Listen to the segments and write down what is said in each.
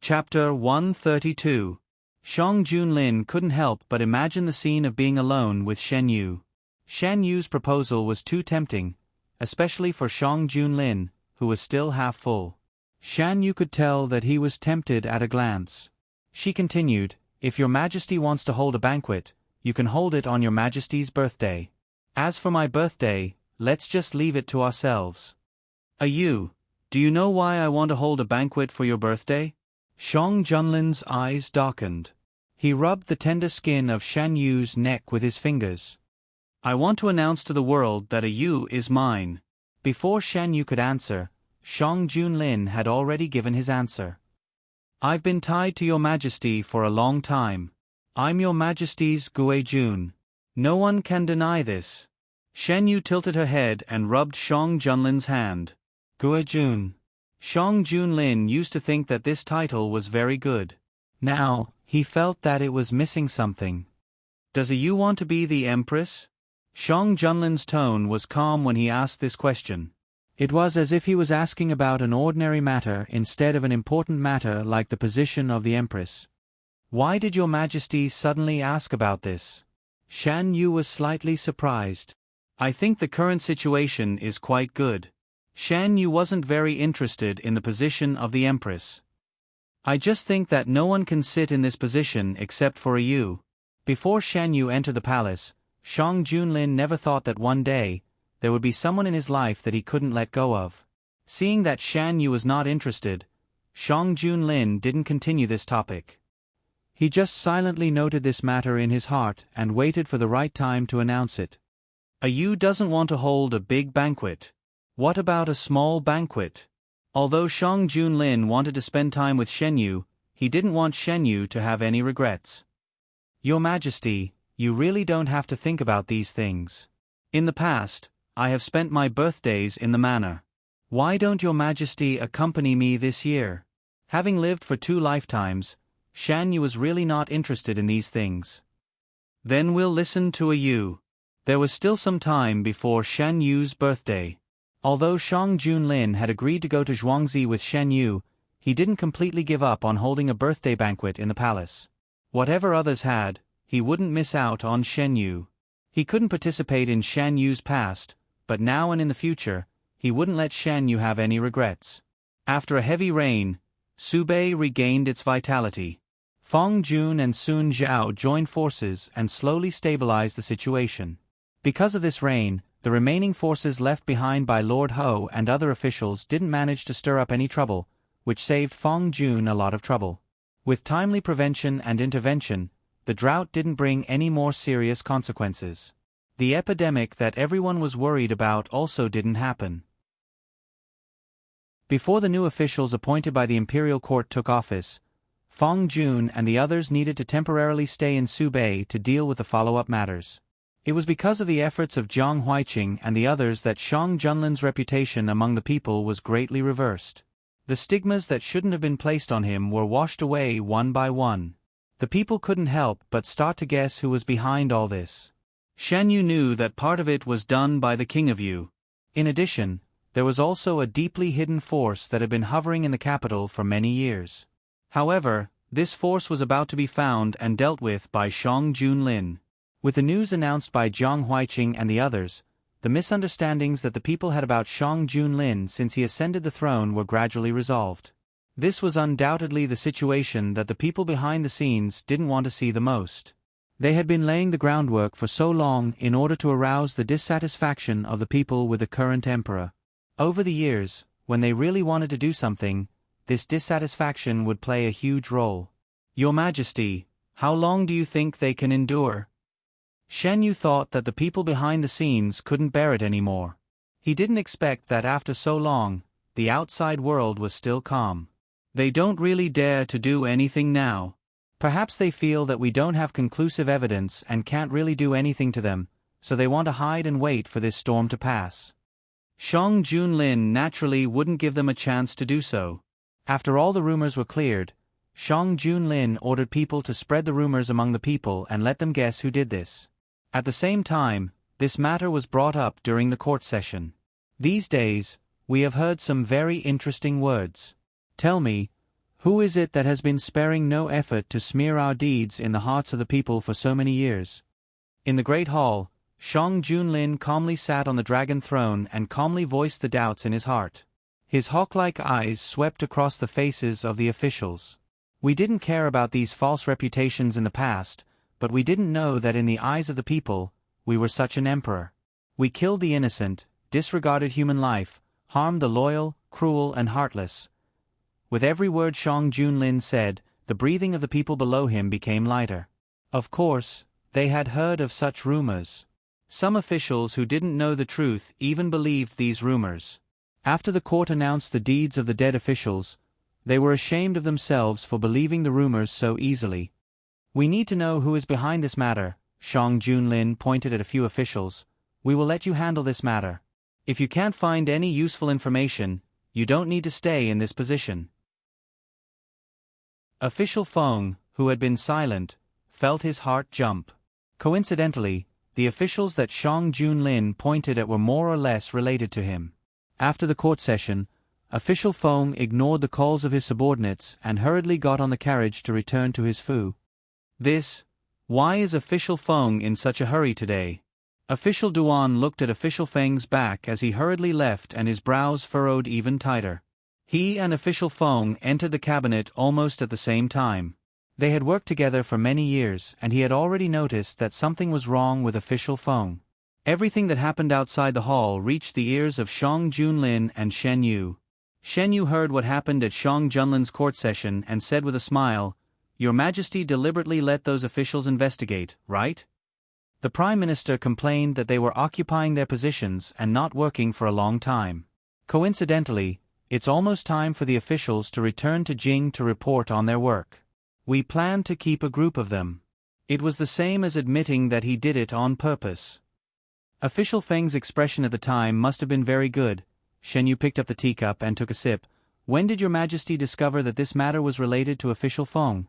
Chapter 132. Shang Junlin couldn't help but imagine the scene of being alone with Shen Yu. Shen Yu's proposal was too tempting, especially for Shang Junlin, who was still half full. Shen Yu could tell that he was tempted at a glance. She continued, "If your majesty wants to hold a banquet, you can hold it on your majesty's birthday. As for my birthday, let's just leave it to ourselves." "Yu, do you know why I want to hold a banquet for your birthday?" Shang Junlin's eyes darkened. He rubbed the tender skin of Shen Yu's neck with his fingers. "I want to announce to the world that Yu is mine." Before Shen Yu could answer, Shang Junlin had already given his answer. "I've been tied to your majesty for a long time. I'm your majesty's Gui Jun. No one can deny this." Shen Yu tilted her head and rubbed Shang Junlin's hand. Gui Jun. Shang Junlin used to think that this title was very good. Now, he felt that it was missing something. "Does Yu want to be the empress?" Shang Junlin's tone was calm when he asked this question. It was as if he was asking about an ordinary matter instead of an important matter like the position of the empress. "Why did your majesty suddenly ask about this?" Shen Yu was slightly surprised. "I think the current situation is quite good." Shen Yu wasn't very interested in the position of the empress. "I just think that no one can sit in this position except for Yu." Before Shen Yu entered the palace, Shang Junlin never thought that one day, there would be someone in his life that he couldn't let go of. Seeing that Shen Yu was not interested, Shang Junlin didn't continue this topic. He just silently noted this matter in his heart and waited for the right time to announce it. "Yu doesn't want to hold a big banquet. What about a small banquet?" Although Shang Junlin wanted to spend time with Shen Yu, he didn't want Shen Yu to have any regrets. "Your Majesty, you really don't have to think about these things. In the past, I have spent my birthdays in the manor. Why don't your Majesty accompany me this year?" Having lived for 2 lifetimes, Shen Yu was really not interested in these things. "Then we'll listen to Yu." There was still some time before Shen Yu's birthday. Although Shang Junlin had agreed to go to Zhuangzi with Shen Yu, he didn't completely give up on holding a birthday banquet in the palace. Whatever others had, he wouldn't miss out on Shen Yu. He couldn't participate in Shen Yu's past, but now and in the future, he wouldn't let Shen Yu have any regrets. After a heavy rain, Subei regained its vitality. Feng Jun and Sun Zhao joined forces and slowly stabilized the situation. Because of this rain, the remaining forces left behind by Lord Ho and other officials didn't manage to stir up any trouble, which saved Feng Jun a lot of trouble. With timely prevention and intervention, the drought didn't bring any more serious consequences. The epidemic that everyone was worried about also didn't happen. Before the new officials appointed by the imperial court took office, Feng Jun and the others needed to temporarily stay in Subei to deal with the follow-up matters. It was because of the efforts of Jiang Huiqing and the others that Shang Junlin's reputation among the people was greatly reversed. The stigmas that shouldn't have been placed on him were washed away one by one. The people couldn't help but start to guess who was behind all this. Shen Yu knew that part of it was done by the king of Yu. In addition, there was also a deeply hidden force that had been hovering in the capital for many years. However, this force was about to be found and dealt with by Shang Junlin. With the news announced by Jiang Huiqing and the others, the misunderstandings that the people had about Shang Junlin since he ascended the throne were gradually resolved. This was undoubtedly the situation that the people behind the scenes didn't want to see the most. They had been laying the groundwork for so long in order to arouse the dissatisfaction of the people with the current emperor. Over the years, when they really wanted to do something, this dissatisfaction would play a huge role. "Your Majesty, how long do you think they can endure?" Shen Yu thought that the people behind the scenes couldn't bear it anymore. He didn't expect that after so long, the outside world was still calm. "They don't really dare to do anything now. Perhaps they feel that we don't have conclusive evidence and can't really do anything to them, so they want to hide and wait for this storm to pass." Shang Junlin naturally wouldn't give them a chance to do so. After all the rumors were cleared, Shang Junlin ordered people to spread the rumors among the people and let them guess who did this. At the same time, this matter was brought up during the court session. "These days, we have heard some very interesting words. Tell me, Who is it that has been sparing no effort to smear our deeds in the hearts of the people for so many years? In the great hall, Shang Junlin calmly sat on the dragon throne and calmly voiced the doubts in his heart. His hawk-like eyes swept across the faces of the officials. We didn't care about these false reputations in the past, but we didn't know that in the eyes of the people, we were such an emperor. We killed the innocent, disregarded human life, harmed the loyal, cruel and heartless. With every word Shang Junlin said, the breathing of the people below him became lighter. Of course, they had heard of such rumors. Some officials who didn't know the truth even believed these rumors. After the court announced the deeds of the dead officials, they were ashamed of themselves for believing the rumors so easily. We need to know who is behind this matter. Shang Junlin pointed at a few officials. We will let you handle this matter. If you can't find any useful information, you don't need to stay in this position. Official Feng, who had been silent, felt his heart jump. Coincidentally, the officials that Shang Junlin pointed at were more or less related to him. After the court session, Official Feng ignored the calls of his subordinates and hurriedly got on the carriage to return to his fu. Why is Official Feng in such a hurry today? Official Duan looked at Official Feng's back as he hurriedly left and his brows furrowed even tighter. He and Official Feng entered the cabinet almost at the same time. They had worked together for many years and he had already noticed that something was wrong with Official Feng. Everything that happened outside the hall reached the ears of Shang Junlin and Shen Yu. Shen Yu heard what happened at Shang Junlin's court session and said with a smile, "Your Majesty deliberately let those officials investigate, right?" The Prime Minister complained that they were occupying their positions and not working for a long time. Coincidentally, it's almost time for the officials to return to Jing to report on their work. We plan to keep a group of them. It was the same as admitting that he did it on purpose. Official Feng's expression at the time must have been very good. Shen Yu picked up the teacup and took a sip. When did Your Majesty discover that this matter was related to Official Feng?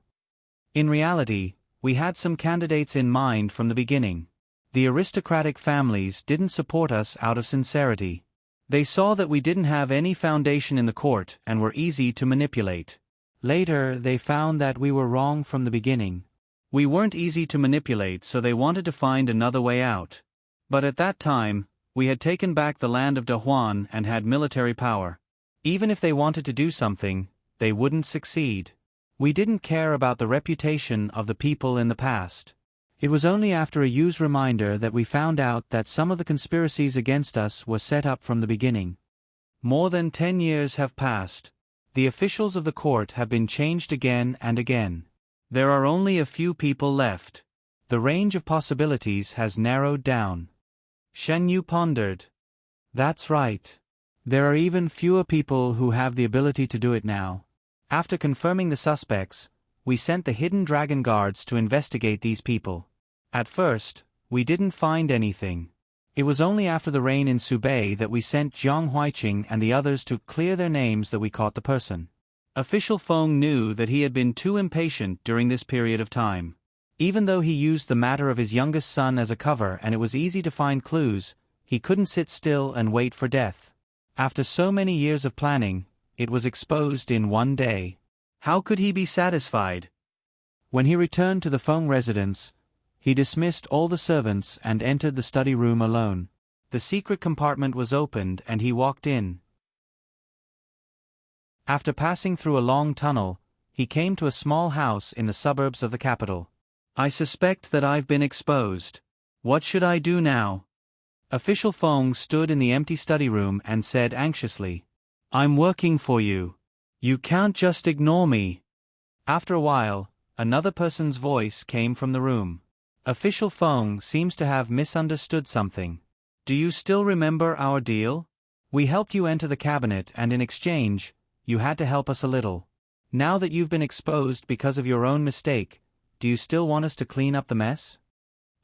In reality, we had some candidates in mind from the beginning. The aristocratic families didn't support us out of sincerity. They saw that we didn't have any foundation in the court and were easy to manipulate. Later, they found that we were wrong from the beginning. We weren't easy to manipulate, so they wanted to find another way out. But at that time, we had taken back the land of Dahuan and had military power. Even if they wanted to do something, they wouldn't succeed. We didn't care about the reputation of the people in the past. It was only after a Yu's reminder that we found out that some of the conspiracies against us were set up from the beginning. More than 10 years have passed. The officials of the court have been changed again and again. There are only a few people left. The range of possibilities has narrowed down. Shen Yu pondered. That's right. There are even fewer people who have the ability to do it now. After confirming the suspects, we sent the hidden dragon guards to investigate these people. At first, we didn't find anything. It was only after the rain in Subei that we sent Jiang Huiqing and the others to clear their names that we caught the person. Official Feng knew that he had been too impatient during this period of time. Even though he used the matter of his youngest son as a cover and it was easy to find clues, he couldn't sit still and wait for death. After so many years of planning, it was exposed in one day. How could he be satisfied? When he returned to the Feng residence, he dismissed all the servants and entered the study room alone. The secret compartment was opened and he walked in. After passing through a long tunnel, he came to a small house in the suburbs of the capital. I suspect that I've been exposed. What should I do now? Official Feng stood in the empty study room and said anxiously, I'm working for you. You can't just ignore me. After a while, another person's voice came from the room. Official Feng seems to have misunderstood something. Do you still remember our deal? We helped you enter the cabinet and in exchange, you had to help us a little. Now that you've been exposed because of your own mistake, do you still want us to clean up the mess?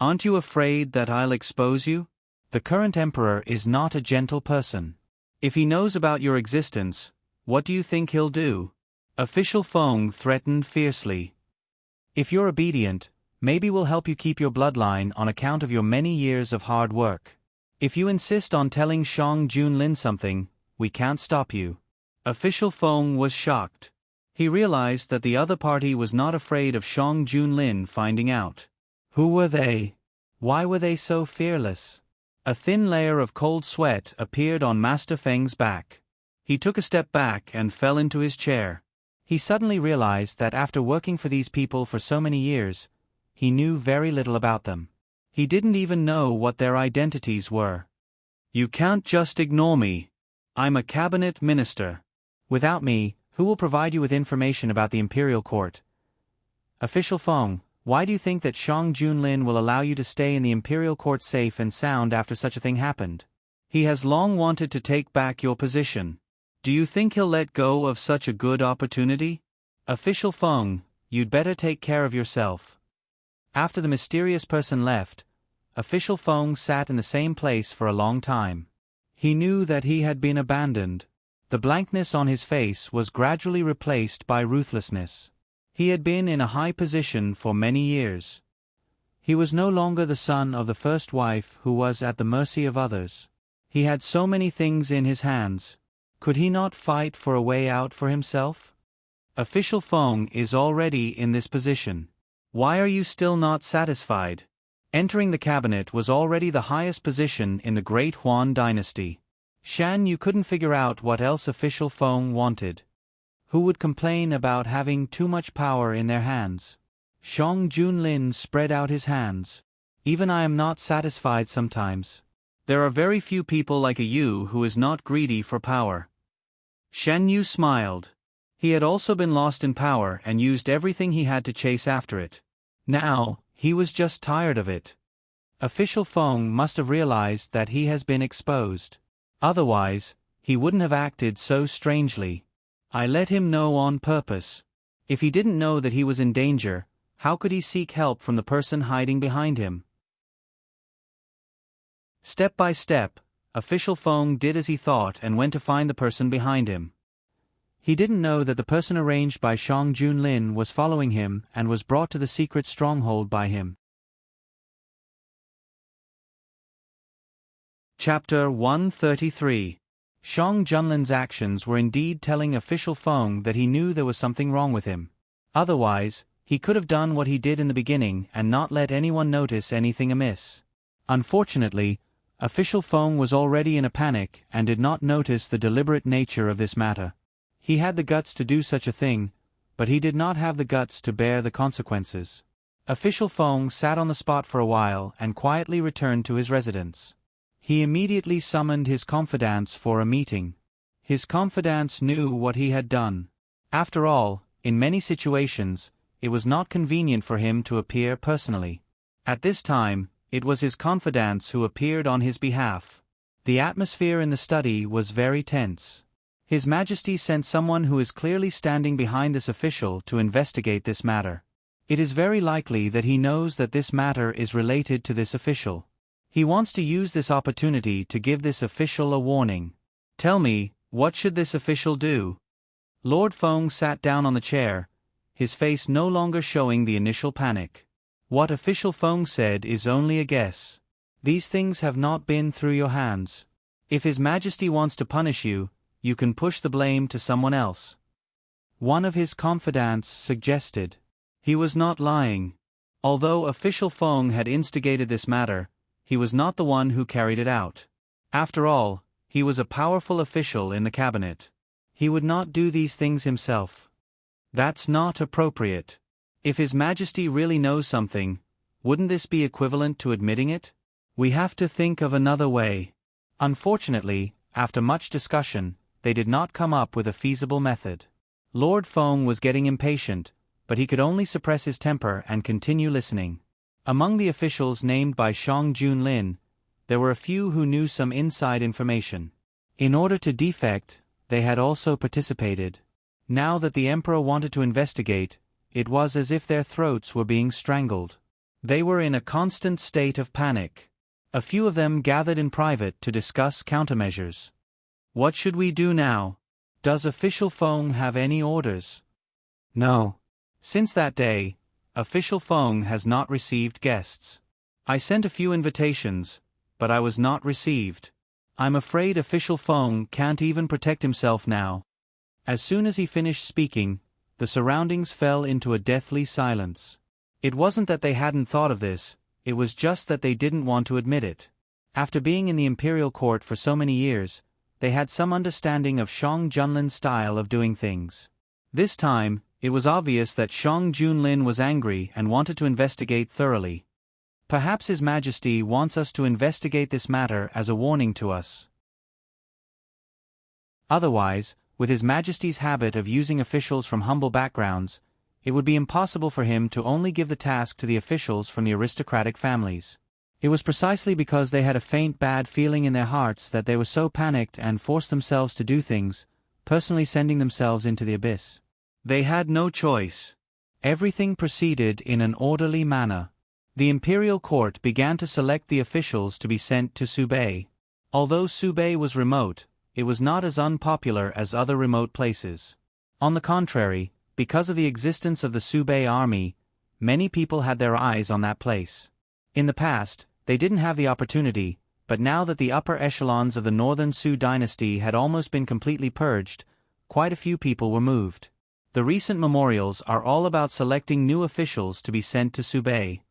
Aren't you afraid that I'll expose you? The current emperor is not a gentle person. If he knows about your existence, what do you think he'll do? Official Feng threatened fiercely. If you're obedient, maybe we'll help you keep your bloodline on account of your many years of hard work. If you insist on telling Shang Junlin something, we can't stop you. Official Feng was shocked. He realized that the other party was not afraid of Shang Junlin finding out. Who were they? Why were they so fearless? A thin layer of cold sweat appeared on Master Feng's back. He took a step back and fell into his chair. He suddenly realized that after working for these people for so many years, he knew very little about them. He didn't even know what their identities were. You can't just ignore me. I'm a cabinet minister. Without me, who will provide you with information about the imperial court? Official Feng, why do you think that Shang Junlin will allow you to stay in the imperial court safe and sound after such a thing happened? He has long wanted to take back your position. Do you think he'll let go of such a good opportunity? Official Feng, you'd better take care of yourself. After the mysterious person left, Official Feng sat in the same place for a long time. He knew that he had been abandoned. The blankness on his face was gradually replaced by ruthlessness. He had been in a high position for many years. He was no longer the son of the first wife who was at the mercy of others. He had so many things in his hands. Could he not fight for a way out for himself? Official Feng is already in this position. Why are you still not satisfied? Entering the cabinet was already the highest position in the Great Huan dynasty. Shan Yu couldn't figure out what else Official Feng wanted. Who would complain about having too much power in their hands? Shang Junlin spread out his hands. Even I am not satisfied sometimes. There are very few people like a you who is not greedy for power. Shan Yu smiled. He had also been lost in power and used everything he had to chase after it. Now, he was just tired of it. Official Feng must have realized that he has been exposed. Otherwise, he wouldn't have acted so strangely. I let him know on purpose. If he didn't know that he was in danger, how could he seek help from the person hiding behind him? Step by step, Official Feng did as he thought and went to find the person behind him. He didn't know that the person arranged by Shang Junlin was following him and was brought to the secret stronghold by him. Chapter 133. Shang Junlin's actions were indeed telling Official Feng that he knew there was something wrong with him. Otherwise, he could have done what he did in the beginning and not let anyone notice anything amiss. Unfortunately, Official Feng was already in a panic and did not notice the deliberate nature of this matter. He had the guts to do such a thing, but he did not have the guts to bear the consequences. Official Feng sat on the spot for a while and quietly returned to his residence. He immediately summoned his confidants for a meeting. His confidants knew what he had done. After all, in many situations, it was not convenient for him to appear personally. At this time, it was his confidants who appeared on his behalf. The atmosphere in the study was very tense. His Majesty sent someone who is clearly standing behind this official to investigate this matter. It is very likely that he knows that this matter is related to this official. He wants to use this opportunity to give this official a warning. Tell me, what should this official do? Lord Feng sat down on the chair, his face no longer showing the initial panic. What Official Feng said is only a guess. These things have not been through your hands. If His Majesty wants to punish you, you can push the blame to someone else. One of his confidants suggested. He was not lying. Although Official Feng had instigated this matter, he was not the one who carried it out. After all, he was a powerful official in the cabinet. He would not do these things himself. That's not appropriate. If His Majesty really knows something, wouldn't this be equivalent to admitting it? We have to think of another way. Unfortunately, after much discussion, they did not come up with a feasible method. Lord Feng was getting impatient, but he could only suppress his temper and continue listening. Among the officials named by Shang Junlin, there were a few who knew some inside information. In order to defect, they had also participated. Now that the emperor wanted to investigate, it was as if their throats were being strangled. They were in a constant state of panic. A few of them gathered in private to discuss countermeasures. What should we do now? Does Official Feng have any orders? No. Since that day, Official Feng has not received guests. I sent a few invitations, but I was not received. I'm afraid Official Feng can't even protect himself now. As soon as he finished speaking, the surroundings fell into a deathly silence. It wasn't that they hadn't thought of this, it was just that they didn't want to admit it. After being in the imperial court for so many years, they had some understanding of Shang Junlin's style of doing things. This time, it was obvious that Shang Junlin was angry and wanted to investigate thoroughly. Perhaps His Majesty wants us to investigate this matter as a warning to us. Otherwise, with His Majesty's habit of using officials from humble backgrounds, it would be impossible for him to only give the task to the officials from the aristocratic families. It was precisely because they had a faint bad feeling in their hearts that they were so panicked and forced themselves to do things, personally sending themselves into the abyss. They had no choice. Everything proceeded in an orderly manner. The imperial court began to select the officials to be sent to Subei. Although Subei was remote, it was not as unpopular as other remote places. On the contrary, because of the existence of the Subei army, many people had their eyes on that place. In the past, they didn't have the opportunity, but now that the upper echelons of the northern Su dynasty had almost been completely purged, quite a few people were moved. The recent memorials are all about selecting new officials to be sent to Subei.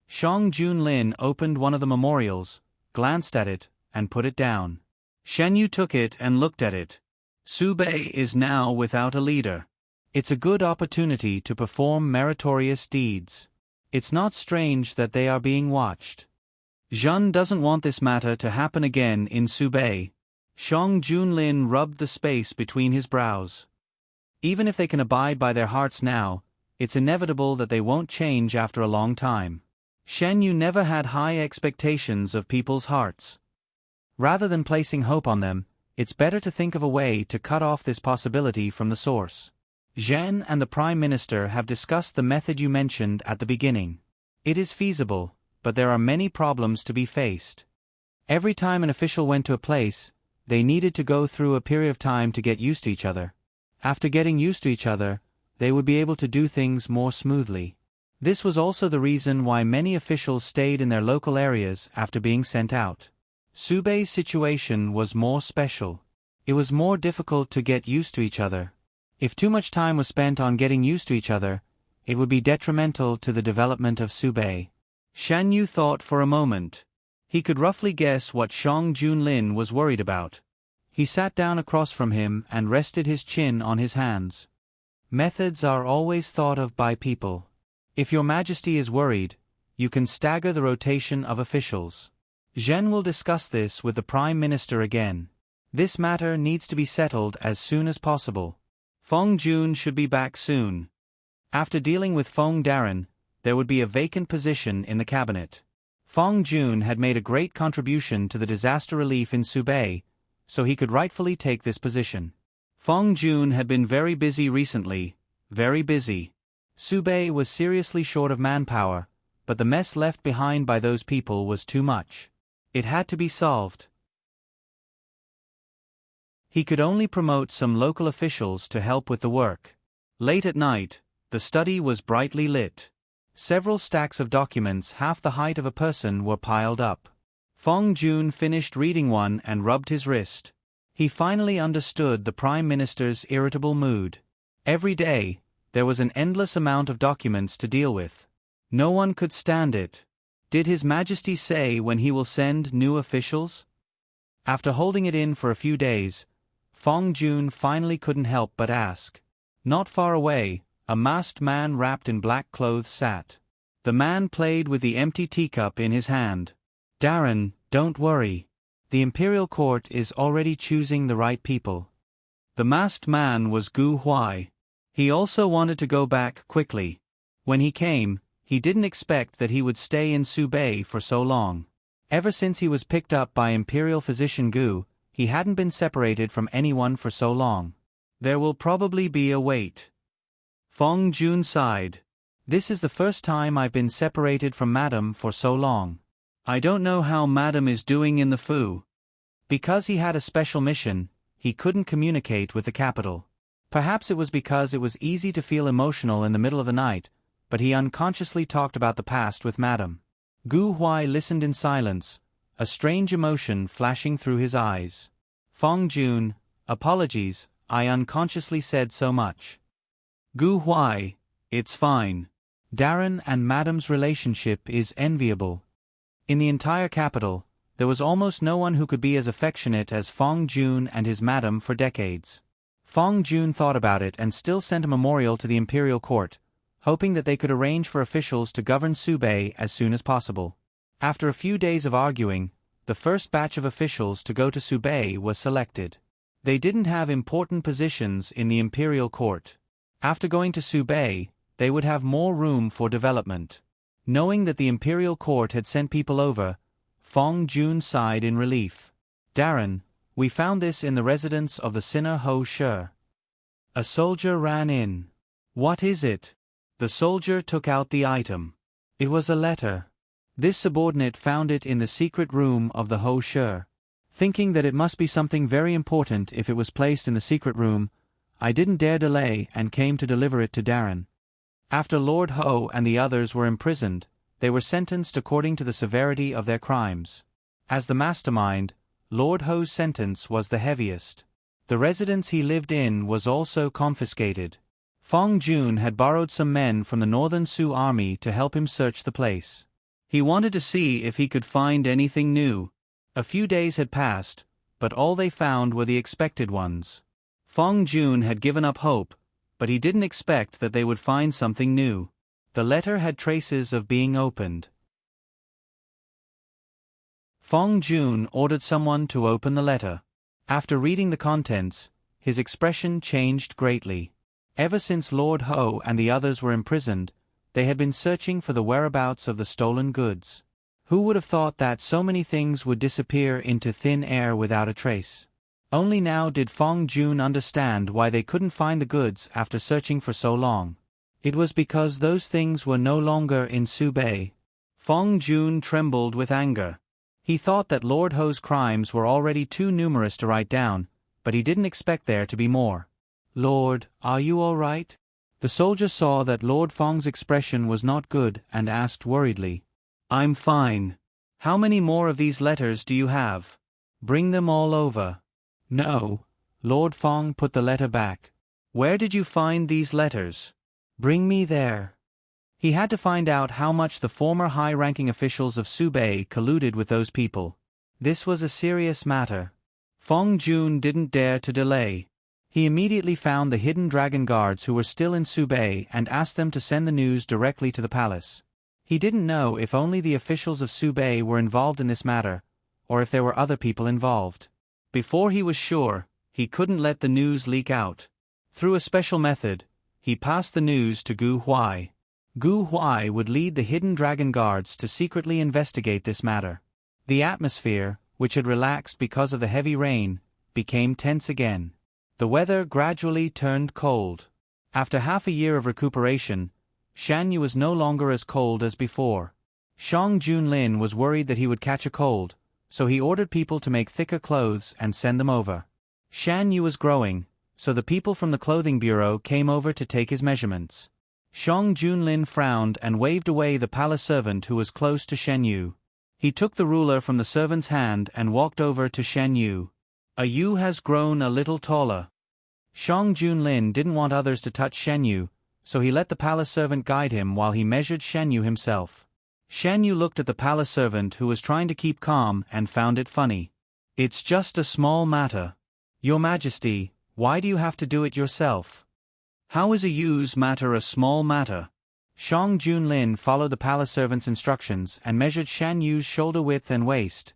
Shang Junlin opened one of the memorials, glanced at it, and put it down. Shen Yu took it and looked at it. Subei is now without a leader. It's a good opportunity to perform meritorious deeds. It's not strange that they are being watched. Zhen doesn't want this matter to happen again in Subei. Shang Junlin rubbed the space between his brows. Even if they can abide by their hearts now, it's inevitable that they won't change after a long time. Shen Yu never had high expectations of people's hearts. Rather than placing hope on them, it's better to think of a way to cut off this possibility from the source. Zhen and the Prime Minister have discussed the method you mentioned at the beginning. It is feasible, but there are many problems to be faced. Every time an official went to a place, they needed to go through a period of time to get used to each other. After getting used to each other, they would be able to do things more smoothly. This was also the reason why many officials stayed in their local areas after being sent out. Subei's situation was more special. It was more difficult to get used to each other. If too much time was spent on getting used to each other, it would be detrimental to the development of Subei. Shan Yu thought for a moment. He could roughly guess what Shang Junlin was worried about. He sat down across from him and rested his chin on his hands. Methods are always thought of by people. If Your Majesty is worried, you can stagger the rotation of officials. Zhen will discuss this with the Prime Minister again. This matter needs to be settled as soon as possible. Feng Jun should be back soon. After dealing with Feng Darren, there would be a vacant position in the cabinet. Feng Jun had made a great contribution to the disaster relief in Subei, so he could rightfully take this position. Feng Jun had been very busy recently, very busy. Subei was seriously short of manpower, but the mess left behind by those people was too much. It had to be solved. He could only promote some local officials to help with the work. Late at night, the study was brightly lit. Several stacks of documents half the height of a person were piled up. Feng Jun finished reading one and rubbed his wrist. He finally understood the Prime Minister's irritable mood. Every day, there was an endless amount of documents to deal with. No one could stand it. Did His Majesty say when he will send new officials? After holding it in for a few days, Feng Jun finally couldn't help but ask. Not far away, a masked man wrapped in black clothes sat. The man played with the empty teacup in his hand. Darren, don't worry. The imperial court is already choosing the right people. The masked man was Gu Huai. He also wanted to go back quickly. When he came, he didn't expect that he would stay in Subei for so long. Ever since he was picked up by Imperial Physician Gu, he hadn't been separated from anyone for so long. There will probably be a wait. Feng Jun sighed. This is the first time I've been separated from Madam for so long. I don't know how Madam is doing in the Fu. Because he had a special mission, he couldn't communicate with the capital. Perhaps it was because it was easy to feel emotional in the middle of the night, but he unconsciously talked about the past with Madam. Gu Huai listened in silence, a strange emotion flashing through his eyes. Feng Jun, apologies, I unconsciously said so much. Gu Huai, it's fine. Darren and Madam's relationship is enviable. In the entire capital, there was almost no one who could be as affectionate as Fong Jun and his madam for decades. Fong Jun thought about it and still sent a memorial to the imperial court, hoping that they could arrange for officials to govern Subei as soon as possible. After a few days of arguing, the first batch of officials to go to Subei was selected. They didn't have important positions in the imperial court. After going to Subei, they would have more room for development. Knowing that the imperial court had sent people over, Fong Jun sighed in relief. Darren, we found this in the residence of the sinner Ho Shi. A soldier ran in. What is it? The soldier took out the item. It was a letter. This subordinate found it in the secret room of the Ho Shi. Thinking that it must be something very important if it was placed in the secret room, I didn't dare delay and came to deliver it to Darren. After Lord Ho and the others were imprisoned, they were sentenced according to the severity of their crimes. As the mastermind, Lord Ho's sentence was the heaviest. The residence he lived in was also confiscated. Fong Jun had borrowed some men from the Northern Sioux Army to help him search the place. He wanted to see if he could find anything new. A few days had passed, but all they found were the expected ones. Fong Jun had given up hope, but he didn't expect that they would find something new. The letter had traces of being opened. Fong Jun ordered someone to open the letter. After reading the contents, his expression changed greatly. Ever since Lord Ho and the others were imprisoned, they had been searching for the whereabouts of the stolen goods. Who would have thought that so many things would disappear into thin air without a trace? Only now did Fong Jun understand why they couldn't find the goods after searching for so long. It was because those things were no longer in Subei. Fong Jun trembled with anger. He thought that Lord Ho's crimes were already too numerous to write down, but he didn't expect there to be more. Lord, are you all right? The soldier saw that Lord Fong's expression was not good and asked worriedly. I'm fine. How many more of these letters do you have? Bring them all over. No. Lord Fong put the letter back. Where did you find these letters? Bring me there. He had to find out how much the former high-ranking officials of Subei colluded with those people. This was a serious matter. Fong Jun didn't dare to delay. He immediately found the hidden dragon guards who were still in Subei and asked them to send the news directly to the palace. He didn't know if only the officials of Subei were involved in this matter, or if there were other people involved. Before he was sure, he couldn't let the news leak out. Through a special method, he passed the news to Gu Huai. Gu Huai would lead the hidden dragon guards to secretly investigate this matter. The atmosphere, which had relaxed because of the heavy rain, became tense again. The weather gradually turned cold. After half a year of recuperation, Shan Yu was no longer as cold as before. Shang Junlin was worried that he would catch a cold, so he ordered people to make thicker clothes and send them over. Shan Yu was growing, so the people from the clothing bureau came over to take his measurements. Shang Junlin frowned and waved away the palace servant who was close to Shen Yu. He took the ruler from the servant's hand and walked over to Shen Yu. Yu has grown a little taller. Shang Junlin didn't want others to touch Shen Yu, so he let the palace servant guide him while he measured Shen Yu himself. Shen Yu looked at the palace servant who was trying to keep calm and found it funny. It's just a small matter. Your Majesty, why do you have to do it yourself? How is a Yu's matter a small matter? Shang Junlin followed the palace servant's instructions and measured Shan Yu's shoulder width and waist.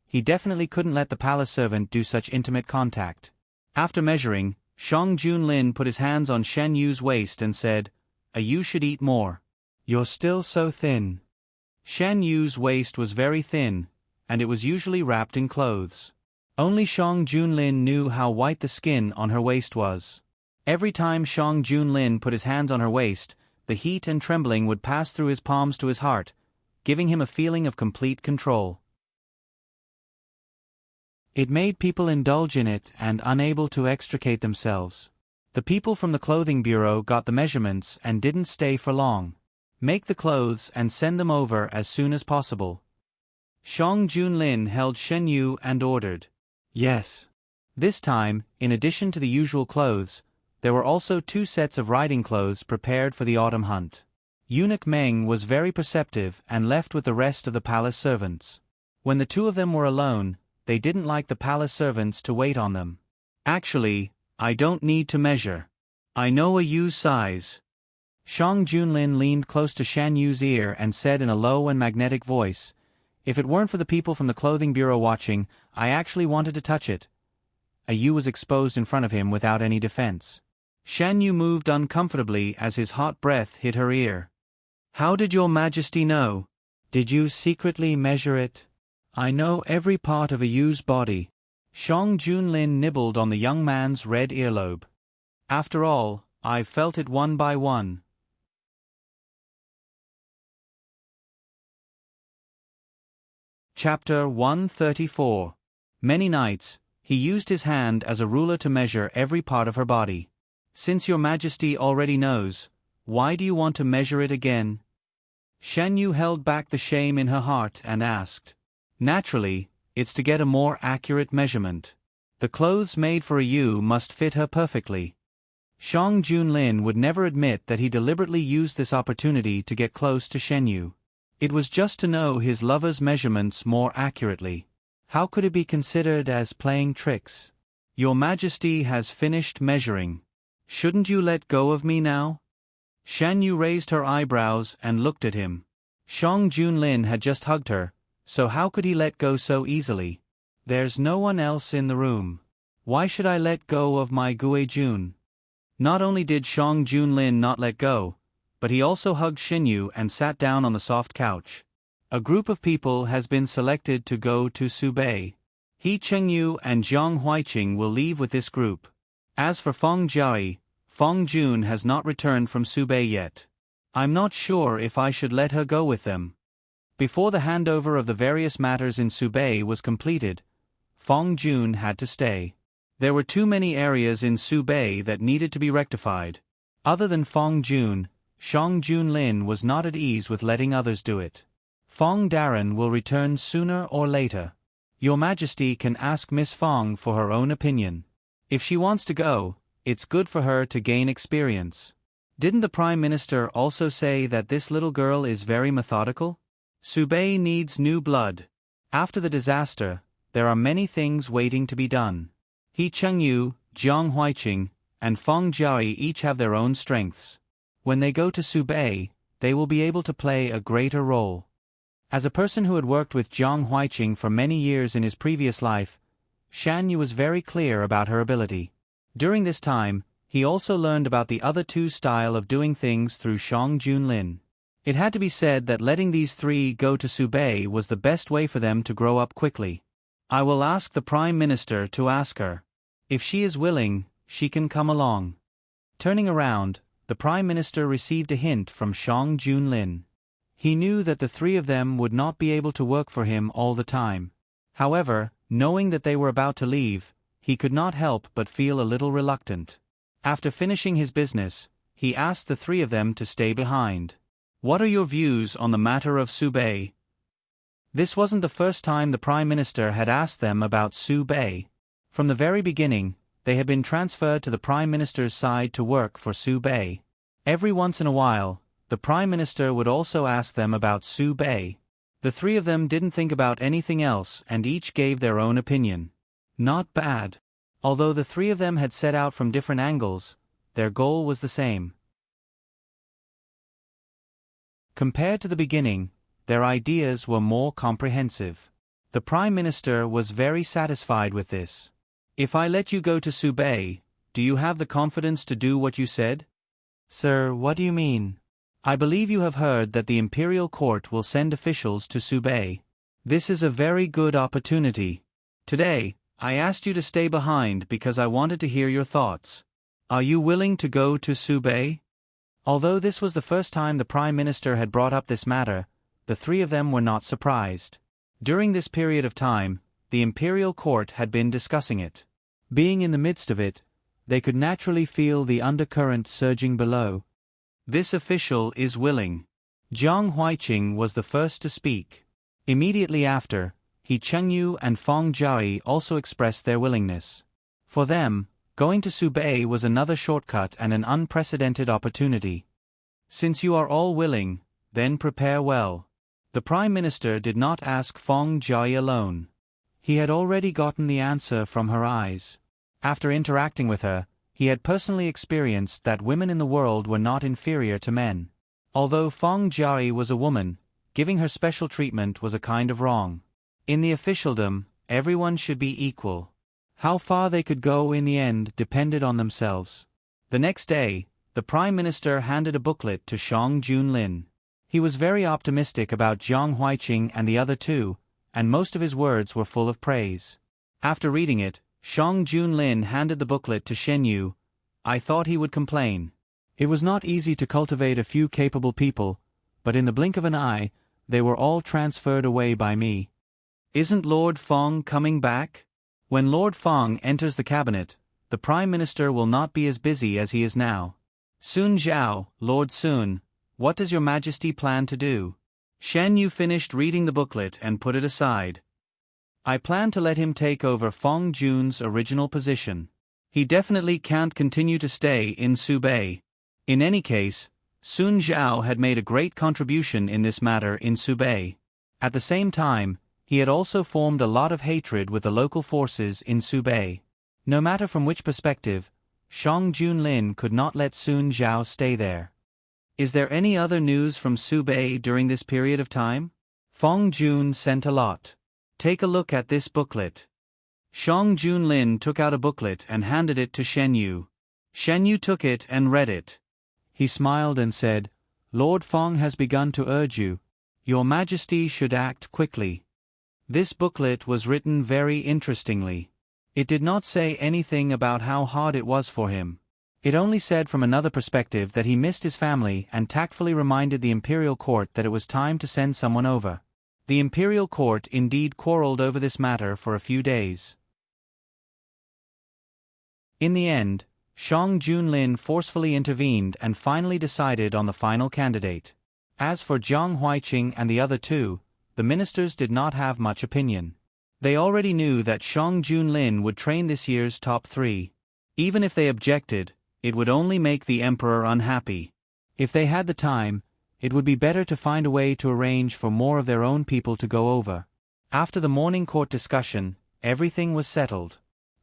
He definitely couldn't let the palace servant do such intimate contact. After measuring, Shang Junlin put his hands on Shen Yu's waist and said, You should eat more. You're still so thin. Shen Yu's waist was very thin, and it was usually wrapped in clothes. Only Shang Junlin knew how white the skin on her waist was. Every time Shang Junlin put his hands on her waist, the heat and trembling would pass through his palms to his heart, giving him a feeling of complete control. It made people indulge in it and unable to extricate themselves. The people from the clothing bureau got the measurements and didn't stay for long. Make the clothes and send them over as soon as possible. Shang Junlin held Shen Yu and ordered. Yes. This time, in addition to the usual clothes, There were also 2 sets of riding clothes prepared for the autumn hunt. Eunuch Meng was very perceptive and left with the rest of the palace servants. When the 2 of them were alone, they didn't like the palace servants to wait on them. Actually, I don't need to measure. I know a Yu's size. Shang Junlin leaned close to Shan Yu's ear and said in a low and magnetic voice, "If it weren't for the people from the clothing bureau watching, I actually wanted to touch it." A Yu was exposed in front of him without any defense. Shan Yu moved uncomfortably as his hot breath hit her ear. "How did your Majesty know? Did you secretly measure it?" "I know every part of a Yu's body." Shang Junlin nibbled on the young man's red earlobe. "After all, I've felt it one by one." Chapter 134. Many nights, he used his hand as a ruler to measure every part of her body. "Since your Majesty already knows, why do you want to measure it again?" Shan Yu held back the shame in her heart and asked. "Naturally, it's to get a more accurate measurement. The clothes made for a Yu must fit her perfectly." Shang Junlin would never admit that he deliberately used this opportunity to get close to Shen Yu. It was just to know his lover's measurements more accurately. How could it be considered as playing tricks? "Your Majesty has finished measuring. Shouldn't you let go of me now?" Shan Yu raised her eyebrows and looked at him. Shang Junlin had just hugged her, so how could he let go so easily? "There's no one else in the room. Why should I let go of my Gue Jun?" Not only did Shang Junlin not let go, but he also hugged Xinyu and sat down on the soft couch. "A group of people has been selected to go to Subei. He Chengyu and Jiang Huiqing will leave with this group. As for Feng Jiai, Feng Jun has not returned from Subei yet. I'm not sure if I should let her go with them." Before the handover of the various matters in Subei was completed, Feng Jun had to stay. There were too many areas in Subei that needed to be rectified. Other than Feng Jun, Shang Junlin was not at ease with letting others do it. "Feng Darren will return sooner or later. Your Majesty can ask Miss Feng for her own opinion. If she wants to go, it's good for her to gain experience." Didn't the Prime Minister also say that this little girl is very methodical? Subei needs new blood. After the disaster, there are many things waiting to be done. He Chengyu, Jiang Huiqing, and Feng Jiai each have their own strengths. When they go to Subei, they will be able to play a greater role. As a person who had worked with Jiang Huiqing for many years in his previous life, Shan Yu was very clear about her ability. During this time, he also learned about the other 2 style of doing things through Shang Junlin. It had to be said that letting these 3 go to Subei was the best way for them to grow up quickly. "I will ask the Prime Minister to ask her. If she is willing, she can come along." Turning around, the Prime Minister received a hint from Shang Junlin. He knew that the 3 of them would not be able to work for him all the time. However, knowing that they were about to leave, he could not help but feel a little reluctant. After finishing his business, he asked the 3 of them to stay behind. "What are your views on the matter of Subei?" This wasn't the first time the Prime Minister had asked them about Subei. From the very beginning, they had been transferred to the Prime Minister's side to work for Subei. Every once in a while, the Prime Minister would also ask them about Subei. The 3 of them didn't think about anything else and each gave their own opinion. Not bad. Although the 3 of them had set out from different angles, their goal was the same. Compared to the beginning, their ideas were more comprehensive. The Prime Minister was very satisfied with this. "If I let you go to Subei, do you have the confidence to do what you said?" "Sir, what do you mean?" "I believe you have heard that the Imperial Court will send officials to Subei. This is a very good opportunity. Today, I asked you to stay behind because I wanted to hear your thoughts. Are you willing to go to Subei?" Although this was the first time the Prime Minister had brought up this matter, the 3 of them were not surprised. During this period of time, the Imperial Court had been discussing it. Being in the midst of it, they could naturally feel the undercurrent surging below. "This official is willing." Jiang Huiqing was the first to speak. Immediately after, He Chengyu and Feng Jiai also expressed their willingness. For them, Going to Subei was another shortcut and an unprecedented opportunity. Since you are all willing, then prepare well. The Prime Minister did not ask Fong Jiayi alone. He had already gotten the answer from her eyes. After interacting with her, he had personally experienced that women in the world were not inferior to men. Although Fong Jiayi was a woman, giving her special treatment was a kind of wrong. In the officialdom, everyone should be equal. How far they could go in the end depended on themselves. The next day, the Prime Minister handed a booklet to Shang Junlin. He was very optimistic about Jiang Huiqing and the other two, and most of his words were full of praise. After reading it, Shang Junlin handed the booklet to Shen Yu. I thought he would complain. It was not easy to cultivate a few capable people, but in the blink of an eye, they were all transferred away by me. Isn't Lord Fong coming back? When Lord Fong enters the cabinet, the Prime Minister will not be as busy as he is now. Sun Zhao, Lord Sun, what does your Majesty plan to do? Shen Yu finished reading the booklet and put it aside. I plan to let him take over Fong Jun's original position. He definitely can't continue to stay in Subei. In any case, Sun Zhao had made a great contribution in this matter in Subei. At the same time, he had also formed a lot of hatred with the local forces in Subei. No matter from which perspective, Shang Junlin could not let Sun Zhao stay there. Is there any other news from Subei during this period of time? Fong Jun sent a lot. Take a look at this booklet. Shang Junlin took out a booklet and handed it to Shen Yu. Shen Yu took it and read it. He smiled and said, Lord Fong has begun to urge you. Your Majesty should act quickly. This booklet was written very interestingly. It did not say anything about how hard it was for him. It only said from another perspective that he missed his family and tactfully reminded the imperial court that it was time to send someone over. The imperial court indeed quarreled over this matter for a few days. In the end, Shang Junlin forcefully intervened and finally decided on the final candidate. As for Jiang Huiqing and the other two, the ministers did not have much opinion. They already knew that Shang Junlin would train this year's top 3. Even if they objected, it would only make the emperor unhappy. If they had the time, it would be better to find a way to arrange for more of their own people to go over. After the morning court discussion, everything was settled.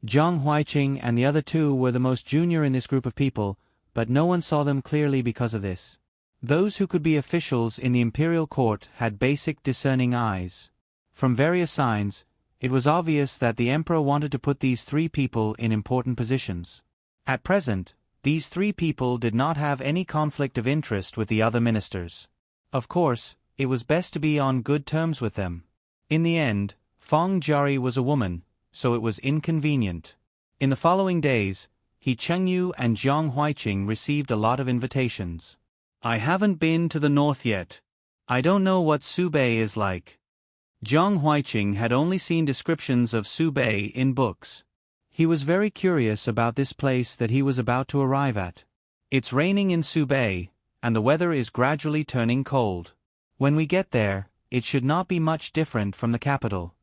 Jiang Huiqing and the other two were the most junior in this group of people, but no one saw them clearly because of this. Those who could be officials in the imperial court had basic discerning eyes. From various signs, it was obvious that the emperor wanted to put these 3 people in important positions. At present, these 3 people did not have any conflict of interest with the other ministers. Of course, it was best to be on good terms with them. In the end, Fong Jiayi was a woman, so it was inconvenient. In the following days, He Chengyu and Jiang Huiqing received a lot of invitations. I haven't been to the north yet. I don't know what Subei is like. Jiang Huiqing had only seen descriptions of Subei in books. He was very curious about this place that he was about to arrive at. It's raining in Subei, and the weather is gradually turning cold. When we get there, it should not be much different from the capital.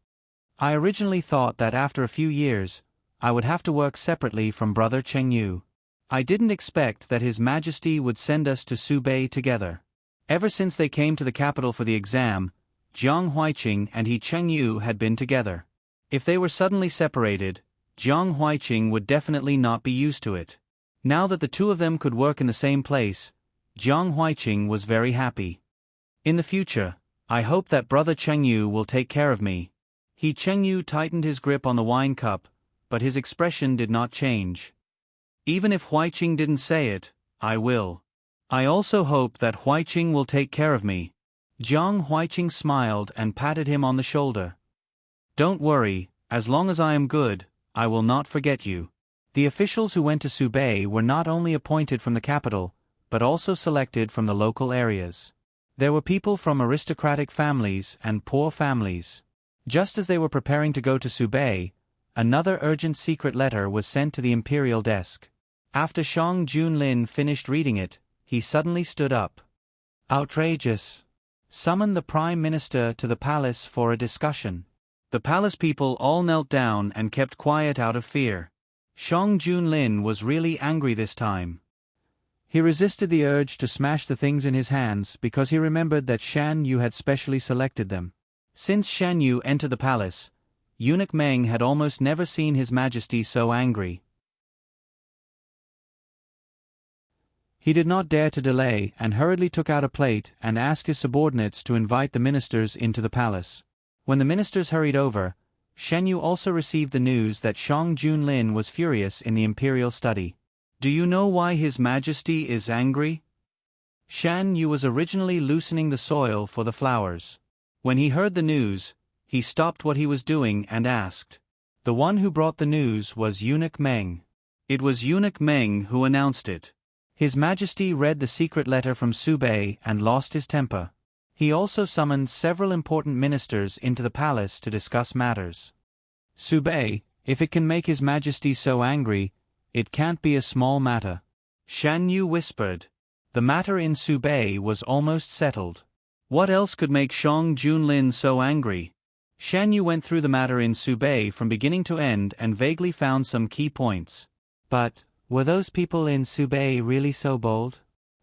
I originally thought that after a few years, I would have to work separately from Brother Chengyu. I didn't expect that His Majesty would send us to Subei together. Ever since they came to the capital for the exam, Jiang Huiqing and He Chengyu had been together. If they were suddenly separated, Jiang Huiqing would definitely not be used to it. Now that the two of them could work in the same place, Jiang Huiqing was very happy. In the future, I hope that Brother Chengyu will take care of me. He Chengyu tightened his grip on the wine cup, but his expression did not change. Even if Huiqing didn't say it, I will. I also hope that Huiqing will take care of me. Jiang Huiqing smiled and patted him on the shoulder. Don't worry, as long as I am good, I will not forget you. The officials who went to Subei were not only appointed from the capital, but also selected from the local areas. There were people from aristocratic families and poor families. Just as they were preparing to go to Subei, another urgent secret letter was sent to the imperial desk. After Shang Junlin finished reading it, he suddenly stood up. Outrageous! Summon the Prime Minister to the palace for a discussion. The palace people all knelt down and kept quiet out of fear. Shang Junlin was really angry this time. He resisted the urge to smash the things in his hands because he remembered that Shan Yu had specially selected them. Since Shan Yu entered the palace, Eunuch Meng had almost never seen His Majesty so angry. He did not dare to delay and hurriedly took out a plate and asked his subordinates to invite the ministers into the palace. When the ministers hurried over, Shen Yu also received the news that Shang Junlin was furious in the imperial study. Do you know why His Majesty is angry? Shan Yu was originally loosening the soil for the flowers. When he heard the news, he stopped what he was doing and asked. The one who brought the news was Eunuch Meng. It was Eunuch Meng who announced it. His Majesty read the secret letter from Subei and lost his temper. He also summoned several important ministers into the palace to discuss matters. Subei, if it can make His Majesty so angry, it can't be a small matter. Shan Yu whispered. The matter in Subei was almost settled. What else could make Shang Junlin so angry? Shan Yu went through the matter in Subei from beginning to end and vaguely found some key points. But, were those people in Subei really so bold?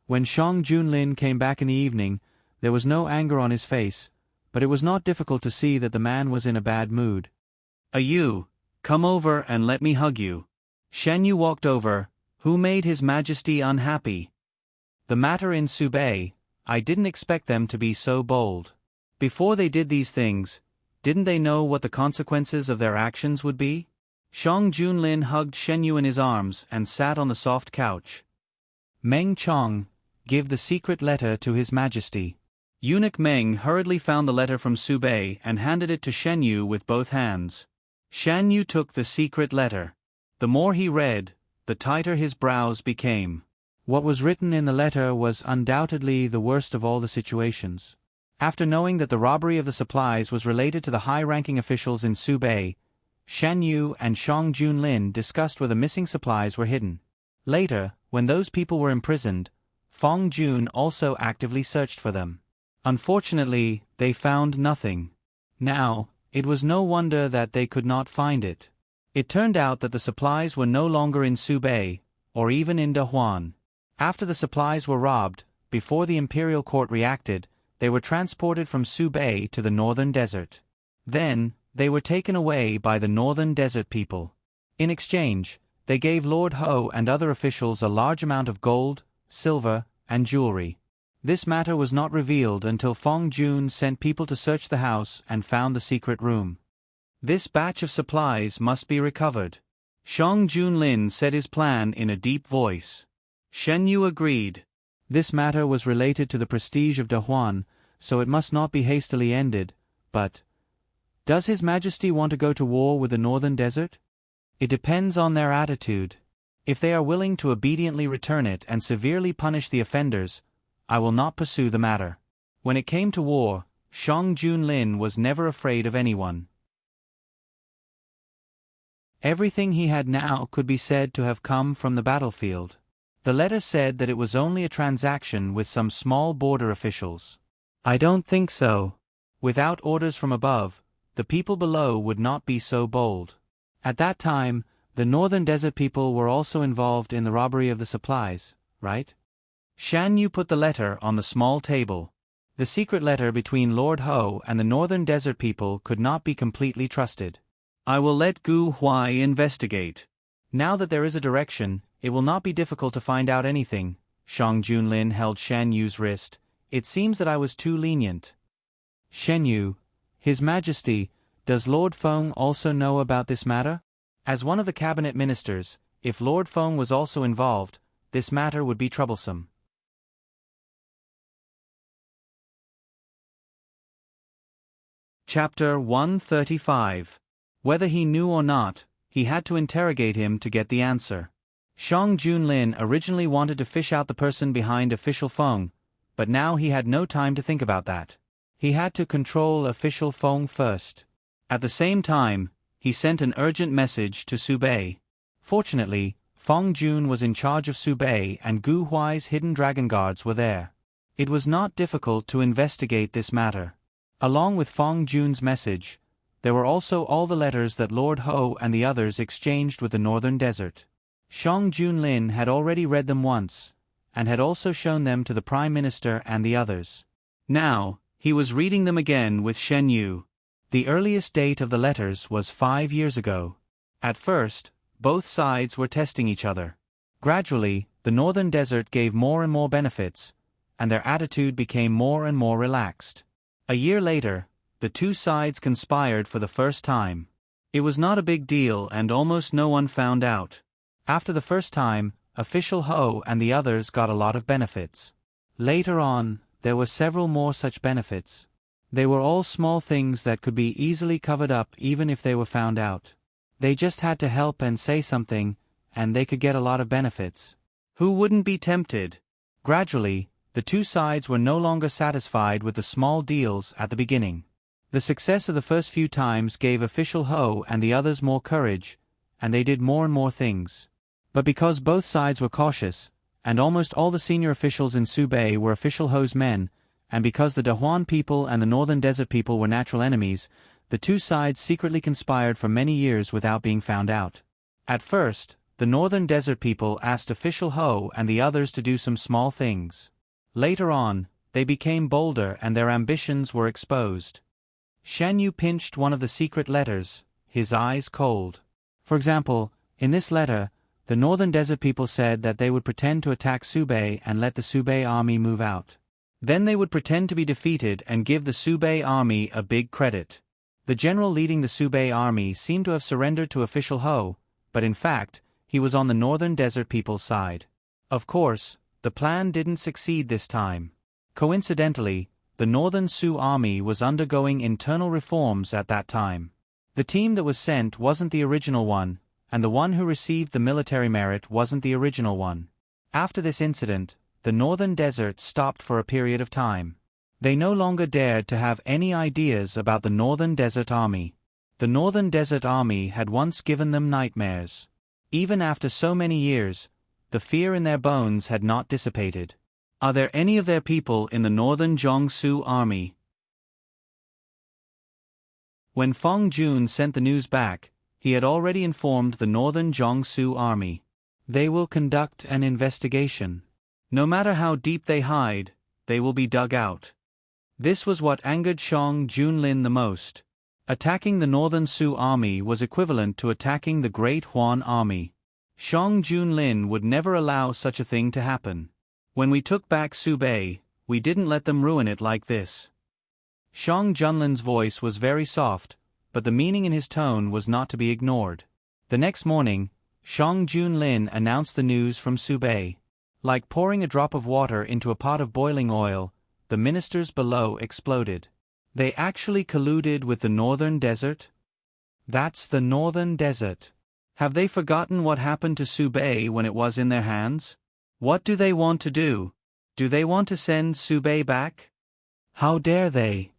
When Shang Junlin came back in the evening, there was no anger on his face, but it was not difficult to see that the man was in a bad mood. You, come over and let me hug you. Shen Yu walked over. Who made His Majesty unhappy? The matter in Subei. I didn't expect them to be so bold. Before they did these things, didn't they know what the consequences of their actions would be? Shang Junlin hugged Shen Yu in his arms and sat on the soft couch. Meng Chong, give the secret letter to His Majesty. Eunuch Meng hurriedly found the letter from Subei and handed it to Shen Yu with both hands. Shen Yu took the secret letter. The more he read, the tighter his brows became. What was written in the letter was undoubtedly the worst of all the situations. After knowing that the robbery of the supplies was related to the high-ranking officials in Subei, Shan Yu and Shang Junlin discussed where the missing supplies were hidden. Later, when those people were imprisoned, Fong Jun also actively searched for them. Unfortunately, they found nothing. Now, it was no wonder that they could not find it. It turned out that the supplies were no longer in Subei, or even in Dahuan. After the supplies were robbed, before the imperial court reacted, they were transported from Subei to the northern desert. Then, they were taken away by the northern desert people. In exchange, they gave Lord Ho and other officials a large amount of gold, silver, and jewelry. This matter was not revealed until Fong Jun sent people to search the house and found the secret room. This batch of supplies must be recovered. Shang Junlin said his plan in a deep voice. Shen Yu agreed. This matter was related to the prestige of Dahuan, so it must not be hastily ended, but does His Majesty want to go to war with the northern desert? It depends on their attitude. If they are willing to obediently return it and severely punish the offenders, I will not pursue the matter. When it came to war, Shang Junlin was never afraid of anyone. Everything he had now could be said to have come from the battlefield. The letter said that it was only a transaction with some small border officials. I don't think so. Without orders from above, the people below would not be so bold. At that time, the northern desert people were also involved in the robbery of the supplies, right? Shan Yu put the letter on the small table. The secret letter between Lord Ho and the northern desert people could not be completely trusted. I will let Gu Huai investigate. Now that there is a direction, it will not be difficult to find out anything. Shang Junlin held Shan Yu's wrist. It seems that I was too lenient. Shen Yu, His Majesty, does Lord Feng also know about this matter? As one of the cabinet ministers, if Lord Feng was also involved, this matter would be troublesome. Chapter 135. Whether he knew or not, he had to interrogate him to get the answer. Shang Junlin originally wanted to fish out the person behind official Feng, but now he had no time to think about that. He had to control official Feng first. At the same time, he sent an urgent message to Subei. Fortunately, Fong Jun was in charge of Subei and Gu Huai's hidden dragon guards were there. It was not difficult to investigate this matter. Along with Fong Jun's message, there were also all the letters that Lord Ho and the others exchanged with the Northern Desert. Shang Junlin had already read them once, and had also shown them to the Prime Minister and the others. Now, he was reading them again with Shen Yu. The earliest date of the letters was 5 years ago. At first, both sides were testing each other. Gradually, the Northern Desert gave more and more benefits, and their attitude became more and more relaxed. A year later, the two sides conspired for the first time. It was not a big deal and almost no one found out. After the first time, Official Ho and the others got a lot of benefits. Later on, there were several more such benefits. They were all small things that could be easily covered up even if they were found out. They just had to help and say something, and they could get a lot of benefits. Who wouldn't be tempted? Gradually, the two sides were no longer satisfied with the small deals at the beginning. The success of the first few times gave Official Ho and the others more courage, and they did more and more things. But because both sides were cautious, and almost all the senior officials in Subei were Official Ho's men, and because the Dahuan people and the Northern Desert people were natural enemies, the two sides secretly conspired for many years without being found out. At first, the Northern Desert people asked Official Ho and the others to do some small things. Later on, they became bolder and their ambitions were exposed. Shan Yu pinched one of the secret letters, his eyes cold. For example, in this letter, the Northern Desert people said that they would pretend to attack Subei and let the Subei army move out. Then they would pretend to be defeated and give the Subei army a big credit. The general leading the Subei army seemed to have surrendered to Official Ho, but in fact, he was on the Northern Desert people's side. Of course, the plan didn't succeed this time. Coincidentally, the Northern Sioux army was undergoing internal reforms at that time. The team that was sent wasn't the original one, and the one who received the military merit wasn't the original one. After this incident, the Northern Desert stopped for a period of time. They no longer dared to have any ideas about the Northern Desert Army. The Northern Desert Army had once given them nightmares. Even after so many years, the fear in their bones had not dissipated. Are there any of their people in the Northern Jiangsu Army? When Feng Jun sent the news back, he had already informed the Northern Jiangsu Army. They will conduct an investigation. No matter how deep they hide, they will be dug out. This was what angered Shang Junlin the most. Attacking the Northern Sioux army was equivalent to attacking the Great Huan army. Shang Junlin would never allow such a thing to happen. When we took back Subei, we didn't let them ruin it like this. Shang Junlin's voice was very soft, but the meaning in his tone was not to be ignored. The next morning, Shang Junlin announced the news from Subei. Like pouring a drop of water into a pot of boiling oil, the ministers below exploded. They actually colluded with the Northern Desert? That's the Northern Desert. Have they forgotten what happened to Subei when it was in their hands? What do they want to do? Do they want to send Subei back? How dare they?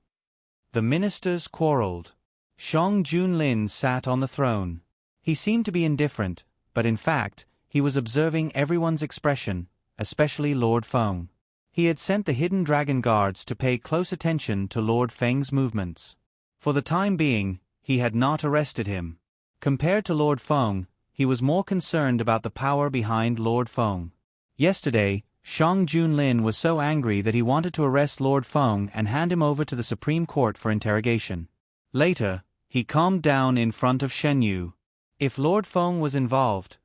The ministers quarreled. Shang Junlin sat on the throne. He seemed to be indifferent, but in fact, he was observing everyone's expression, especially Lord Feng. He had sent the hidden dragon guards to pay close attention to Lord Feng's movements. For the time being, he had not arrested him. Compared to Lord Feng, he was more concerned about the power behind Lord Feng. Yesterday, Shang Junlin was so angry that he wanted to arrest Lord Feng and hand him over to the Supreme Court for interrogation. Later, he calmed down in front of Shen Yu. If Lord Feng was involved,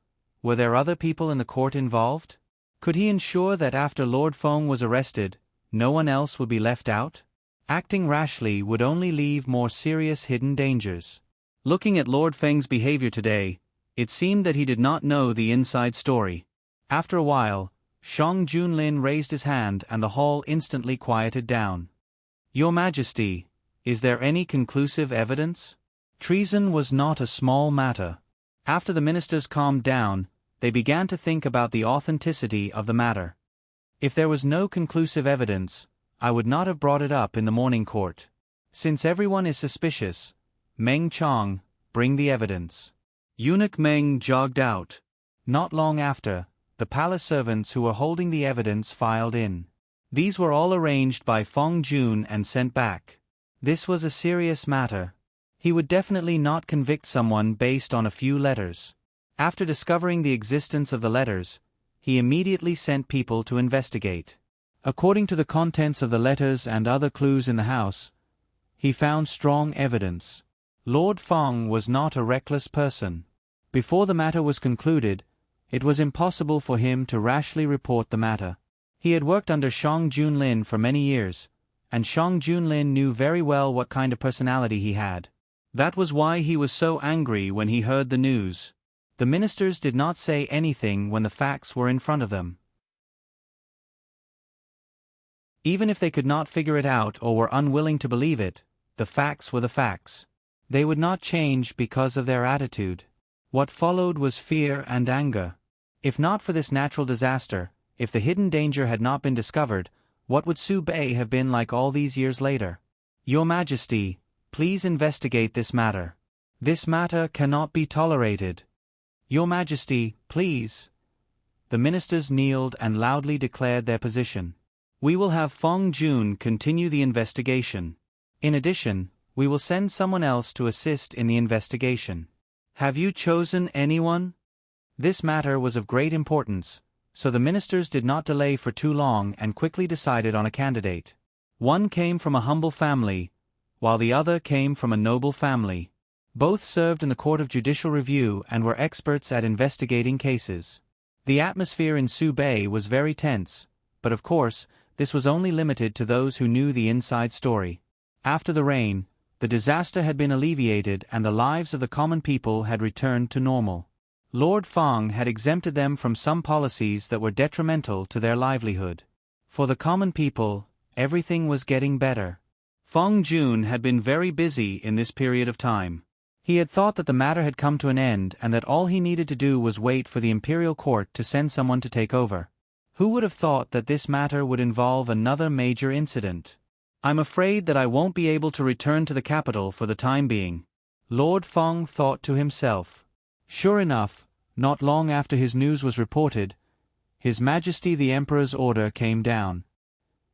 were there other people in the court involved? Could he ensure that after Lord Feng was arrested, no one else would be left out? Acting rashly would only leave more serious hidden dangers. Looking at Lord Feng's behavior today, it seemed that he did not know the inside story. After a while, Shang Junlin raised his hand and the hall instantly quieted down. Your Majesty, is there any conclusive evidence? Treason was not a small matter. After the ministers calmed down, they began to think about the authenticity of the matter. If there was no conclusive evidence, I would not have brought it up in the morning court. Since everyone is suspicious, Meng Chong, bring the evidence. Eunuch Meng jogged out. Not long after, the palace servants who were holding the evidence filed in. These were all arranged by Feng Jun and sent back. This was a serious matter. He would definitely not convict someone based on a few letters. After discovering the existence of the letters, he immediately sent people to investigate. According to the contents of the letters and other clues in the house, he found strong evidence. Lord Feng was not a reckless person. Before the matter was concluded, it was impossible for him to rashly report the matter. He had worked under Shang Junlin for many years, and Shang Junlin knew very well what kind of personality he had. That was why he was so angry when he heard the news. The ministers did not say anything when the facts were in front of them. Even if they could not figure it out or were unwilling to believe it, the facts were the facts. They would not change because of their attitude. What followed was fear and anger. If not for this natural disaster, if the hidden danger had not been discovered, what would Su Bei have been like all these years later? Your Majesty, please investigate this matter. This matter cannot be tolerated. Your Majesty, please. The ministers kneeled and loudly declared their position. We will have Feng Jun continue the investigation. In addition, we will send someone else to assist in the investigation. Have you chosen anyone? This matter was of great importance, so the ministers did not delay for too long and quickly decided on a candidate. One came from a humble family, while the other came from a noble family. Both served in the Court of Judicial Review and were experts at investigating cases. The atmosphere in Su Bei was very tense, but of course, this was only limited to those who knew the inside story. After the rain, the disaster had been alleviated and the lives of the common people had returned to normal. Lord Feng had exempted them from some policies that were detrimental to their livelihood. For the common people, everything was getting better. Feng Jun had been very busy in this period of time. He had thought that the matter had come to an end and that all he needed to do was wait for the imperial court to send someone to take over. Who would have thought that this matter would involve another major incident? I'm afraid that I won't be able to return to the capital for the time being. Lord Feng thought to himself. Sure enough, not long after his news was reported, His Majesty the Emperor's order came down.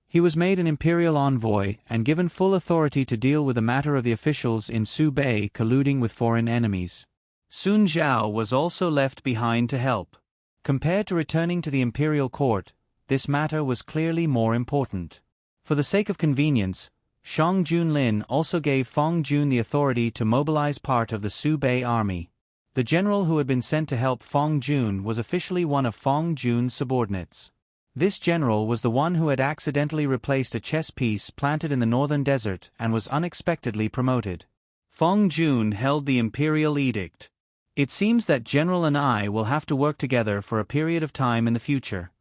He was made an imperial envoy and given full authority to deal with the matter of the officials in Su Bei colluding with foreign enemies. Sun Zhao was also left behind to help. Compared to returning to the imperial court, this matter was clearly more important. For the sake of convenience, Shang Junlin also gave Feng Jun the authority to mobilize part of the Su Bei army. The general who had been sent to help Feng Jun was officially one of Feng Jun's subordinates. This general was the one who had accidentally replaced a chess piece planted in the northern desert and was unexpectedly promoted. Feng Jun held the imperial edict. It seems that General and I will have to work together for a period of time in the future.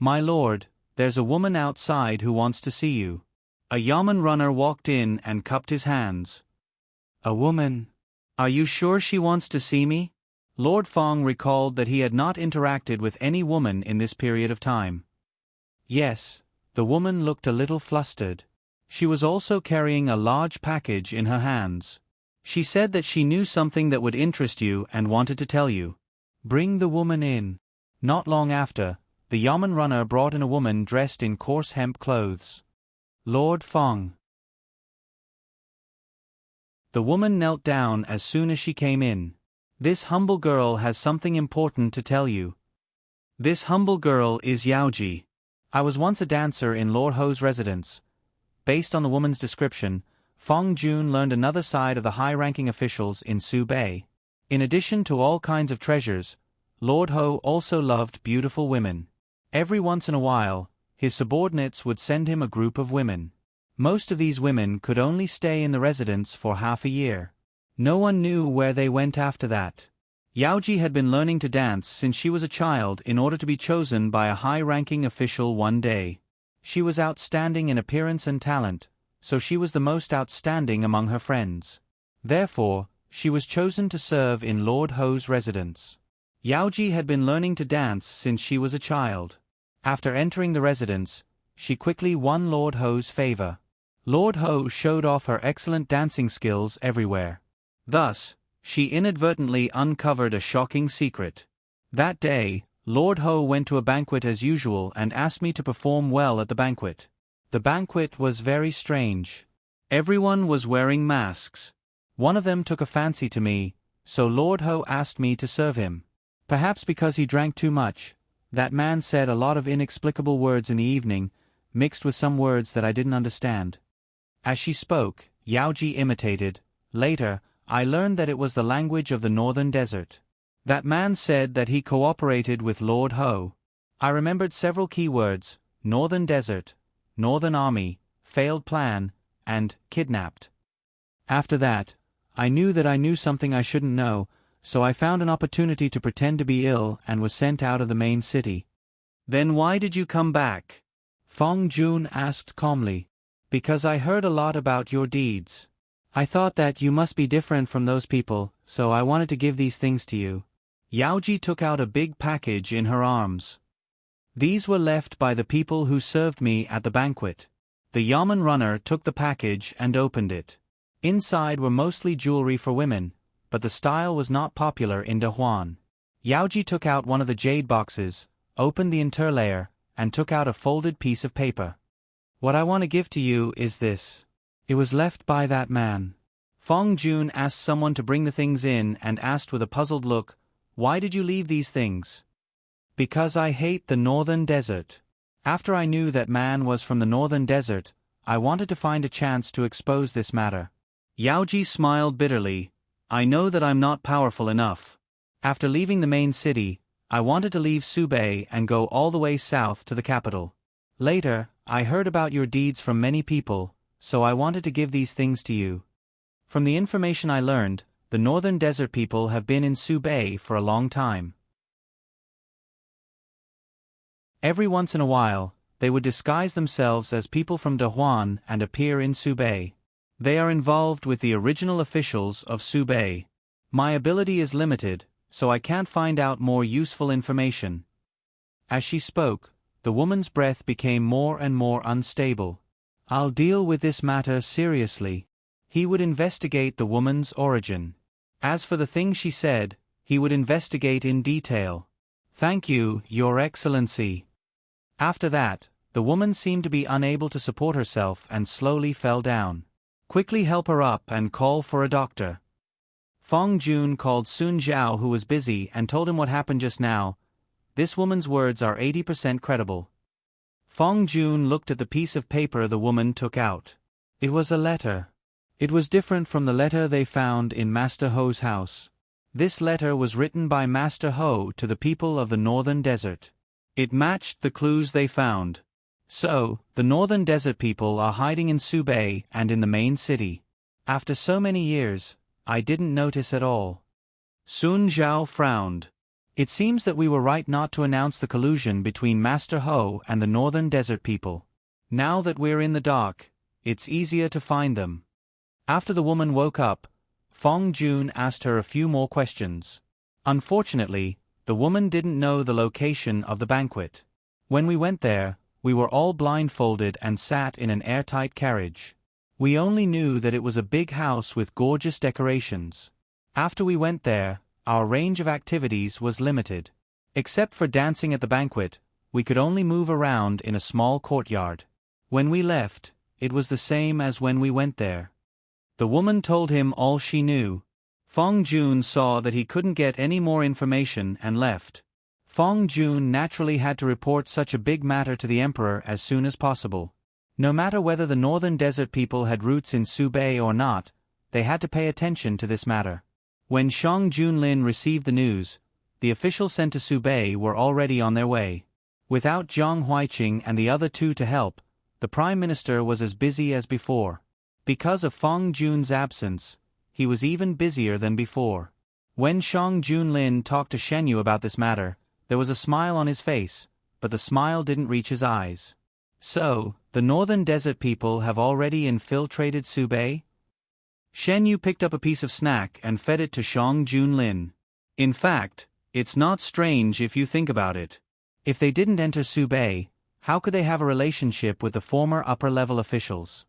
My lord, there's a woman outside who wants to see you. A yeoman runner walked in and cupped his hands. A woman? Are you sure she wants to see me? Lord Feng recalled that he had not interacted with any woman in this period of time. Yes, the woman looked a little flustered. She was also carrying a large package in her hands. She said that she knew something that would interest you and wanted to tell you. Bring the woman in. Not long after, the yeoman runner brought in a woman dressed in coarse hemp clothes. Lord Feng. The woman knelt down as soon as she came in. This humble girl has something important to tell you. This humble girl is Yaoji. I was once a dancer in Lord Ho's residence. Based on the woman's description, Feng Jun learned another side of the high-ranking officials in Su Bei. In addition to all kinds of treasures, Lord Ho also loved beautiful women. Every once in a while, his subordinates would send him a group of women. Most of these women could only stay in the residence for half a year. No one knew where they went after that. Yaoji had been learning to dance since she was a child in order to be chosen by a high-ranking official one day. She was outstanding in appearance and talent, so she was the most outstanding among her friends. Therefore, she was chosen to serve in Lord Ho's residence. Yaoji had been learning to dance since she was a child. After entering the residence, she quickly won Lord Ho's favor. Lord Ho showed off her excellent dancing skills everywhere. Thus, she inadvertently uncovered a shocking secret. That day, Lord Ho went to a banquet as usual and asked me to perform well at the banquet. The banquet was very strange. Everyone was wearing masks. One of them took a fancy to me, so Lord Ho asked me to serve him. Perhaps because he drank too much, that man said a lot of inexplicable words in the evening, mixed with some words that I didn't understand. As she spoke, Yaoji imitated. Later, I learned that it was the language of the northern desert. That man said that he cooperated with Lord Ho. I remembered several key words: northern desert, northern army, failed plan, and kidnapped. After that, I knew that I knew something I shouldn't know, so I found an opportunity to pretend to be ill and was sent out of the main city. Then why did you come back? Fong Jun asked calmly. Because I heard a lot about your deeds. I thought that you must be different from those people, so I wanted to give these things to you. Yaoji took out a big package in her arms. These were left by the people who served me at the banquet. The yamen runner took the package and opened it. Inside were mostly jewelry for women, but the style was not popular in Dahuan. Yaoji took out one of the jade boxes, opened the interlayer, and took out a folded piece of paper. What I want to give to you is this. It was left by that man. Fong Jun asked someone to bring the things in and asked with a puzzled look, "Why did you leave these things?" Because I hate the northern desert. After I knew that man was from the northern desert, I wanted to find a chance to expose this matter. Yaoji smiled bitterly. I know that I'm not powerful enough. After leaving the main city, I wanted to leave Subei and go all the way south to the capital. Later, I heard about your deeds from many people, so I wanted to give these things to you. From the information I learned, the northern desert people have been in Subei for a long time. Every once in a while, they would disguise themselves as people from Dahuan and appear in Subei. They are involved with the original officials of Subei. My ability is limited, so I can't find out more useful information. As she spoke, the woman's breath became more and more unstable. I'll deal with this matter seriously. He would investigate the woman's origin. As for the thing she said, he would investigate in detail. Thank you, Your Excellency. After that, the woman seemed to be unable to support herself and slowly fell down. Quickly help her up and call for a doctor. Fong Jun called Sun Zhao, who was busy, and told him what happened just now. This woman's words are 80% credible. Fong Jun looked at the piece of paper the woman took out. It was a letter. It was different from the letter they found in Master Ho's house. This letter was written by Master Ho to the people of the northern desert. It matched the clues they found. So, the northern desert people are hiding in Subei and in the main city. After so many years, I didn't notice at all. Sun Zhao frowned. It seems that we were right not to announce the collusion between Master Ho and the northern desert people. Now that we're in the dark, it's easier to find them. After the woman woke up, Fong Jun asked her a few more questions. Unfortunately, the woman didn't know the location of the banquet. When we went there, we were all blindfolded and sat in an airtight carriage. We only knew that it was a big house with gorgeous decorations. After we went there, our range of activities was limited. Except for dancing at the banquet, we could only move around in a small courtyard. When we left, it was the same as when we went there. The woman told him all she knew. Fong Jun saw that he couldn't get any more information and left. Fong Jun naturally had to report such a big matter to the emperor as soon as possible. No matter whether the northern desert people had roots in Subei or not, they had to pay attention to this matter. When Shang Junlin received the news, the officials sent to Subei were already on their way. Without Zhang Huiqing and the other two to help, the prime minister was as busy as before. Because of Fong Jun's absence, he was even busier than before. When Shang Junlin talked to Shen Yu about this matter, there was a smile on his face, but the smile didn't reach his eyes. So, the northern desert people have already infiltrated Subei? Shen Yu picked up a piece of snack and fed it to Shang Junlin. In fact, it's not strange if you think about it. If they didn't enter Subei, how could they have a relationship with the former upper-level officials?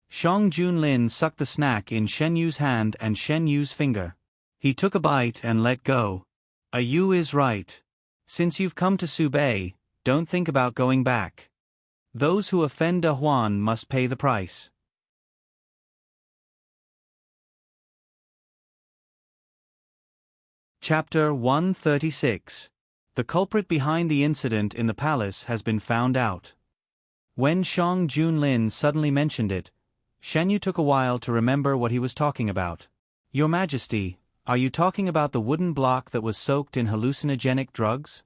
Shang Junlin sucked the snack in Shen Yu's hand and Shen Yu's finger. He took a bite and let go. Yu is right. Since you've come to Subei, don't think about going back. Those who offend Dahuan must pay the price. Chapter 136. The culprit behind the incident in the palace has been found out. When Shang Junlin suddenly mentioned it, Shen Yu took a while to remember what he was talking about. Your Majesty, are you talking about the wooden block that was soaked in hallucinogenic drugs?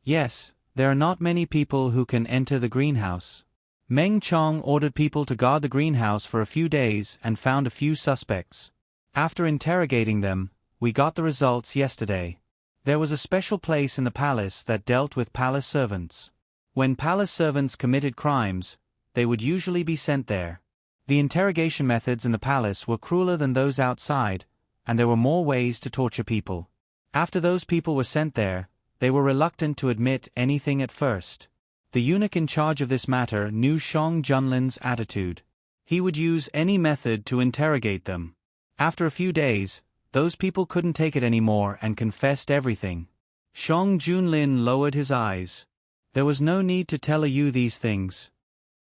Yes, there are not many people who can enter the greenhouse. Meng Chong ordered people to guard the greenhouse for a few days and found a few suspects. After interrogating them, we got the results yesterday. There was a special place in the palace that dealt with palace servants. When palace servants committed crimes, they would usually be sent there. The interrogation methods in the palace were crueler than those outside, and there were more ways to torture people. After those people were sent there, they were reluctant to admit anything at first. The eunuch in charge of this matter knew Shang Junlin's attitude. He would use any method to interrogate them. After a few days, those people couldn't take it anymore and confessed everything. Shang Junlin lowered his eyes. There was no need to tell you these things.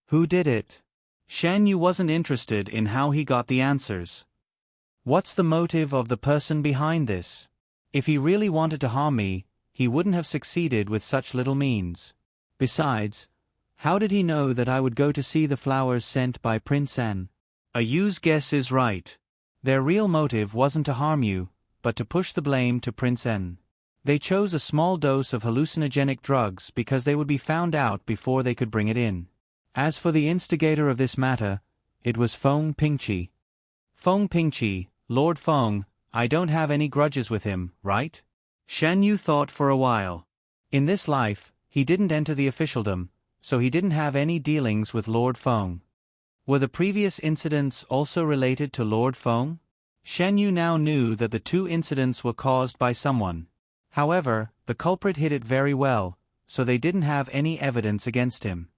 Who did it? Shen Yu wasn't interested in how he got the answers. What's the motive of the person behind this? If he really wanted to harm me, he wouldn't have succeeded with such little means. Besides, how did he know that I would go to see the flowers sent by Prince N? Yu's guess is right. Their real motive wasn't to harm you, but to push the blame to Prince N. They chose a small dose of hallucinogenic drugs because they would be found out before they could bring it in. As for the instigator of this matter, it was Feng Pingqi. Feng Pingqi, Lord Feng, I don't have any grudges with him, right? Shen Yu thought for a while. In this life, he didn't enter the officialdom, so he didn't have any dealings with Lord Feng. Were the previous incidents also related to Lord Feng? Shen Yu now knew that the two incidents were caused by someone. However, the culprit hid it very well, so they didn't have any evidence against him.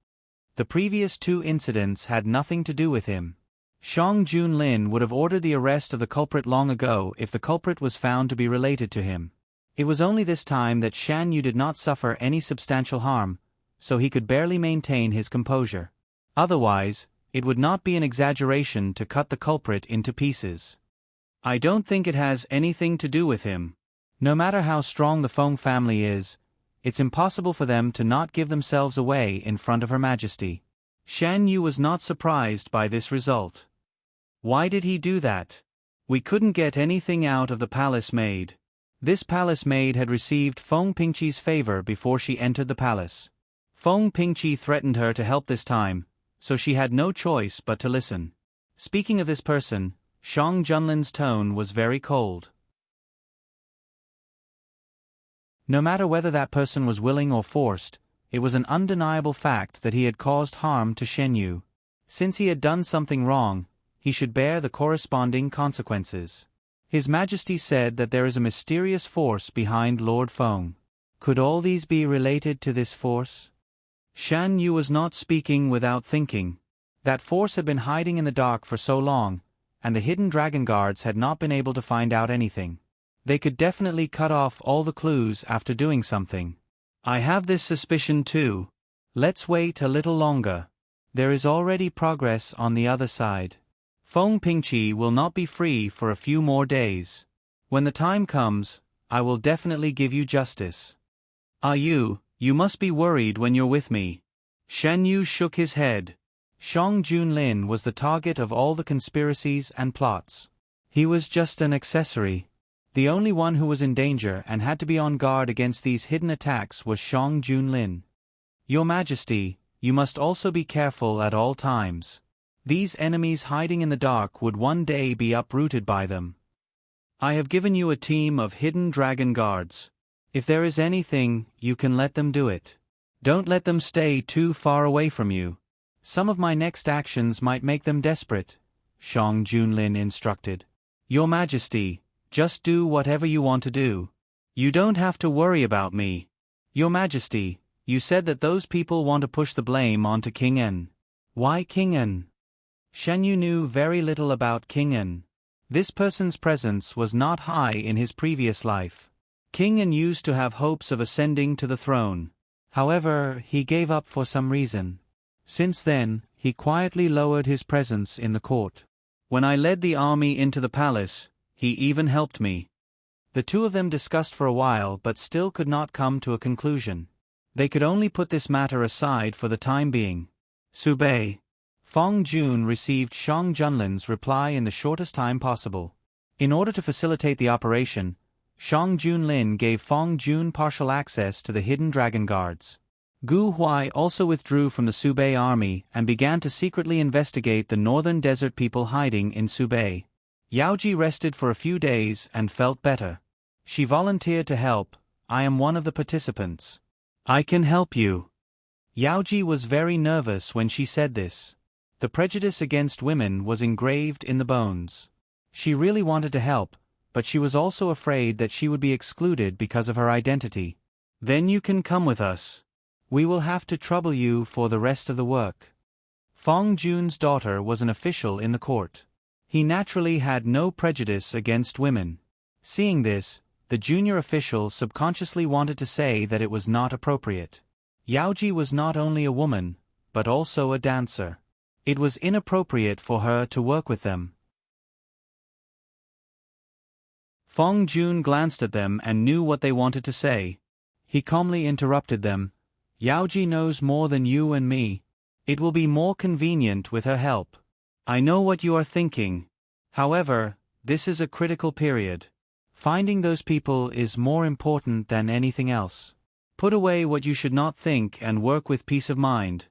The previous two incidents had nothing to do with him. Shang Junlin would have ordered the arrest of the culprit long ago if the culprit was found to be related to him. It was only this time that Shan Yu did not suffer any substantial harm, so he could barely maintain his composure. Otherwise, it would not be an exaggeration to cut the culprit into pieces. I don't think it has anything to do with him. No matter how strong the Feng family is, it's impossible for them to not give themselves away in front of Her Majesty. Shan Yu was not surprised by this result. Why did he do that? We couldn't get anything out of the palace maid. This palace maid had received Feng Pingqi's favor before she entered the palace. Feng Pingqi threatened her to help this time, so she had no choice but to listen. Speaking of this person, Shang Junlin's tone was very cold. No matter whether that person was willing or forced, it was an undeniable fact that he had caused harm to Shen Yu. Since he had done something wrong, he should bear the corresponding consequences. His Majesty said that there is a mysterious force behind Lord Feng. Could all these be related to this force? Shan Yu was not speaking without thinking. That force had been hiding in the dark for so long, and the hidden dragon guards had not been able to find out anything. They could definitely cut off all the clues after doing something. I have this suspicion too. Let's wait a little longer. There is already progress on the other side. Feng Pingqi will not be free for a few more days. When the time comes, I will definitely give you justice. You must be worried when you're with me. Shen Yu shook his head. Shang Junlin was the target of all the conspiracies and plots. He was just an accessory. The only one who was in danger and had to be on guard against these hidden attacks was Shang Junlin. Your Majesty, you must also be careful at all times. These enemies hiding in the dark would one day be uprooted by them. I have given you a team of hidden dragon guards. If there is anything, you can let them do it. Don't let them stay too far away from you. Some of my next actions might make them desperate, Shang Junlin instructed. Your Majesty, just do whatever you want to do. You don't have to worry about me. Your Majesty, you said that those people want to push the blame onto King N. Why King N? Shen Yu knew very little about King N. This person's presence was not high in his previous life. King N used to have hopes of ascending to the throne. However, he gave up for some reason. Since then, he quietly lowered his presence in the court. When I led the army into the palace, he even helped me. The two of them discussed for a while but still could not come to a conclusion. They could only put this matter aside for the time being. Subei. Fong Jun received Xiong Junlin's reply in the shortest time possible. In order to facilitate the operation, Xiong Junlin gave Fong Jun partial access to the hidden dragon guards. Gu Huai also withdrew from the Subei army and began to secretly investigate the northern desert people hiding in Subei. Yaoji rested for a few days and felt better. She volunteered to help. I am one of the participants. I can help you. Yaoji was very nervous when she said this. The prejudice against women was engraved in the bones. She really wanted to help, but she was also afraid that she would be excluded because of her identity. Then you can come with us. We will have to trouble you for the rest of the work. Fong Jun's daughter was an official in the court. He naturally had no prejudice against women. Seeing this, the junior official subconsciously wanted to say that it was not appropriate. Yaoji was not only a woman, but also a dancer. It was inappropriate for her to work with them. Fong Jun glanced at them and knew what they wanted to say. He calmly interrupted them. Yaoji knows more than you and me. It will be more convenient with her help. I know what you are thinking. However, this is a critical period. Finding those people is more important than anything else. Put away what you should not think and work with peace of mind.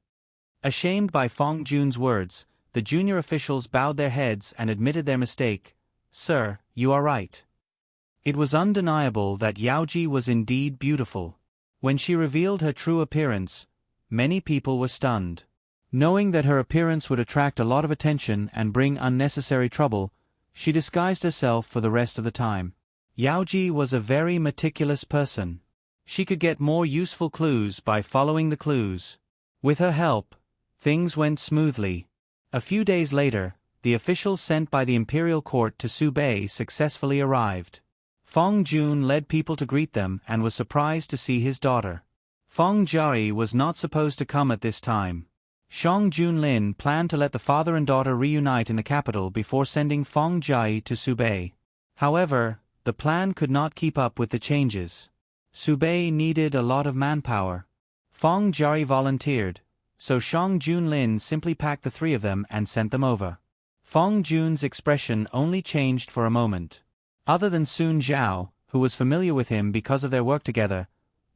Ashamed by Fong Jun's words, the junior officials bowed their heads and admitted their mistake. Sir, you are right. It was undeniable that Yaoji was indeed beautiful. When she revealed her true appearance, many people were stunned. Knowing that her appearance would attract a lot of attention and bring unnecessary trouble, she disguised herself for the rest of the time. Yaoji was a very meticulous person. She could get more useful clues by following the clues. With her help, things went smoothly. A few days later, the officials sent by the imperial court to Subei successfully arrived. Fong Jun led people to greet them and was surprised to see his daughter. Fong Jiai was not supposed to come at this time. Xiong Junlin planned to let the father and daughter reunite in the capital before sending Fong Jiai to Subei. However, the plan could not keep up with the changes. Subei needed a lot of manpower. Fong Jiai volunteered, so Xiong Junlin simply packed the three of them and sent them over. Fong Jun's expression only changed for a moment. Other than Sun Zhao, who was familiar with him because of their work together,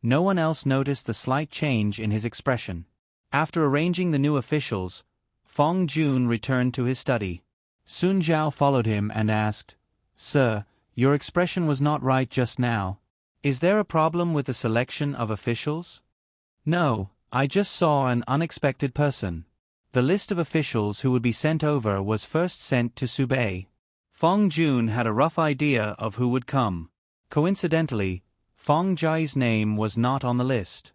no one else noticed the slight change in his expression. After arranging the new officials, Fong Jun returned to his study. Sun Zhao followed him and asked, Sir, your expression was not right just now. Is there a problem with the selection of officials? No, I just saw an unexpected person. The list of officials who would be sent over was first sent to Subei. Fong Jun had a rough idea of who would come. Coincidentally, Fong Jiai's name was not on the list.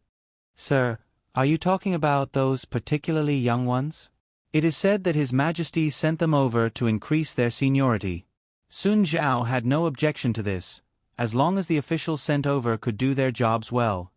Sir, are you talking about those particularly young ones? It is said that His Majesty sent them over to increase their seniority. Sun Zhao had no objection to this, as long as the officials sent over could do their jobs well.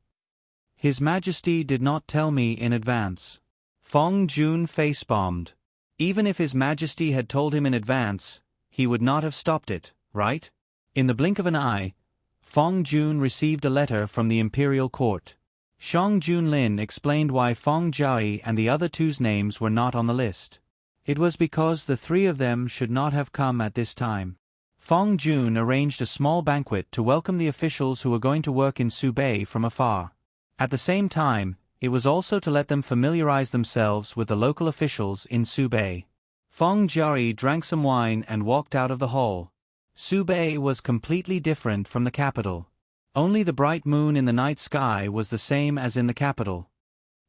His Majesty did not tell me in advance. Fong Jun face-bombed. Even if His Majesty had told him in advance, he would not have stopped it, right? In the blink of an eye, Fong Jun received a letter from the imperial court. Xiong Junlin explained why Fong Jiai and the other two's names were not on the list. It was because the three of them should not have come at this time. Fong Jun arranged a small banquet to welcome the officials who were going to work in Subei from afar. At the same time, it was also to let them familiarize themselves with the local officials in Subei. Fong Jiai drank some wine and walked out of the hall. Subei was completely different from the capital. Only the bright moon in the night sky was the same as in the capital.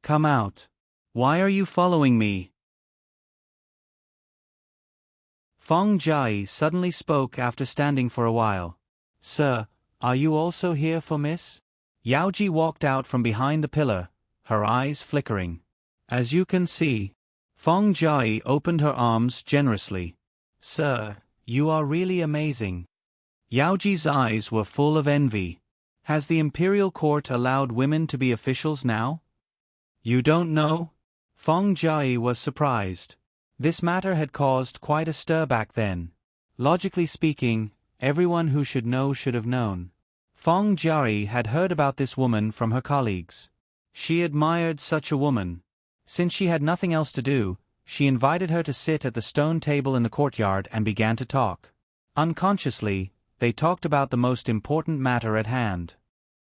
Come out. Why are you following me? Fong Jiai suddenly spoke after standing for a while. Sir, are you also here for Miss? Yaoji walked out from behind the pillar, her eyes flickering. As you can see, Fong Jiai opened her arms generously. Sir, you are really amazing. Yaoji's eyes were full of envy. Has the imperial court allowed women to be officials now? You don't know? Fong Jiai was surprised. This matter had caused quite a stir back then. Logically speaking, everyone who should know should have known. Feng Jiari had heard about this woman from her colleagues. She admired such a woman. Since she had nothing else to do, she invited her to sit at the stone table in the courtyard and began to talk. Unconsciously, they talked about the most important matter at hand.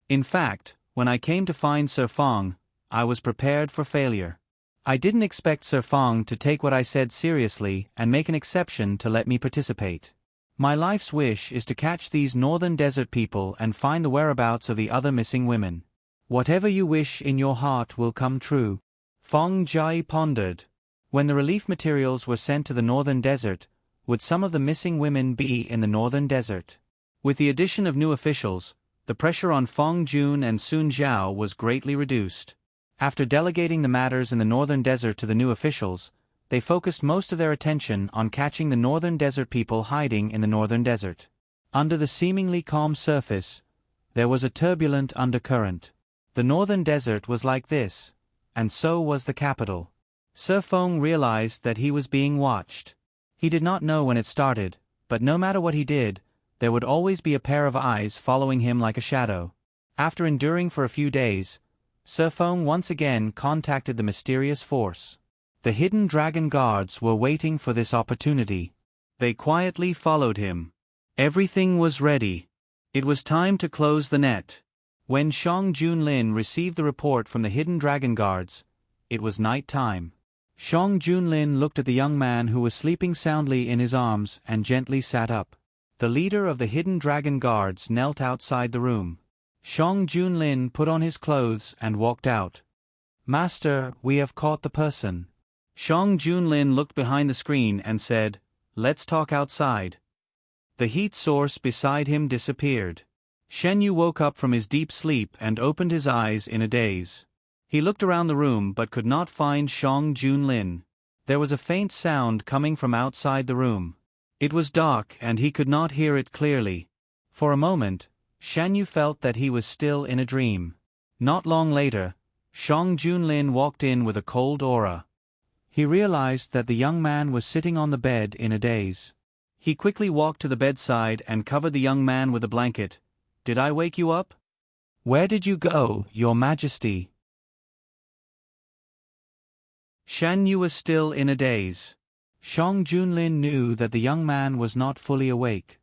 In fact, when I came to find Sir Feng, I was prepared for failure. I didn't expect Sir Feng to take what I said seriously and make an exception to let me participate. My life's wish is to catch these northern desert people and find the whereabouts of the other missing women. Whatever you wish in your heart will come true. Feng Jiai pondered. When the relief materials were sent to the northern desert, would some of the missing women be in the northern desert? With the addition of new officials, the pressure on Feng Jun and Sun Zhao was greatly reduced. After delegating the matters in the northern desert to the new officials, they focused most of their attention on catching the northern desert people hiding in the northern desert. Under the seemingly calm surface, there was a turbulent undercurrent. The northern desert was like this, and so was the capital. Sir Feng realized that he was being watched. He did not know when it started, but no matter what he did, there would always be a pair of eyes following him like a shadow. After enduring for a few days, Sir Feng once again contacted the mysterious force. The hidden dragon guards were waiting for this opportunity. They quietly followed him. Everything was ready. It was time to close the net. When Shang Junlin received the report from the hidden dragon guards, it was night time. Shang Junlin looked at the young man who was sleeping soundly in his arms and gently sat up. The leader of the hidden dragon guards knelt outside the room. Shang Junlin put on his clothes and walked out. "Master, we have caught the person." Shang Junlin looked behind the screen and said, "Let's talk outside." The heat source beside him disappeared. Shen Yu woke up from his deep sleep and opened his eyes in a daze. He looked around the room but could not find Shang Junlin. There was a faint sound coming from outside the room. It was dark and he could not hear it clearly. For a moment, Shen Yu felt that he was still in a dream. Not long later, Shang Junlin walked in with a cold aura. He realized that the young man was sitting on the bed in a daze. He quickly walked to the bedside and covered the young man with a blanket. "Did I wake you up?" "Where did you go, Your Majesty?" Shan Yu was still in a daze. Shang Junlin knew that the young man was not fully awake.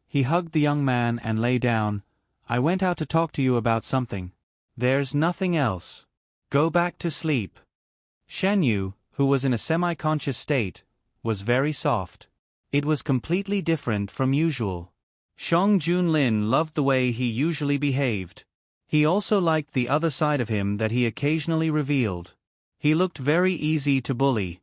He hugged the young man and lay down. "I went out to talk to you about something. There's nothing else. Go back to sleep." Shan Yu, who was in a semi-conscious state, was very soft. It was completely different from usual. Shang Junlin loved the way he usually behaved. He also liked the other side of him that he occasionally revealed. He looked very easy to bully.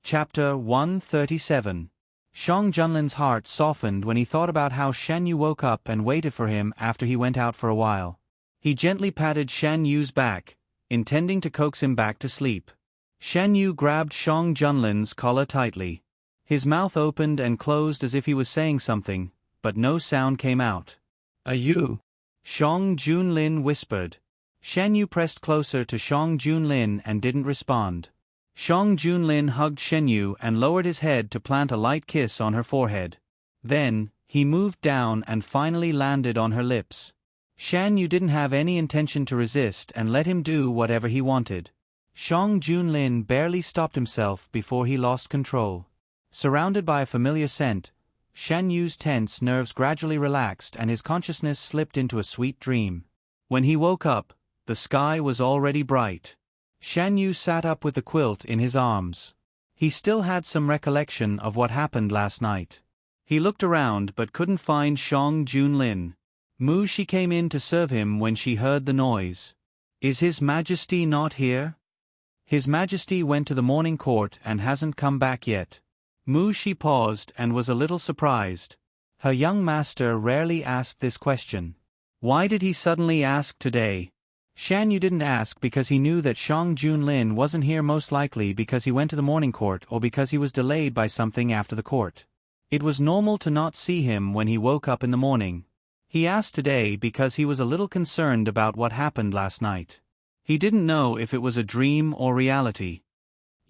Chapter 137. Shang Junlin's heart softened when he thought about how Shan Yu woke up and waited for him after he went out for a while. He gently patted Shan Yu's back, intending to coax him back to sleep. Shan Yu grabbed Shang Junlin's collar tightly. His mouth opened and closed as if he was saying something, but no sound came out. "Are you?" Shang Junlin whispered. Shan Yu pressed closer to Shang Junlin and didn't respond. Shang Junlin hugged Shen Yu and lowered his head to plant a light kiss on her forehead. Then, he moved down and finally landed on her lips. Shan Yu didn't have any intention to resist and let him do whatever he wanted. Shang Junlin barely stopped himself before he lost control. Surrounded by a familiar scent, Shan Yu's tense nerves gradually relaxed and his consciousness slipped into a sweet dream. When he woke up, the sky was already bright. Shan Yu sat up with the quilt in his arms. He still had some recollection of what happened last night. He looked around but couldn't find Shang Junlin. Mu Shi came in to serve him when she heard the noise. "Is His Majesty not here?" "His Majesty went to the morning court and hasn't come back yet." Mu Shi paused and was a little surprised. Her young master rarely asked this question. Why did he suddenly ask today? Shan Yu didn't ask because he knew that Shang Junlin wasn't here, most likely because he went to the morning court or because he was delayed by something after the court. It was normal to not see him when he woke up in the morning. He asked today because he was a little concerned about what happened last night. He didn't know if it was a dream or reality.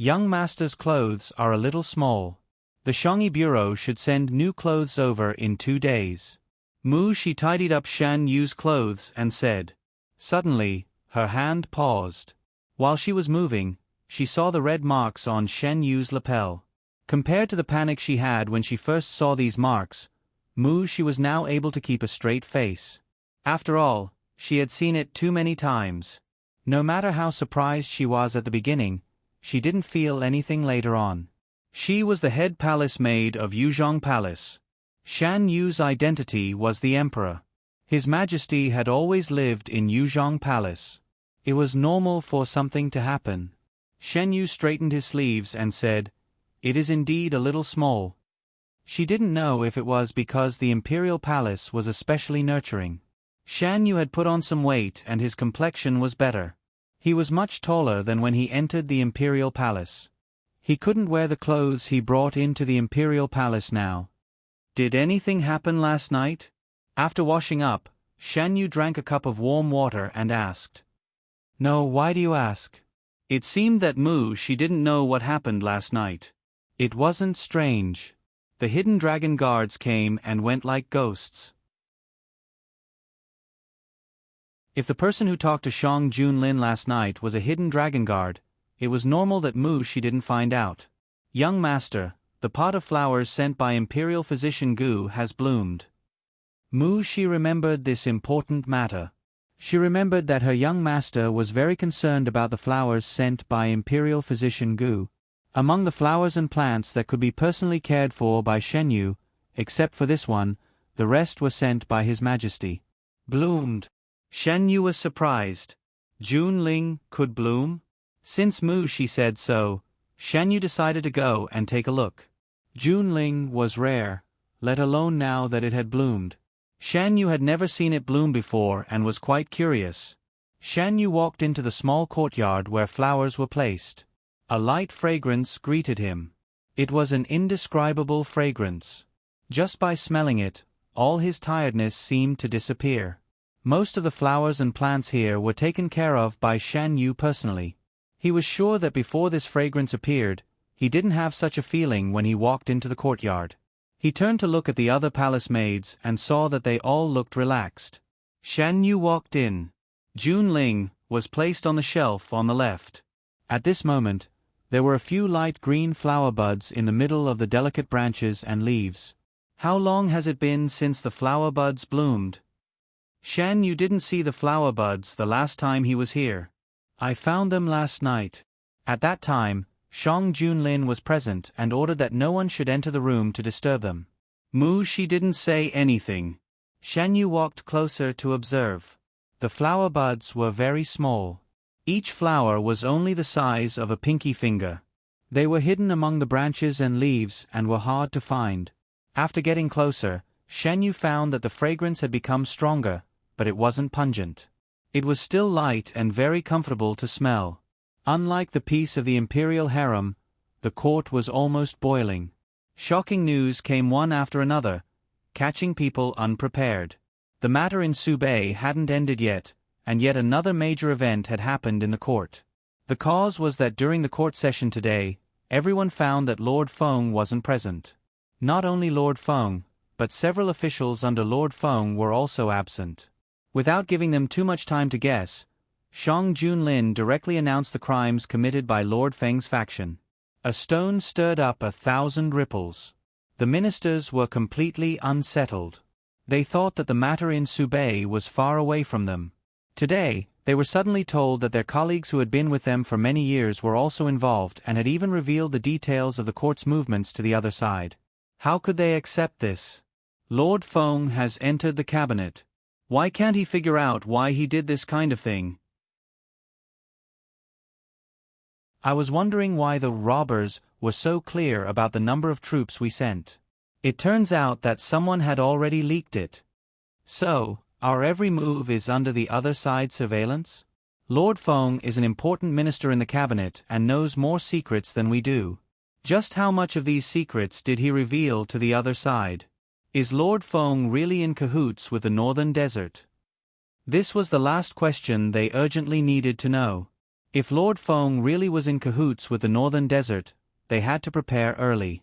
Young master's clothes are a little small. The Shangyi Bureau should send new clothes over in 2 days. Mu Shi tidied up Shan Yu's clothes and said. Suddenly, her hand paused. While she was moving, she saw the red marks on Shan Yu's lapel. Compared to the panic she had when she first saw these marks, Mu Shi was now able to keep a straight face. After all, she had seen it too many times. No matter how surprised she was at the beginning, she didn't feel anything later on. She was the head palace maid of Yuzhong Palace. Shan Yu's identity was the emperor. His Majesty had always lived in Yuzhong Palace. It was normal for something to happen. Shan Yu straightened his sleeves and said, "It is indeed a little small." She didn't know if it was because the imperial palace was especially nurturing. Shan Yu had put on some weight and his complexion was better. He was much taller than when he entered the imperial palace. He couldn't wear the clothes he brought into the imperial palace now. Did anything happen last night? After washing up, Shan Yu drank a cup of warm water and asked. No, why do you ask? It seemed that Mu Shi didn't know what happened last night. It wasn't strange. The hidden dragon guards came and went like ghosts. If the person who talked to Shang Junlin last night was a hidden dragon guard, it was normal that Mu Shi didn't find out. Young master, the pot of flowers sent by Imperial Physician Gu has bloomed. Mu Shi remembered this important matter. She remembered that her young master was very concerned about the flowers sent by Imperial Physician Gu. Among the flowers and plants that could be personally cared for by Shen Yu, except for this one, the rest were sent by His Majesty. Bloomed. Shen Yu was surprised. Junling could bloom? Since Mu Shi said so, Shen Yu decided to go and take a look. Junling was rare, let alone now that it had bloomed. Shan Yu had never seen it bloom before and was quite curious. Shan Yu walked into the small courtyard where flowers were placed. A light fragrance greeted him. It was an indescribable fragrance. Just by smelling it, all his tiredness seemed to disappear. Most of the flowers and plants here were taken care of by Shan Yu personally. He was sure that before this fragrance appeared, he didn't have such a feeling when he walked into the courtyard. He turned to look at the other palace maids and saw that they all looked relaxed. Shan Yu walked in. Junling was placed on the shelf on the left. At this moment, there were a few light green flower buds in the middle of the delicate branches and leaves. How long has it been since the flower buds bloomed? Shan Yu didn't see the flower buds the last time he was here. I found them last night. At that time, Shang Junlin was present and ordered that no one should enter the room to disturb them. Mu Shi didn't say anything. Shan Yu walked closer to observe. The flower buds were very small. Each flower was only the size of a pinky finger. They were hidden among the branches and leaves and were hard to find. After getting closer, Shan Yu found that the fragrance had become stronger, but it wasn't pungent. It was still light and very comfortable to smell. Unlike the peace of the imperial harem, the court was almost boiling. Shocking news came one after another, catching people unprepared. The matter in Subei hadn't ended yet, and yet another major event had happened in the court. The cause was that during the court session today, everyone found that Lord Feng wasn't present. Not only Lord Feng, but several officials under Lord Feng were also absent. Without giving them too much time to guess, Shang Junlin directly announced the crimes committed by Lord Feng's faction. A stone stirred up 1,000 ripples. The ministers were completely unsettled. They thought that the matter in Subei was far away from them. Today, they were suddenly told that their colleagues who had been with them for many years were also involved and had even revealed the details of the court's movements to the other side. How could they accept this? Lord Feng has entered the cabinet. Why can't he figure out why he did this kind of thing? I was wondering why the robbers were so clear about the number of troops we sent. It turns out that someone had already leaked it. So, our every move is under the other side's surveillance? Lord Feng is an important minister in the cabinet and knows more secrets than we do. Just how much of these secrets did he reveal to the other side? Is Lord Feng really in cahoots with the northern desert? This was the last question they urgently needed to know. If Lord Feng really was in cahoots with the Northern Desert, they had to prepare early.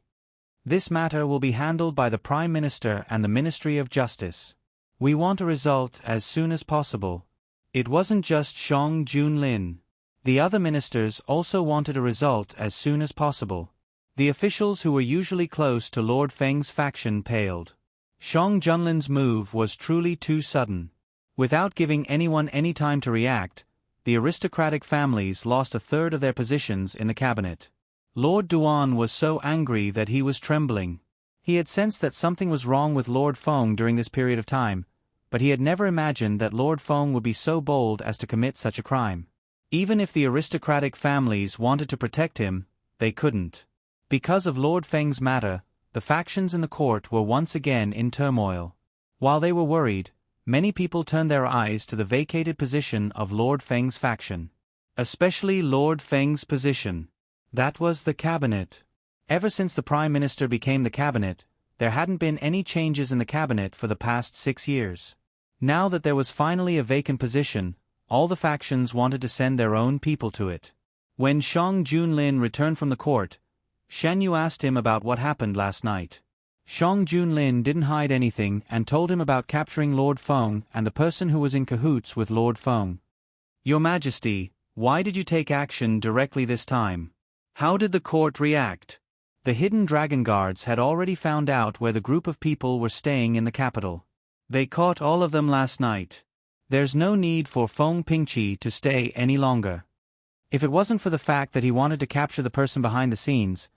This matter will be handled by the Prime Minister and the Ministry of Justice. We want a result as soon as possible. It wasn't just Shang Junlin. The other ministers also wanted a result as soon as possible. The officials who were usually close to Lord Feng's faction paled. Shang Junlin's move was truly too sudden. Without giving anyone any time to react, the aristocratic families lost a third of their positions in the cabinet. Lord Duan was so angry that he was trembling. He had sensed that something was wrong with Lord Feng during this period of time, but he had never imagined that Lord Feng would be so bold as to commit such a crime. Even if the aristocratic families wanted to protect him, they couldn't. Because of Lord Feng's matter, the factions in the court were once again in turmoil. While they were worried, many people turned their eyes to the vacated position of Lord Feng's faction. Especially Lord Feng's position. That was the cabinet. Ever since the Prime Minister became the cabinet, there hadn't been any changes in the cabinet for the past 6 years. Now that there was finally a vacant position, all the factions wanted to send their own people to it. When Shang Junlin returned from the court, Shen Yu asked him about what happened last night. Shang Junlin didn't hide anything and told him about capturing Lord Feng and the person who was in cahoots with Lord Feng. Your Majesty, why did you take action directly this time? How did the court react? The hidden dragon guards had already found out where the group of people were staying in the capital. They caught all of them last night. There's no need for Feng Pingqi to stay any longer. If it wasn't for the fact that he wanted to capture the person behind the scenes,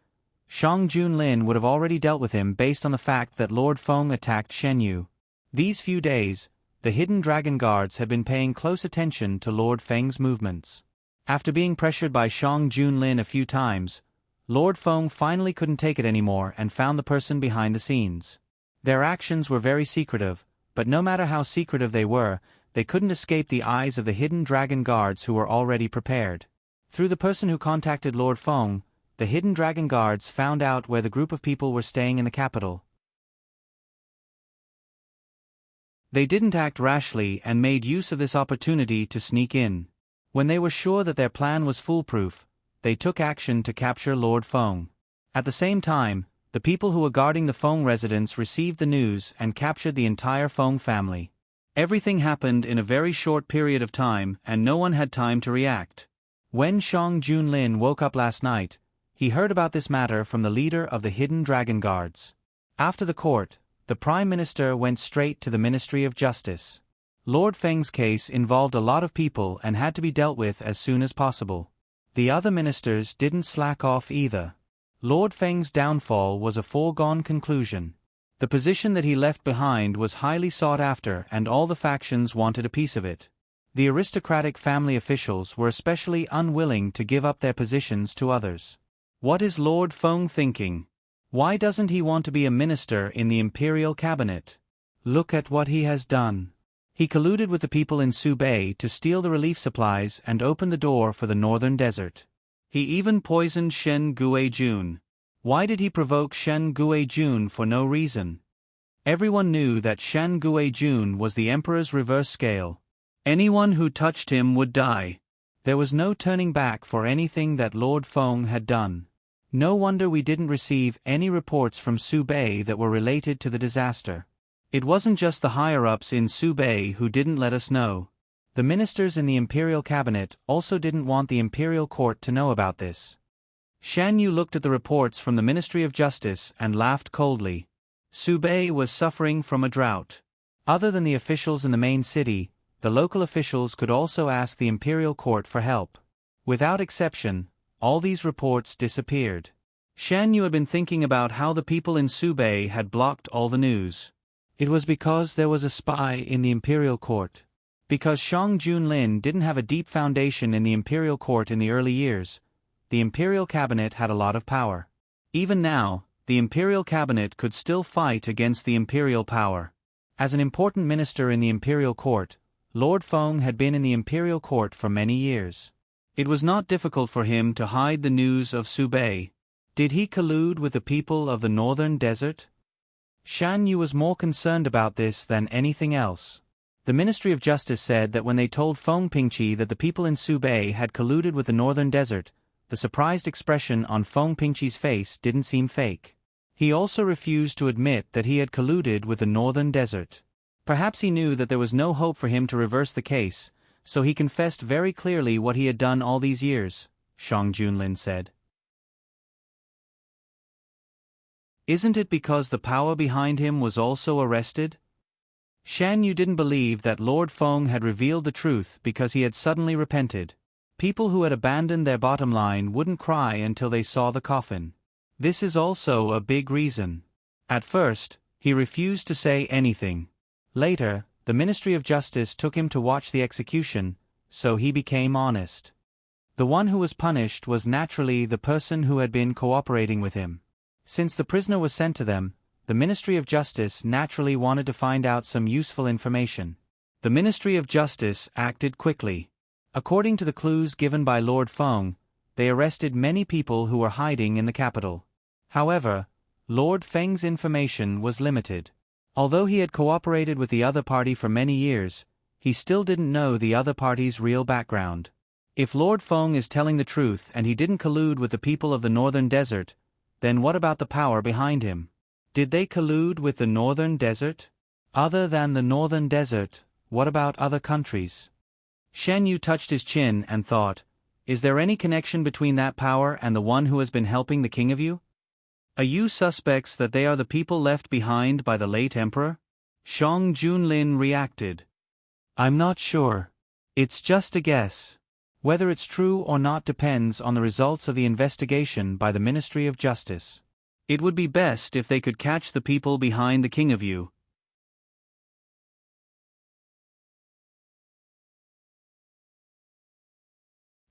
Shang Junlin would have already dealt with him based on the fact that Lord Feng attacked Shen Yu. These few days, the hidden dragon guards had been paying close attention to Lord Feng's movements. After being pressured by Shang Junlin a few times, Lord Feng finally couldn't take it anymore and found the person behind the scenes. Their actions were very secretive, but no matter how secretive they couldn't escape the eyes of the hidden dragon guards who were already prepared. Through the person who contacted Lord Feng, the hidden dragon guards found out where the group of people were staying in the capital. They didn't act rashly and made use of this opportunity to sneak in. When they were sure that their plan was foolproof, they took action to capture Lord Feng. At the same time, the people who were guarding the Feng residence received the news and captured the entire Feng family. Everything happened in a very short period of time and no one had time to react. When Shang Junlin woke up last night, he heard about this matter from the leader of the hidden dragon guards. After the court, the Prime Minister went straight to the Ministry of Justice. Lord Feng's case involved a lot of people and had to be dealt with as soon as possible. The other ministers didn't slack off either. Lord Feng's downfall was a foregone conclusion. The position that he left behind was highly sought after and all the factions wanted a piece of it. The aristocratic family officials were especially unwilling to give up their positions to others. What is Lord Feng thinking? Why doesn't he want to be a minister in the imperial cabinet? Look at what he has done. He colluded with the people in Subei to steal the relief supplies and open the door for the northern desert. He even poisoned Shen Guijun. Why did he provoke Shen Guijun for no reason? Everyone knew that Shen Guijun was the Emperor's reverse scale. Anyone who touched him would die. There was no turning back for anything that Lord Feng had done. No wonder we didn't receive any reports from Subei that were related to the disaster. It wasn't just the higher-ups in Subei who didn't let us know. The ministers in the imperial cabinet also didn't want the imperial court to know about this. Shan Yu looked at the reports from the Ministry of Justice and laughed coldly. Subei was suffering from a drought. Other than the officials in the main city, the local officials could also ask the imperial court for help. Without exception, all these reports disappeared. Shan Yu had been thinking about how the people in Subei had blocked all the news. It was because there was a spy in the imperial court. Because Shang Junlin didn't have a deep foundation in the imperial court in the early years, the imperial cabinet had a lot of power. Even now, the imperial cabinet could still fight against the imperial power. As an important minister in the imperial court, Lord Feng had been in the imperial court for many years. It was not difficult for him to hide the news of Subei. Did he collude with the people of the northern desert? Shan Yu was more concerned about this than anything else. The Ministry of Justice said that when they told Feng Pingqi that the people in Subei had colluded with the Northern Desert, the surprised expression on Feng Pingqi's face didn't seem fake. He also refused to admit that he had colluded with the Northern Desert. Perhaps he knew that there was no hope for him to reverse the case, so he confessed very clearly what he had done all these years, Shang Junlin said. Isn't it because the power behind him was also arrested? Shan Yu didn't believe that Lord Feng had revealed the truth because he had suddenly repented. People who had abandoned their bottom line wouldn't cry until they saw the coffin. This is also a big reason. At first, he refused to say anything. Later, the Ministry of Justice took him to watch the execution, so he became honest. The one who was punished was naturally the person who had been cooperating with him. Since the prisoner was sent to them, the Ministry of Justice naturally wanted to find out some useful information. The Ministry of Justice acted quickly. According to the clues given by Lord Feng, they arrested many people who were hiding in the capital. However, Lord Feng's information was limited. Although he had cooperated with the other party for many years, he still didn't know the other party's real background. If Lord Feng is telling the truth and he didn't collude with the people of the Northern Desert, then what about the power behind him? Did they collude with the Northern Desert? Other than the Northern Desert, what about other countries? Shen Yu touched his chin and thought, is there any connection between that power and the one who has been helping the king of you? Are you suspects that they are the people left behind by the late emperor? Shang Junlin reacted. I'm not sure. It's just a guess. Whether it's true or not depends on the results of the investigation by the Ministry of Justice. It would be best if they could catch the people behind the king of you.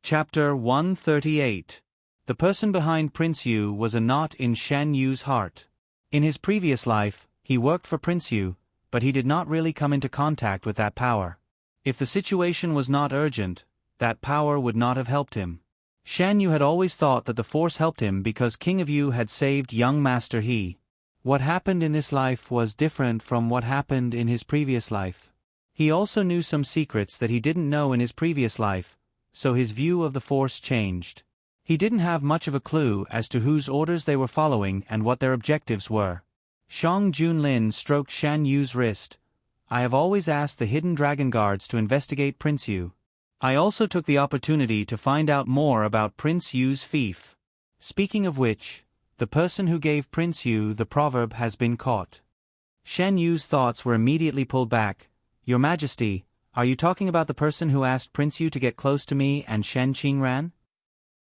Chapter 138. The person behind Prince Yu was a knot in Shan Yu's heart. In his previous life, he worked for Prince Yu, but he did not really come into contact with that power. If the situation was not urgent, that power would not have helped him. Shan Yu had always thought that the force helped him because King of Yu had saved young Master He. What happened in this life was different from what happened in his previous life. He also knew some secrets that he didn't know in his previous life, so his view of the force changed. He didn't have much of a clue as to whose orders they were following and what their objectives were. Shang Junlin stroked Shan Yu's wrist. I have always asked the hidden dragon guards to investigate Prince Yu. I also took the opportunity to find out more about Prince Yu's fief. Speaking of which, the person who gave Prince Yu the proverb has been caught. Shan Yu's thoughts were immediately pulled back. Your Majesty, are you talking about the person who asked Prince Yu to get close to me and Shen Qingran?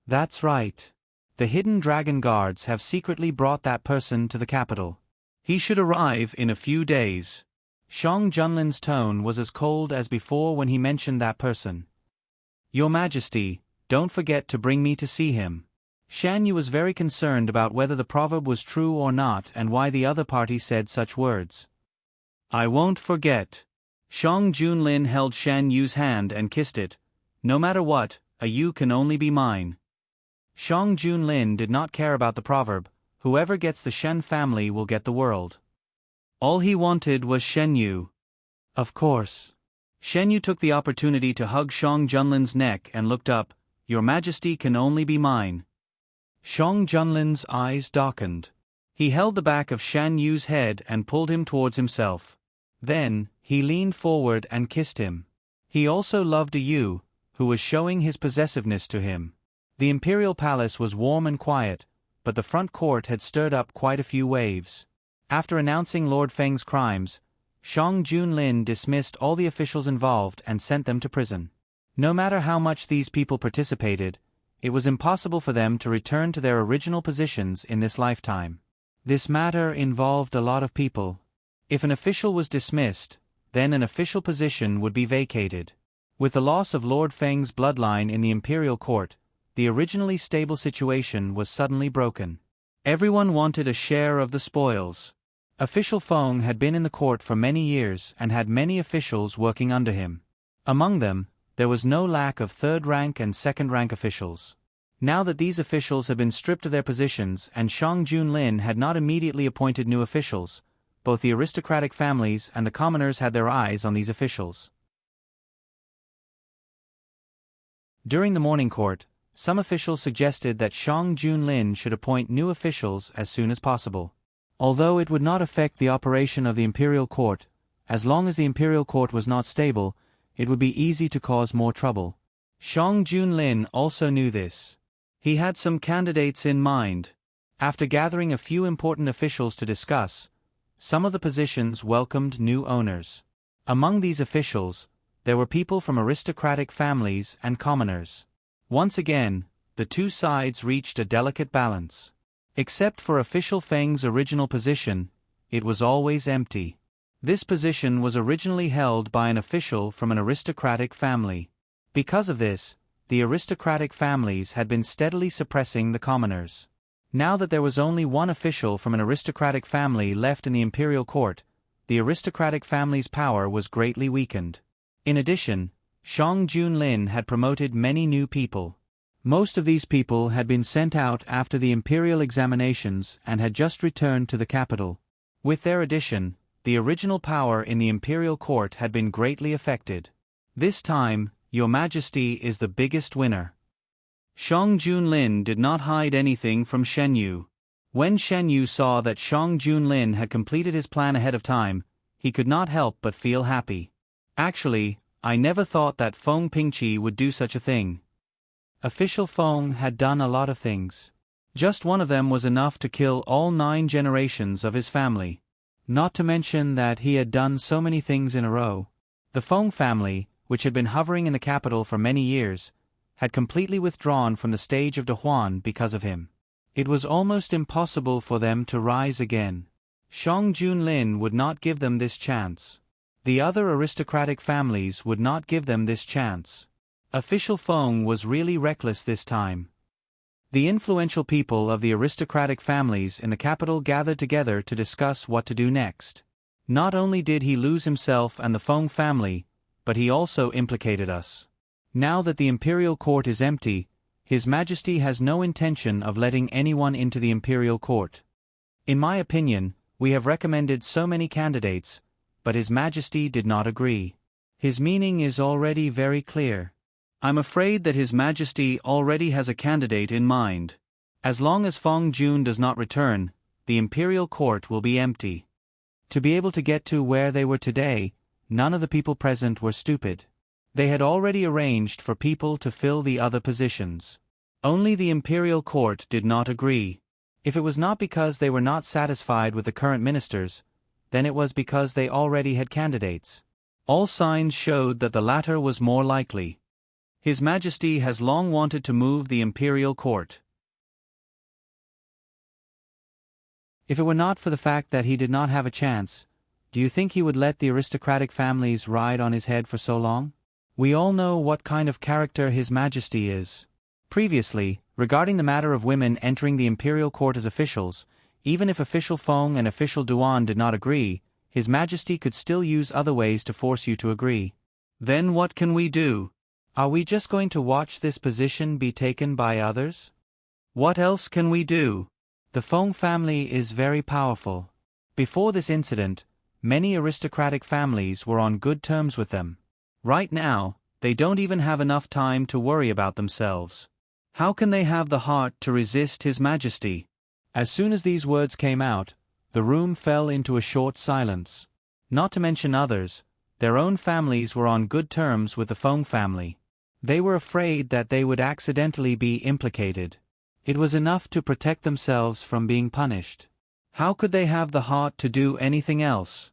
That's right. The hidden dragon guards have secretly brought that person to the capital. He should arrive in a few days. Shang Junlin's tone was as cold as before when he mentioned that person. Your Majesty, don't forget to bring me to see him. Shan Yu was very concerned about whether the proverb was true or not and why the other party said such words. I won't forget. Shang Junlin held Shan Yu's hand and kissed it. No matter what, a Yu can only be mine. Shang Junlin did not care about the proverb, whoever gets the Shen family will get the world. All he wanted was Shen Yu. Of course. Shen Yu took the opportunity to hug Shang Junlin's neck and looked up. Your Majesty can only be mine. Shang Junlin's eyes darkened. He held the back of Shan Yu's head and pulled him towards himself. Then, he leaned forward and kissed him. He also loved a Yu, who was showing his possessiveness to him. The imperial palace was warm and quiet, but the front court had stirred up quite a few waves. After announcing Lord Feng's crimes, Shang Junlin dismissed all the officials involved and sent them to prison. No matter how much these people participated, it was impossible for them to return to their original positions in this lifetime. This matter involved a lot of people. If an official was dismissed, then an official position would be vacated. With the loss of Lord Feng's bloodline in the imperial court, the originally stable situation was suddenly broken. Everyone wanted a share of the spoils. Official Feng had been in the court for many years and had many officials working under him. Among them, there was no lack of third-rank and second-rank officials. Now that these officials had been stripped of their positions and Shang Junlin had not immediately appointed new officials, both the aristocratic families and the commoners had their eyes on these officials. During the morning court, some officials suggested that Shang Junlin should appoint new officials as soon as possible. Although it would not affect the operation of the imperial court, as long as the imperial court was not stable, it would be easy to cause more trouble. Shang Junlin also knew this. He had some candidates in mind. After gathering a few important officials to discuss, some of the positions welcomed new owners. Among these officials, there were people from aristocratic families and commoners. Once again, the two sides reached a delicate balance. Except for official Feng's original position, it was always empty. This position was originally held by an official from an aristocratic family. Because of this, the aristocratic families had been steadily suppressing the commoners. Now that there was only one official from an aristocratic family left in the imperial court, the aristocratic family's power was greatly weakened. In addition, Shang Junlin had promoted many new people. Most of these people had been sent out after the imperial examinations and had just returned to the capital. With their addition, the original power in the imperial court had been greatly affected. This time, Your Majesty is the biggest winner. Shang Junlin did not hide anything from Shen Yu. When Shen Yu saw that Shang Junlin had completed his plan ahead of time, he could not help but feel happy. Actually, I never thought that Feng Pingqi would do such a thing. Official Feng had done a lot of things. Just one of them was enough to kill all 9 generations of his family. Not to mention that he had done so many things in a row. The Feng family, which had been hovering in the capital for many years, had completely withdrawn from the stage of Dehuan because of him. It was almost impossible for them to rise again. Shang Junlin would not give them this chance. The other aristocratic families would not give them this chance. Official Feng was really reckless this time. The influential people of the aristocratic families in the capital gathered together to discuss what to do next. Not only did he lose himself and the Feng family, but he also implicated us. Now that the imperial court is empty, His Majesty has no intention of letting anyone into the imperial court. In my opinion, we have recommended so many candidates, but His Majesty did not agree. His meaning is already very clear. I'm afraid that His Majesty already has a candidate in mind. As long as Feng Jun does not return, the imperial court will be empty. To be able to get to where they were today, none of the people present were stupid. They had already arranged for people to fill the other positions. Only the imperial court did not agree. If it was not because they were not satisfied with the current ministers, then it was because they already had candidates. All signs showed that the latter was more likely. His Majesty has long wanted to move the imperial court. If it were not for the fact that he did not have a chance, do you think he would let the aristocratic families ride on his head for so long? We all know what kind of character His Majesty is. Previously, regarding the matter of women entering the imperial court as officials, even if official Feng and official Duan did not agree, His Majesty could still use other ways to force you to agree. Then what can we do? Are we just going to watch this position be taken by others? What else can we do? The Feng family is very powerful. Before this incident, many aristocratic families were on good terms with them. Right now, they don't even have enough time to worry about themselves. How can they have the heart to resist His Majesty? As soon as these words came out, the room fell into a short silence. Not to mention others, their own families were on good terms with the Feng family. They were afraid that they would accidentally be implicated. It was enough to protect themselves from being punished. How could they have the heart to do anything else?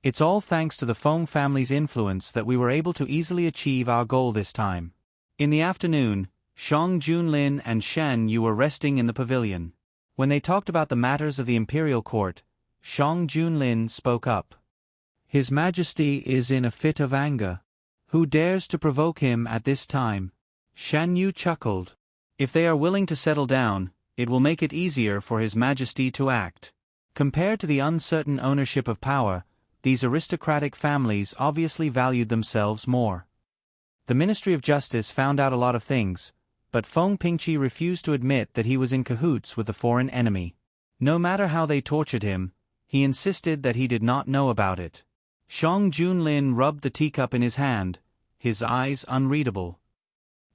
It's all thanks to the Feng family's influence that we were able to easily achieve our goal this time. In the afternoon, Shang Junlin and Shen Yu were resting in the pavilion. When they talked about the matters of the imperial court, Shang Junlin spoke up. His Majesty is in a fit of anger. Who dares to provoke him at this time? Shen Yu chuckled. If they are willing to settle down, it will make it easier for His Majesty to act. Compared to the uncertain ownership of power, these aristocratic families obviously valued themselves more. The Ministry of Justice found out a lot of things, but Feng Pingqi refused to admit that he was in cahoots with the foreign enemy. No matter how they tortured him, He insisted that he did not know about it. Shang Junlin rubbed the teacup in his hand, his eyes unreadable.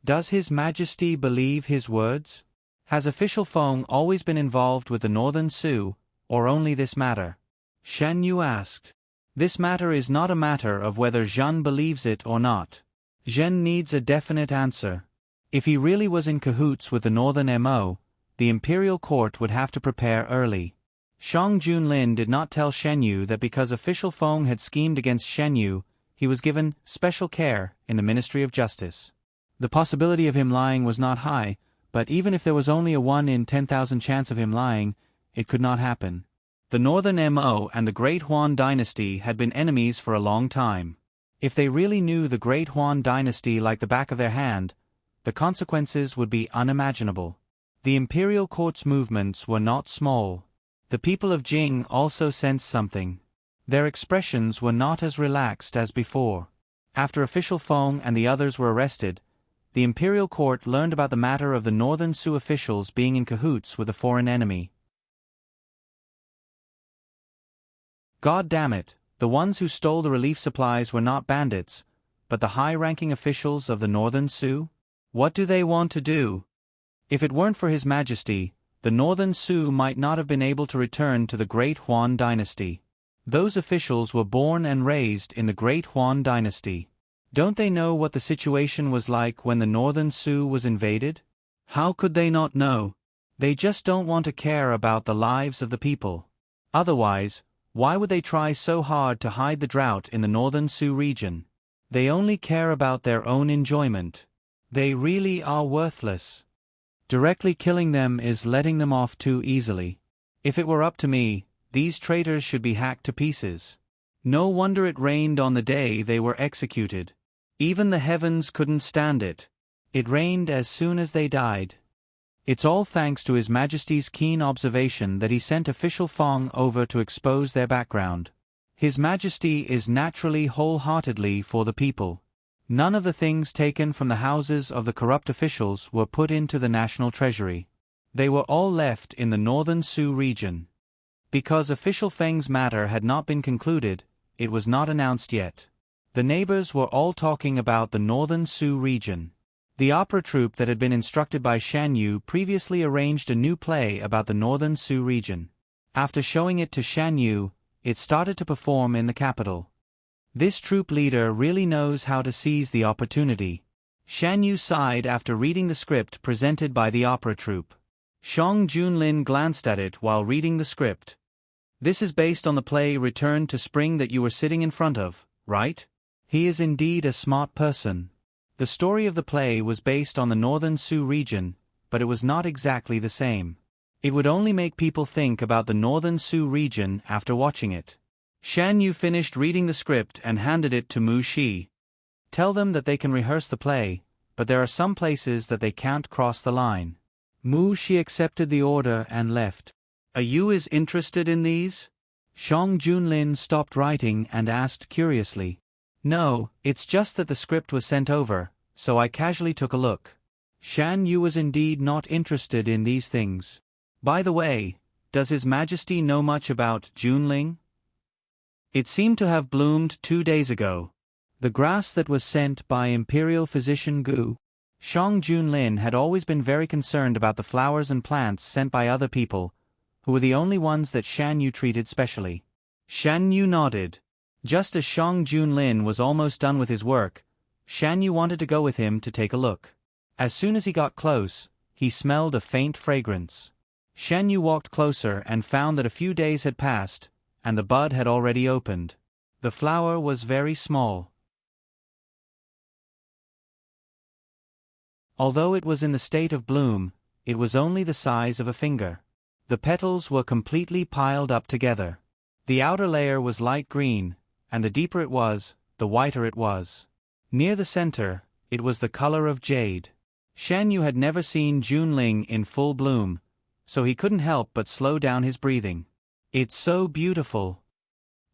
Does His Majesty believe his words? Has official Feng always been involved with the Northern Sioux, or only this matter? Shan Yu asked. This matter is not a matter of whether Zhen believes it or not. Zhen needs a definite answer. If he really was in cahoots with the Northern MO, the imperial court would have to prepare early. Shang Junlin did not tell Shen Yu that because official Feng had schemed against Shen Yu, he was given special care in the Ministry of Justice. The possibility of him lying was not high, but even if there was only a 1 in 10,000 chance of him lying, it could not happen. The Northern MO and the Great Huan dynasty had been enemies for a long time. If they really knew the Great Huan dynasty like the back of their hand, the consequences would be unimaginable. The imperial court's movements were not small. The people of Jing also sensed something. Their expressions were not as relaxed as before. After official Feng and the others were arrested, the imperial court learned about the matter of the Northern Sioux officials being in cahoots with a foreign enemy. God damn it, the ones who stole the relief supplies were not bandits, but the high-ranking officials of the Northern Sioux? What do they want to do? If it weren't for His Majesty, the Northern Sioux might not have been able to return to the Great Huan dynasty. Those officials were born and raised in the Great Huan dynasty. Don't they know what the situation was like when the Northern Sioux was invaded? How could they not know? They just don't want to care about the lives of the people. Otherwise, why would they try so hard to hide the drought in the Northern Sioux region? They only care about their own enjoyment. They really are worthless. Directly killing them is letting them off too easily. If it were up to me, these traitors should be hacked to pieces. No wonder it rained on the day they were executed. Even the heavens couldn't stand it. It rained as soon as they died. It's all thanks to His Majesty's keen observation that he sent official Feng over to expose their background. His Majesty is naturally wholeheartedly for the people. None of the things taken from the houses of the corrupt officials were put into the national treasury. They were all left in the Northern Sioux region. Because official Feng's matter had not been concluded, it was not announced yet. The neighbors were all talking about the Northern Sioux region. The opera troupe that had been instructed by Shan Yu previously arranged a new play about the Northern Sioux region. After showing it to Shan Yu, it started to perform in the capital. This troop leader really knows how to seize the opportunity. Shan Yu sighed after reading the script presented by the opera troupe. Shang Junlin glanced at it while reading the script. This is based on the play Return to Spring that you were sitting in front of, right? He is indeed a smart person. The story of the play was based on the Northern Sioux region, but it was not exactly the same. It would only make people think about the Northern Sioux region after watching it. Shan Yu finished reading the script and handed it to Mu Shi. Tell them that they can rehearse the play, but there are some places that they can't cross the line. Mu Shi accepted the order and left. Are you as interested in these? Shang Junlin stopped writing and asked curiously. No, it's just that the script was sent over, so I casually took a look. Shan Yu was indeed not interested in these things. By the way, does His Majesty know much about Junling? It seemed to have bloomed 2 days ago. The grass that was sent by Imperial Physician Gu. Shang Junlin had always been very concerned about the flowers and plants sent by other people, who were the only ones that Shan Yu treated specially. Shan Yu nodded. Just as Shang Junlin was almost done with his work, Shan Yu wanted to go with him to take a look. As soon as he got close, he smelled a faint fragrance. Shan Yu walked closer and found that a few days had passed, and the bud had already opened. The flower was very small. Although it was in the state of bloom, it was only the size of a finger. The petals were completely piled up together. The outer layer was light green, and the deeper it was, the whiter it was. Near the center, it was the color of jade. Shan Yu had never seen Junling in full bloom, so he couldn't help but slow down his breathing. It's so beautiful.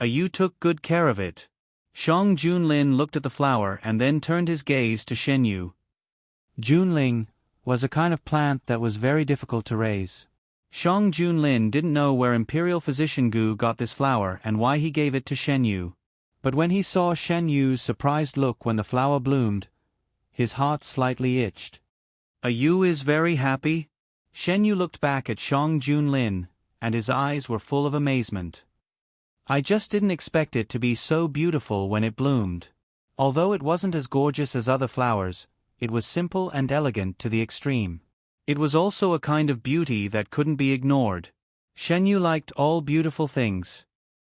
You took good care of it. Shang Junlin looked at the flower and then turned his gaze to Shen Yu. Junling was a kind of plant that was very difficult to raise. Shang Junlin didn't know where Imperial Physician Gu got this flower and why he gave it to Shen Yu. But when he saw Shen Yu's surprised look when the flower bloomed, his heart slightly itched. You is very happy? Shen Yu looked back at Shang Junlin, and his eyes were full of amazement. I just didn't expect it to be so beautiful when it bloomed. Although it wasn't as gorgeous as other flowers, it was simple and elegant to the extreme. It was also a kind of beauty that couldn't be ignored. Shen Yu liked all beautiful things.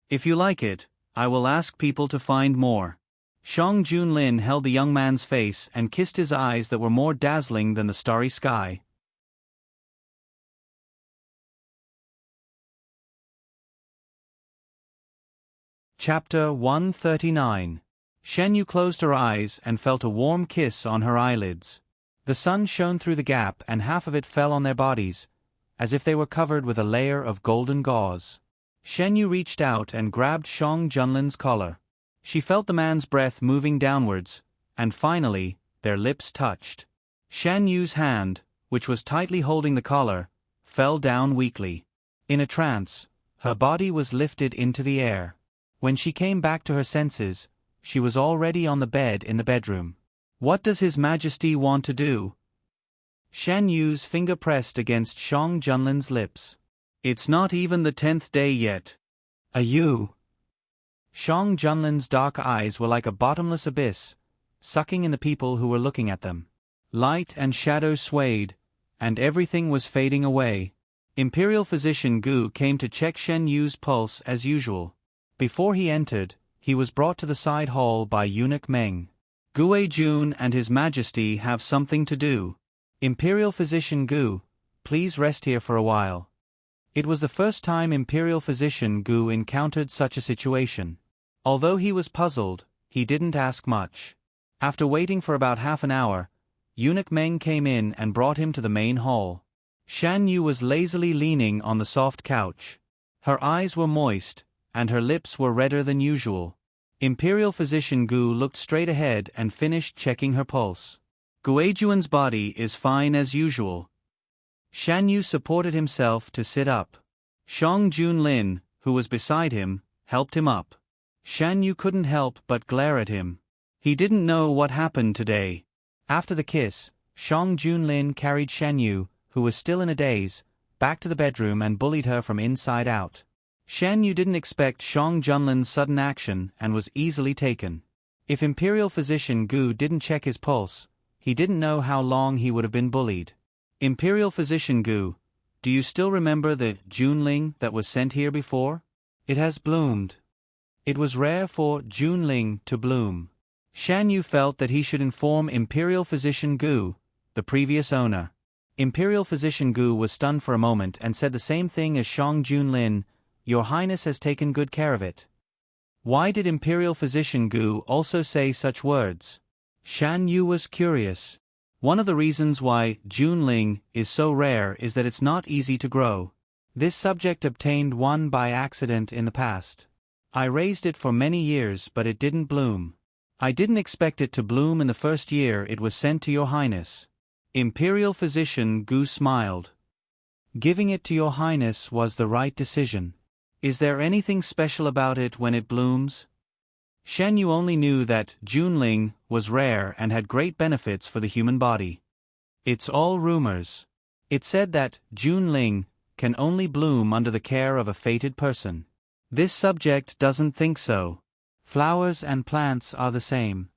If you like it, I will ask people to find more. Shang Junlin held the young man's face and kissed his eyes that were more dazzling than the starry sky. Chapter 139. Shen Yu closed her eyes and felt a warm kiss on her eyelids. The sun shone through the gap and half of it fell on their bodies, as if they were covered with a layer of golden gauze. Shen Yu reached out and grabbed Shang Junlin's collar. She felt the man's breath moving downwards, and finally, their lips touched. Shen Yu's hand, which was tightly holding the collar, fell down weakly. In a trance, her body was lifted into the air. When she came back to her senses, she was already on the bed in the bedroom. What does His Majesty want to do? Shen Yu's finger pressed against Shang Junlin's lips. It's not even the 10th day yet. You. Shang Junlin's dark eyes were like a bottomless abyss, sucking in the people who were looking at them. Light and shadow swayed, and everything was fading away. Imperial Physician Gu came to check Shen Yu's pulse as usual. Before he entered, he was brought to the side hall by Eunuch Meng. Gue Jun and His Majesty have something to do. Imperial Physician Gu, please rest here for a while. It was the first time Imperial Physician Gu encountered such a situation. Although he was puzzled, he didn't ask much. After waiting for about half an hour, Eunuch Meng came in and brought him to the main hall. Shan Yu was lazily leaning on the soft couch. Her eyes were moist, and her lips were redder than usual. Imperial Physician Gu looked straight ahead and finished checking her pulse. Guejuan's body is fine as usual. Shan Yu supported himself to sit up. Shang Junlin, who was beside him, helped him up. Shan Yu couldn't help but glare at him. He didn't know what happened today. After the kiss, Shang Junlin carried Shan Yu, who was still in a daze, back to the bedroom and bullied her from inside out. Shan Yu didn't expect Shang Junlin's sudden action and was easily taken. If Imperial Physician Gu didn't check his pulse, he didn't know how long he would have been bullied. Imperial Physician Gu, do you still remember the Junling that was sent here before? It has bloomed. It was rare for Junling to bloom. Shan Yu felt that he should inform Imperial Physician Gu, the previous owner. Imperial Physician Gu was stunned for a moment and said the same thing as Shang Junlin. Your Highness has taken good care of it. Why did Imperial Physician Gu also say such words? Shan Yu was curious. One of the reasons why Junling is so rare is that it's not easy to grow. This subject obtained one by accident in the past. I raised it for many years but it didn't bloom. I didn't expect it to bloom in the first year it was sent to Your Highness. Imperial Physician Gu smiled. Giving it to Your Highness was the right decision. Is there anything special about it when it blooms? Shen Yu only knew that Junling was rare and had great benefits for the human body. It's all rumors. It said that Junling can only bloom under the care of a fated person. This subject doesn't think so. Flowers and plants are the same.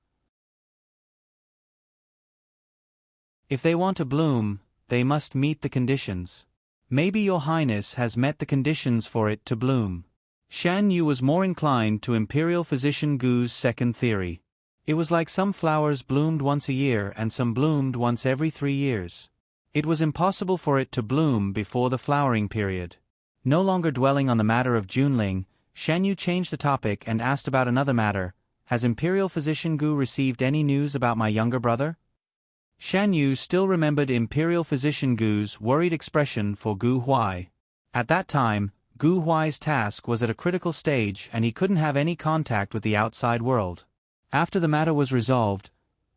If they want to bloom, they must meet the conditions. Maybe Your Highness has met the conditions for it to bloom. Shan Yu was more inclined to Imperial Physician Gu's second theory. It was like some flowers bloomed once a year and some bloomed once every 3 years. It was impossible for it to bloom before the flowering period. No longer dwelling on the matter of Junling, Shan Yu changed the topic and asked about another matter. Has Imperial Physician Gu received any news about my younger brother? Shan Yu still remembered Imperial Physician Gu's worried expression for Gu Huai. At that time, Gu Huai's task was at a critical stage and he couldn't have any contact with the outside world. After the matter was resolved,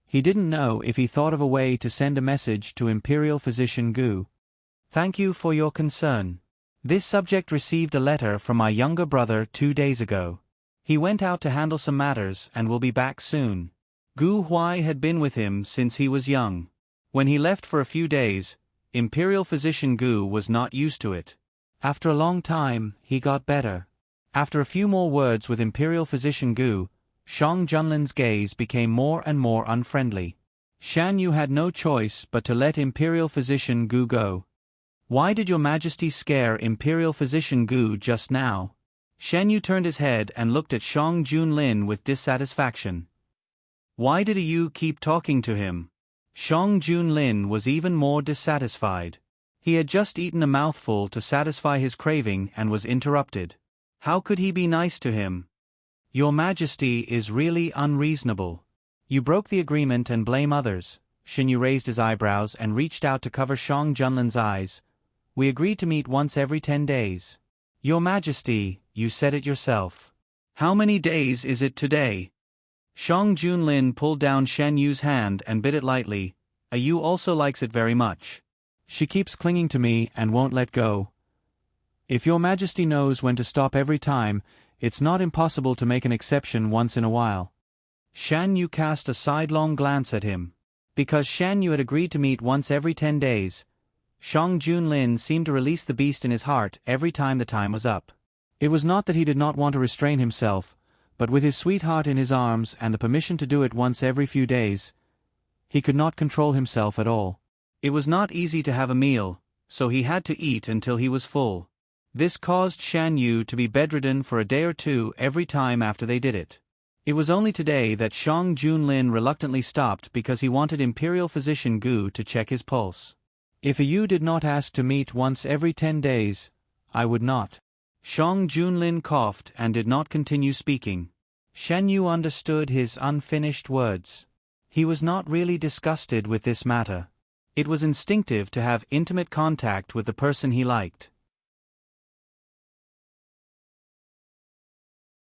he didn't know if he thought of a way to send a message to Imperial Physician Gu. Thank you for your concern. This subject received a letter from my younger brother 2 days ago. He went out to handle some matters and will be back soon. Gu Huai had been with him since he was young. When he left for a few days, Imperial Physician Gu was not used to it. After a long time, he got better. After a few more words with Imperial Physician Gu, Shang Junlin's gaze became more and more unfriendly. Shan Yu had no choice but to let Imperial Physician Gu go. Why did your Majesty scare Imperial Physician Gu just now? Shan Yu turned his head and looked at Shang Junlin with dissatisfaction. Why did you keep talking to him? Shang Junlin was even more dissatisfied. He had just eaten a mouthful to satisfy his craving and was interrupted. How could he be nice to him? Your Majesty is really unreasonable. You broke the agreement and blame others. Shan Yu raised his eyebrows and reached out to cover Shang Junlin's eyes. We agreed to meet once every 10 days. Your Majesty, you said it yourself. How many days is it today? Shang Junlin pulled down Shan Yu's hand and bit it lightly. Yu also likes it very much. She keeps clinging to me and won't let go. If your Majesty knows when to stop every time, it's not impossible to make an exception once in a while. Shan Yu cast a sidelong glance at him. Because Shan Yu had agreed to meet once every 10 days, Shang Junlin seemed to release the beast in his heart every time the time was up. It was not that he did not want to restrain himself, but with his sweetheart in his arms and the permission to do it once every few days, he could not control himself at all. It was not easy to have a meal, so he had to eat until he was full. This caused Shan Yu to be bedridden for a day or two every time after they did it. It was only today that Shang Junlin reluctantly stopped because he wanted Imperial Physician Gu to check his pulse. If Yu did not ask to meet once every 10 days, I would not. Shang Junlin coughed and did not continue speaking. Shan Yu understood his unfinished words. He was not really disgusted with this matter. It was instinctive to have intimate contact with the person he liked.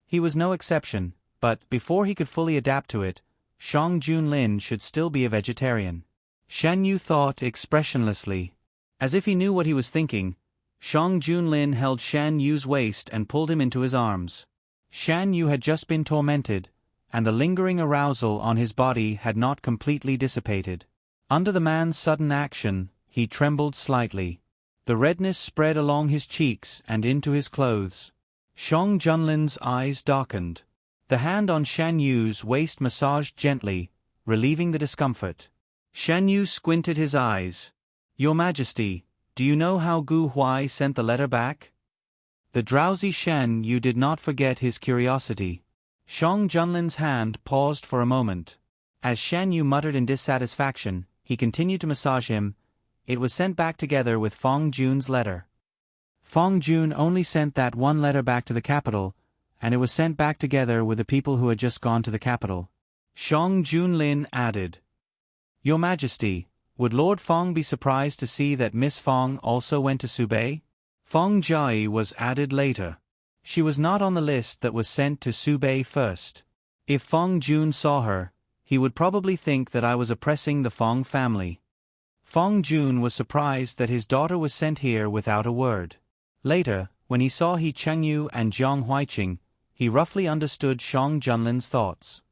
He was no exception, but before he could fully adapt to it, Shang Junlin should still be a vegetarian. Shan Yu thought expressionlessly. As if he knew what he was thinking, Shang Junlin held Shan Yu's waist and pulled him into his arms. Shan Yu had just been tormented, and the lingering arousal on his body had not completely dissipated. Under the man's sudden action, he trembled slightly. The redness spread along his cheeks and into his clothes. Shang Junlin's eyes darkened. The hand on Shan Yu's waist massaged gently, relieving the discomfort. Shan Yu squinted his eyes. Your Majesty, do you know how Gu Huai sent the letter back? The drowsy Shan Yu did not forget his curiosity. Shang Junlin's hand paused for a moment. As Shan Yu muttered in dissatisfaction, he continued to massage him. It was sent back together with Feng Jun's letter. Feng Jun only sent that one letter back to the capital, and it was sent back together with the people who had just gone to the capital. Shang Junlin added. Your Majesty, would Lord Feng be surprised to see that Miss Feng also went to Subei? Feng Jai was added later. She was not on the list that was sent to Subei first. If Feng Jun saw her, he would probably think that I was oppressing the Feng family. Feng Jun was surprised that his daughter was sent here without a word. Later, when he saw He Chengyu and Jiang Huiqing, he roughly understood Shang Junlin's thoughts.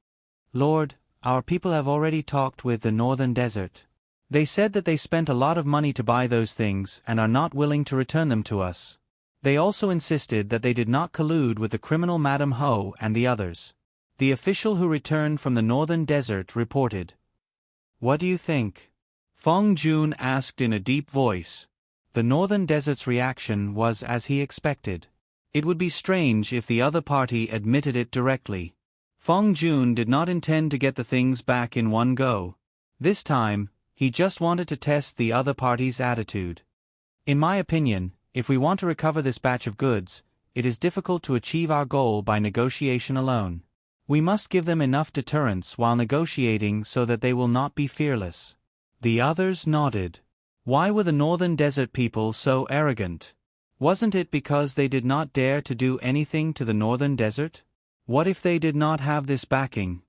Lord, our people have already talked with the Northern Desert. They said that they spent a lot of money to buy those things and are not willing to return them to us. They also insisted that they did not collude with the criminal Madame Ho and the others. The official who returned from the Northern Desert reported. What do you think? Feng Jun asked in a deep voice. The Northern Desert's reaction was as he expected. It would be strange if the other party admitted it directly. Feng Jun did not intend to get the things back in one go. This time, he just wanted to test the other party's attitude. In my opinion, if we want to recover this batch of goods, it is difficult to achieve our goal by negotiation alone. We must give them enough deterrence while negotiating so that they will not be fearless. The others nodded. Why were the Northern Desert people so arrogant? Wasn't it because they did not dare to do anything to the Northern Desert? What if they did not have this backing?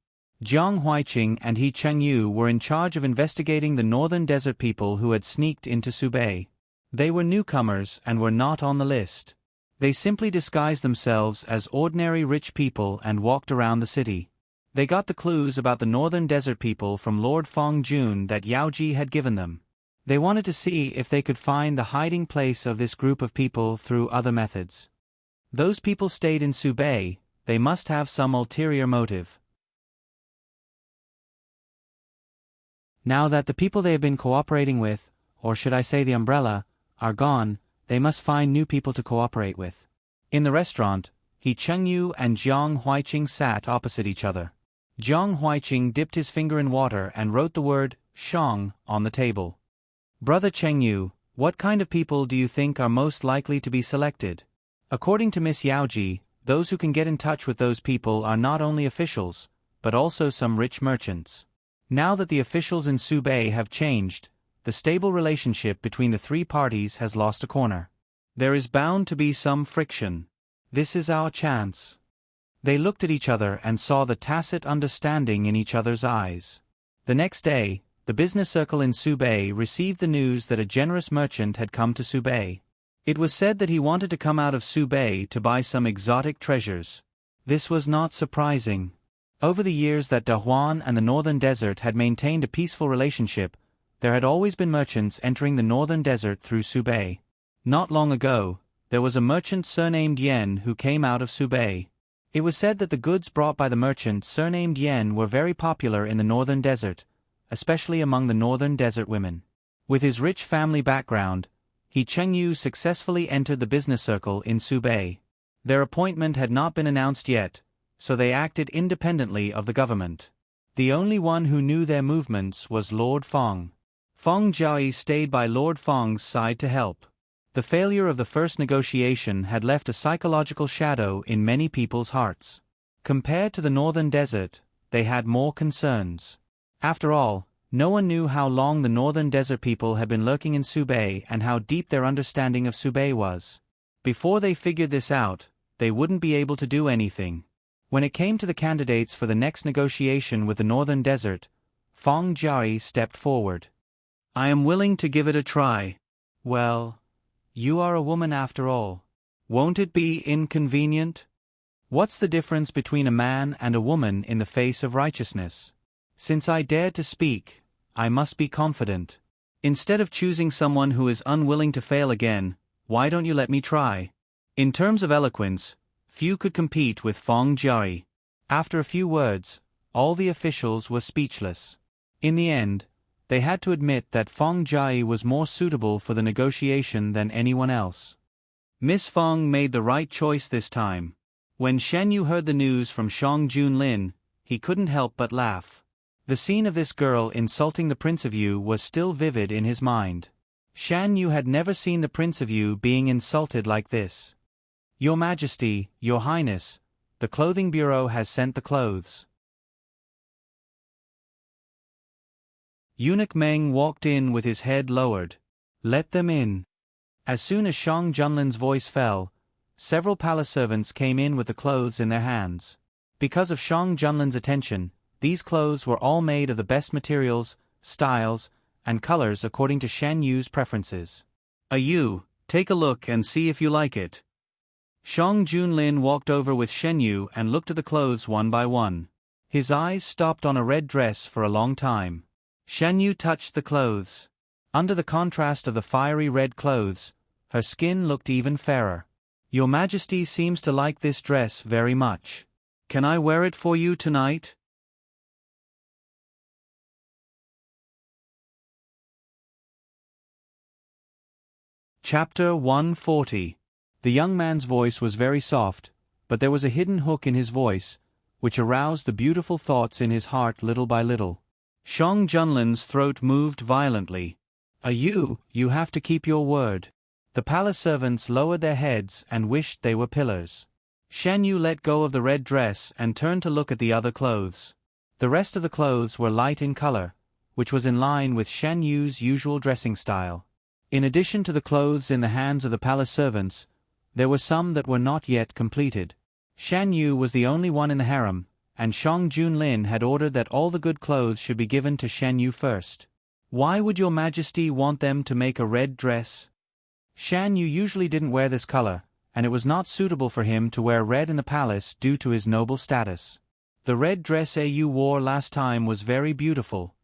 Jiang Huiqing and He Chengyu were in charge of investigating the Northern Desert people who had sneaked into Subei. They were newcomers and were not on the list. They simply disguised themselves as ordinary rich people and walked around the city. They got the clues about the northern desert people from Lord Fong Jun that Yaoji had given them. They wanted to see if they could find the hiding place of this group of people through other methods. Those people stayed in Subei, they must have some ulterior motive. Now that the people they have been cooperating with, or should I say the umbrella, are gone, they must find new people to cooperate with. In the restaurant, He Chengyu and Jiang Huiqing sat opposite each other. Jiang Huiqing dipped his finger in water and wrote the word Shang on the table. Brother Chengyu, what kind of people do you think are most likely to be selected? According to Miss Yaoji, those who can get in touch with those people are not only officials, but also some rich merchants. Now that the officials in Subei have changed, the stable relationship between the three parties has lost a corner. There is bound to be some friction. This is our chance. They looked at each other and saw the tacit understanding in each other's eyes. The next day, the business circle in Subei received the news that a generous merchant had come to Subei. It was said that he wanted to come out of Subei to buy some exotic treasures. This was not surprising. Over the years that Dahuan and the northern desert had maintained a peaceful relationship, there had always been merchants entering the northern desert through Subei. Not long ago, there was a merchant surnamed Yen who came out of Subei. It was said that the goods brought by the merchant surnamed Yen were very popular in the northern desert, especially among the northern desert women. With his rich family background, He Chengyu successfully entered the business circle in Subei. Their appointment had not been announced yet, so they acted independently of the government. The only one who knew their movements was Lord Fong. Fong Jiayi stayed by Lord Fong's side to help. The failure of the first negotiation had left a psychological shadow in many people's hearts. Compared to the northern desert, they had more concerns. After all, no one knew how long the northern desert people had been lurking in Subei and how deep their understanding of Subei was. Before they figured this out, they wouldn't be able to do anything. When it came to the candidates for the next negotiation with the northern desert, Fong Jiayi stepped forward. I am willing to give it a try. Well, you are a woman after all. Won't it be inconvenient? What's the difference between a man and a woman in the face of righteousness? Since I dared to speak, I must be confident. Instead of choosing someone who is unwilling to fail again, why don't you let me try? In terms of eloquence, few could compete with Fong Jiayi. After a few words, all the officials were speechless. In the end, they had to admit that Fong Jiayi was more suitable for the negotiation than anyone else. Miss Fong made the right choice this time. When Shen Yu heard the news from Shang Junlin, he couldn't help but laugh. The scene of this girl insulting the Prince of Yu was still vivid in his mind. Shan Yu had never seen the Prince of Yu being insulted like this. Your Majesty, Your Highness, the clothing bureau has sent the clothes. Eunuch Meng walked in with his head lowered. Let them in. As soon as Shang Junlin's voice fell, several palace servants came in with the clothes in their hands. Because of Shang Junlin's attention, these clothes were all made of the best materials, styles, and colors according to Shen Yu's preferences. You, take a look and see if you like it. Shang Junlin walked over with Shen Yu and looked at the clothes one by one. His eyes stopped on a red dress for a long time. Shen Yu touched the clothes. Under the contrast of the fiery red clothes, her skin looked even fairer. Your Majesty seems to like this dress very much. Can I wear it for you tonight? Chapter 140. The young man's voice was very soft, but there was a hidden hook in his voice, which aroused the beautiful thoughts in his heart little by little. Shang Junlin's throat moved violently. You have to keep your word. The palace servants lowered their heads and wished they were pillars. Shen Yu let go of the red dress and turned to look at the other clothes. The rest of the clothes were light in color, which was in line with Shen Yu's usual dressing style. In addition to the clothes in the hands of the palace servants, there were some that were not yet completed. Shan Yu was the only one in the harem, and Shang Junlin had ordered that all the good clothes should be given to Shen Yu first. Why would your Majesty want them to make a red dress? Shan Yu usually didn't wear this color, and it was not suitable for him to wear red in the palace due to his noble status. The red dress Yu wore last time was very beautiful.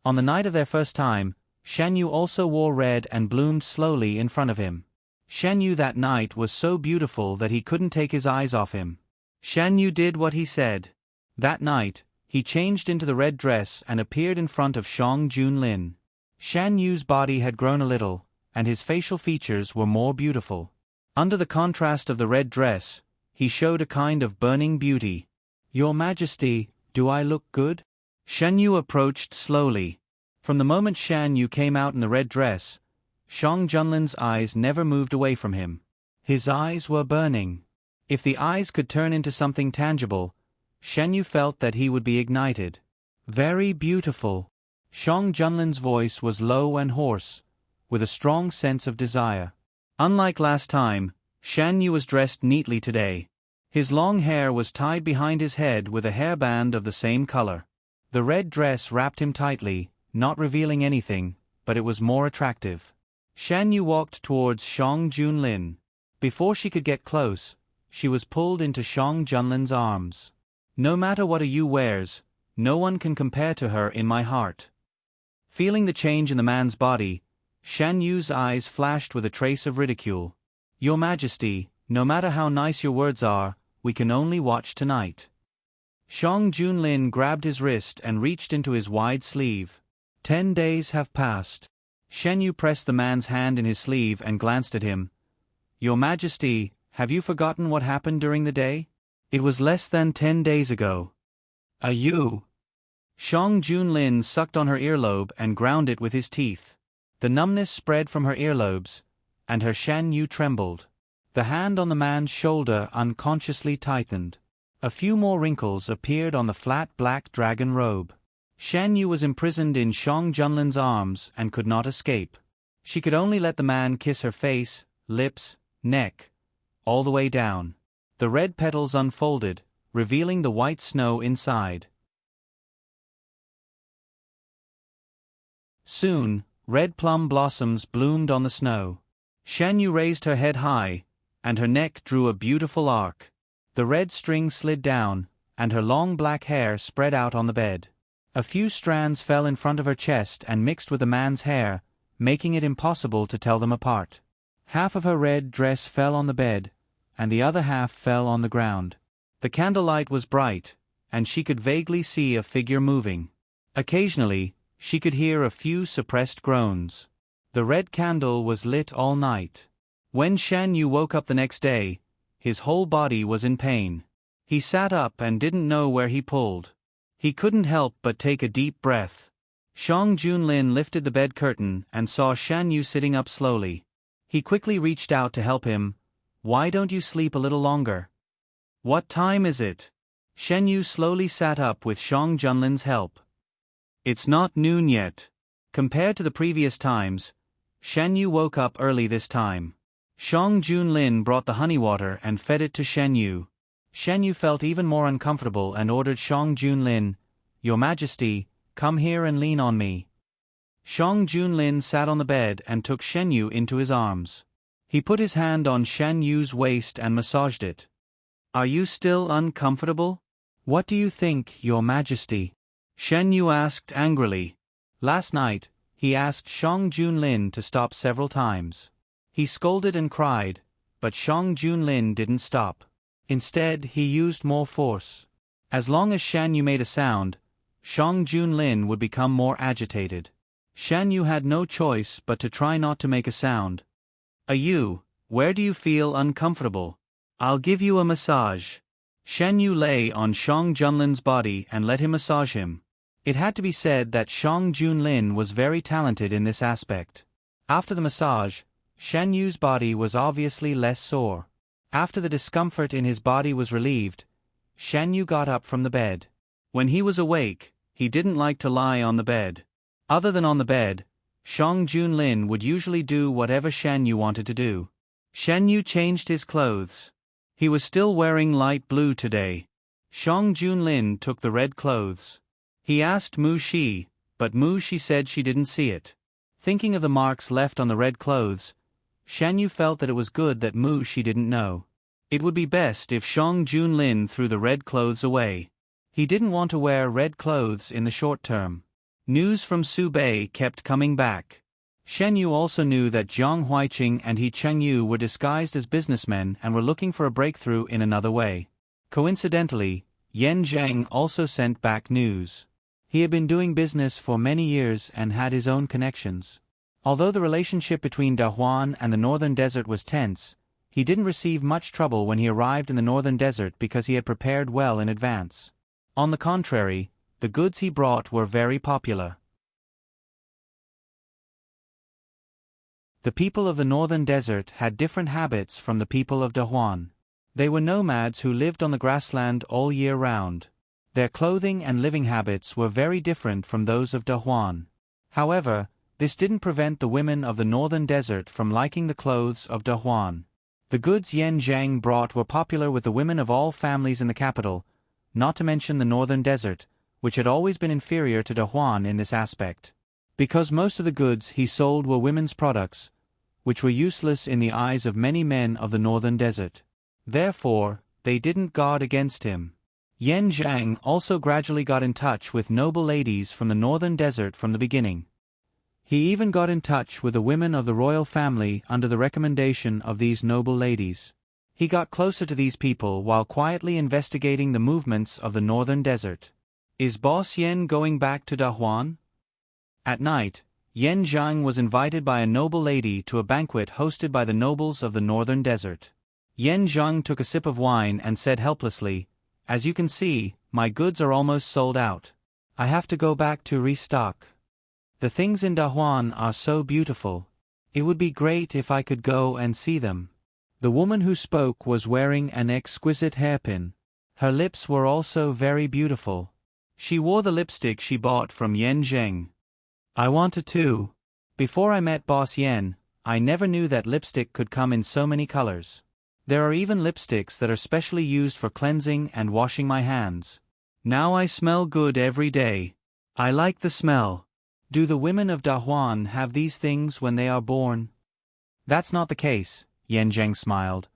On the night of their first time, Shan Yu also wore red and bloomed slowly in front of him. Shan Yu that night was so beautiful that he couldn't take his eyes off him. Shan Yu did what he said. That night, he changed into the red dress and appeared in front of Shang Junlin. Shan Yu's body had grown a little, and his facial features were more beautiful. Under the contrast of the red dress, he showed a kind of burning beauty. "Your Majesty, do I look good?" Shan Yu approached slowly. From the moment Shan Yu came out in the red dress, Shang Junlin's eyes never moved away from him. His eyes were burning. If the eyes could turn into something tangible, Shan Yu felt that he would be ignited. "Very beautiful." Shang Junlin's voice was low and hoarse, with a strong sense of desire. Unlike last time, Shan Yu was dressed neatly today. His long hair was tied behind his head with a hairband of the same color. The red dress wrapped him tightly, not revealing anything, but it was more attractive. Shan Yu walked towards Shang Junlin. Before she could get close, she was pulled into Shang Junlin's arms. "No matter what a Yu wears, no one can compare to her in my heart." Feeling the change in the man's body, Shan Yu's eyes flashed with a trace of ridicule. "Your Majesty, no matter how nice your words are, we can only watch tonight." Shang Junlin grabbed his wrist and reached into his wide sleeve. 10 days have passed. Shan Yu pressed the man's hand in his sleeve and glanced at him. "Your Majesty, have you forgotten what happened during the day? It was less than 10 days ago." "A Yu." Shang Junlin sucked on her earlobe and ground it with his teeth. The numbness spread from her earlobes, and her Shan Yu trembled. The hand on the man's shoulder unconsciously tightened. A few more wrinkles appeared on the flat black dragon robe. Shan Yu was imprisoned in Shang Junlin's arms and could not escape. She could only let the man kiss her face, lips, neck, all the way down. The red petals unfolded, revealing the white snow inside. Soon, red plum blossoms bloomed on the snow. Shan Yu raised her head high, and her neck drew a beautiful arc. The red string slid down, and her long black hair spread out on the bed. A few strands fell in front of her chest and mixed with the man's hair, making it impossible to tell them apart. Half of her red dress fell on the bed, and the other half fell on the ground. The candlelight was bright, and she could vaguely see a figure moving. Occasionally, she could hear a few suppressed groans. The red candle was lit all night. When Shan Yu woke up the next day, his whole body was in pain. He sat up and didn't know where he pulled. He couldn't help but take a deep breath. Shang Junlin lifted the bed curtain and saw Shan Yu sitting up slowly. He quickly reached out to help him. "Why don't you sleep a little longer?" "What time is it?" Shan Yu slowly sat up with Shang Junlin's help. "It's not noon yet." Compared to the previous times, Shan Yu woke up early this time. Shang Junlin brought the honey water and fed it to Shan Yu. Shan Yu felt even more uncomfortable and ordered Shang Junlin, "Your Majesty, come here and lean on me." Shang Junlin sat on the bed and took Shan Yu into his arms. He put his hand on Shan Yu's waist and massaged it. "Are you still uncomfortable?" "What do you think, Your Majesty?" Shan Yu asked angrily. Last night, he asked Shang Junlin to stop several times. He scolded and cried, but Shang Junlin didn't stop. Instead, he used more force. As long as Shan Yu made a sound, Shang Junlin would become more agitated. Shan Yu had no choice but to try not to make a sound. "A Yu, where do you feel uncomfortable? I'll give you a massage." Shan Yu lay on Shang Junlin's body and let him massage him. It had to be said that Shang Junlin was very talented in this aspect. After the massage, Shan Yu's body was obviously less sore. After the discomfort in his body was relieved, Shan Yu got up from the bed. When he was awake, he didn't like to lie on the bed. Other than on the bed, Shang Junlin would usually do whatever Shan Yu wanted to do. Shan Yu changed his clothes. He was still wearing light blue today. Shang Junlin took the red clothes. He asked Mu Shi, but Mu Shi said she didn't see it. Thinking of the marks left on the red clothes, Shan Yu felt that it was good that she didn't know. It would be best if Shang Junlin threw the red clothes away. He didn't want to wear red clothes in the short term. News from Subei kept coming back. Shen Yu also knew that Jiang Huiqing and He Chengyu were disguised as businessmen and were looking for a breakthrough in another way. Coincidentally, Yan Zhang also sent back news. He had been doing business for many years and had his own connections. Although the relationship between Dahuan and the Northern Desert was tense, he didn't receive much trouble when he arrived in the Northern Desert because he had prepared well in advance. On the contrary, the goods he brought were very popular. The people of the Northern Desert had different habits from the people of Dahuan. They were nomads who lived on the grassland all year round. Their clothing and living habits were very different from those of Dahuan. However, this didn't prevent the women of the Northern Desert from liking the clothes of Dahuan. The goods Yan Zhang brought were popular with the women of all families in the capital, not to mention the Northern Desert, which had always been inferior to Dahuan in this aspect. Because most of the goods he sold were women's products, which were useless in the eyes of many men of the Northern Desert. Therefore, they didn't guard against him. Yan Zhang also gradually got in touch with noble ladies from the Northern Desert from the beginning. He even got in touch with the women of the royal family under the recommendation of these noble ladies. He got closer to these people while quietly investigating the movements of the Northern Desert. Is Boss Yen going back to Dahuan? At night, Yan Zhang was invited by a noble lady to a banquet hosted by the nobles of the Northern Desert. Yan Zhang took a sip of wine and said helplessly, "As you can see, my goods are almost sold out. I have to go back to restock. The things in Dahuan are so beautiful. It would be great if I could go and see them." The woman who spoke was wearing an exquisite hairpin. Her lips were also very beautiful. She wore the lipstick she bought from Yan Zheng. I wanted to. Before I met Boss Yen, I never knew that lipstick could come in so many colors. There are even lipsticks that are specially used for cleansing and washing my hands. Now I smell good every day. I like the smell. Do the women of Dahuan have these things when they are born? That's not the case, Yan Zheng smiled.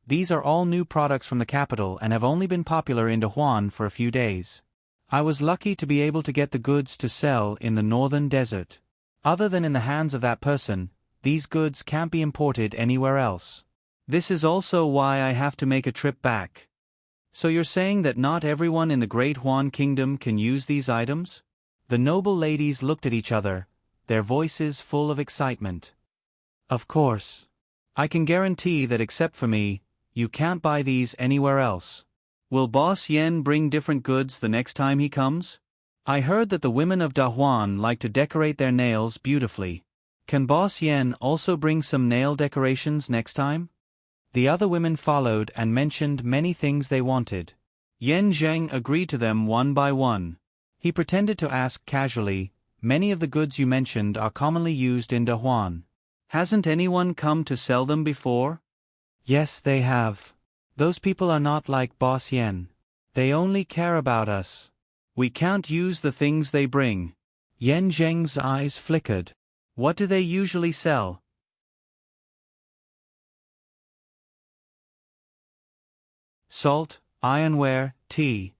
These are all new products from the capital and have only been popular in Dahuan for a few days. I was lucky to be able to get the goods to sell in the Northern Desert. Other than in the hands of that person, these goods can't be imported anywhere else. This is also why I have to make a trip back. So you're saying that not everyone in the Great Huan Kingdom can use these items? The noble ladies looked at each other, their voices full of excitement. Of course. I can guarantee that except for me, you can't buy these anywhere else. Will Boss Yen bring different goods the next time he comes? I heard that the women of Dahuan like to decorate their nails beautifully. Can Boss Yen also bring some nail decorations next time? The other women followed and mentioned many things they wanted. Yan Zheng agreed to them one by one. He pretended to ask casually, "Many of the goods you mentioned are commonly used in Dahuan. Hasn't anyone come to sell them before?" "Yes, they have. Those people are not like Boss Yen. They only care about us. We can't use the things they bring." Yan Zheng's eyes flickered. What do they usually sell? Salt, ironware, tea.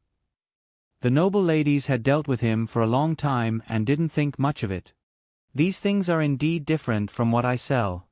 The noble ladies had dealt with him for a long time and didn't think much of it. These things are indeed different from what I sell.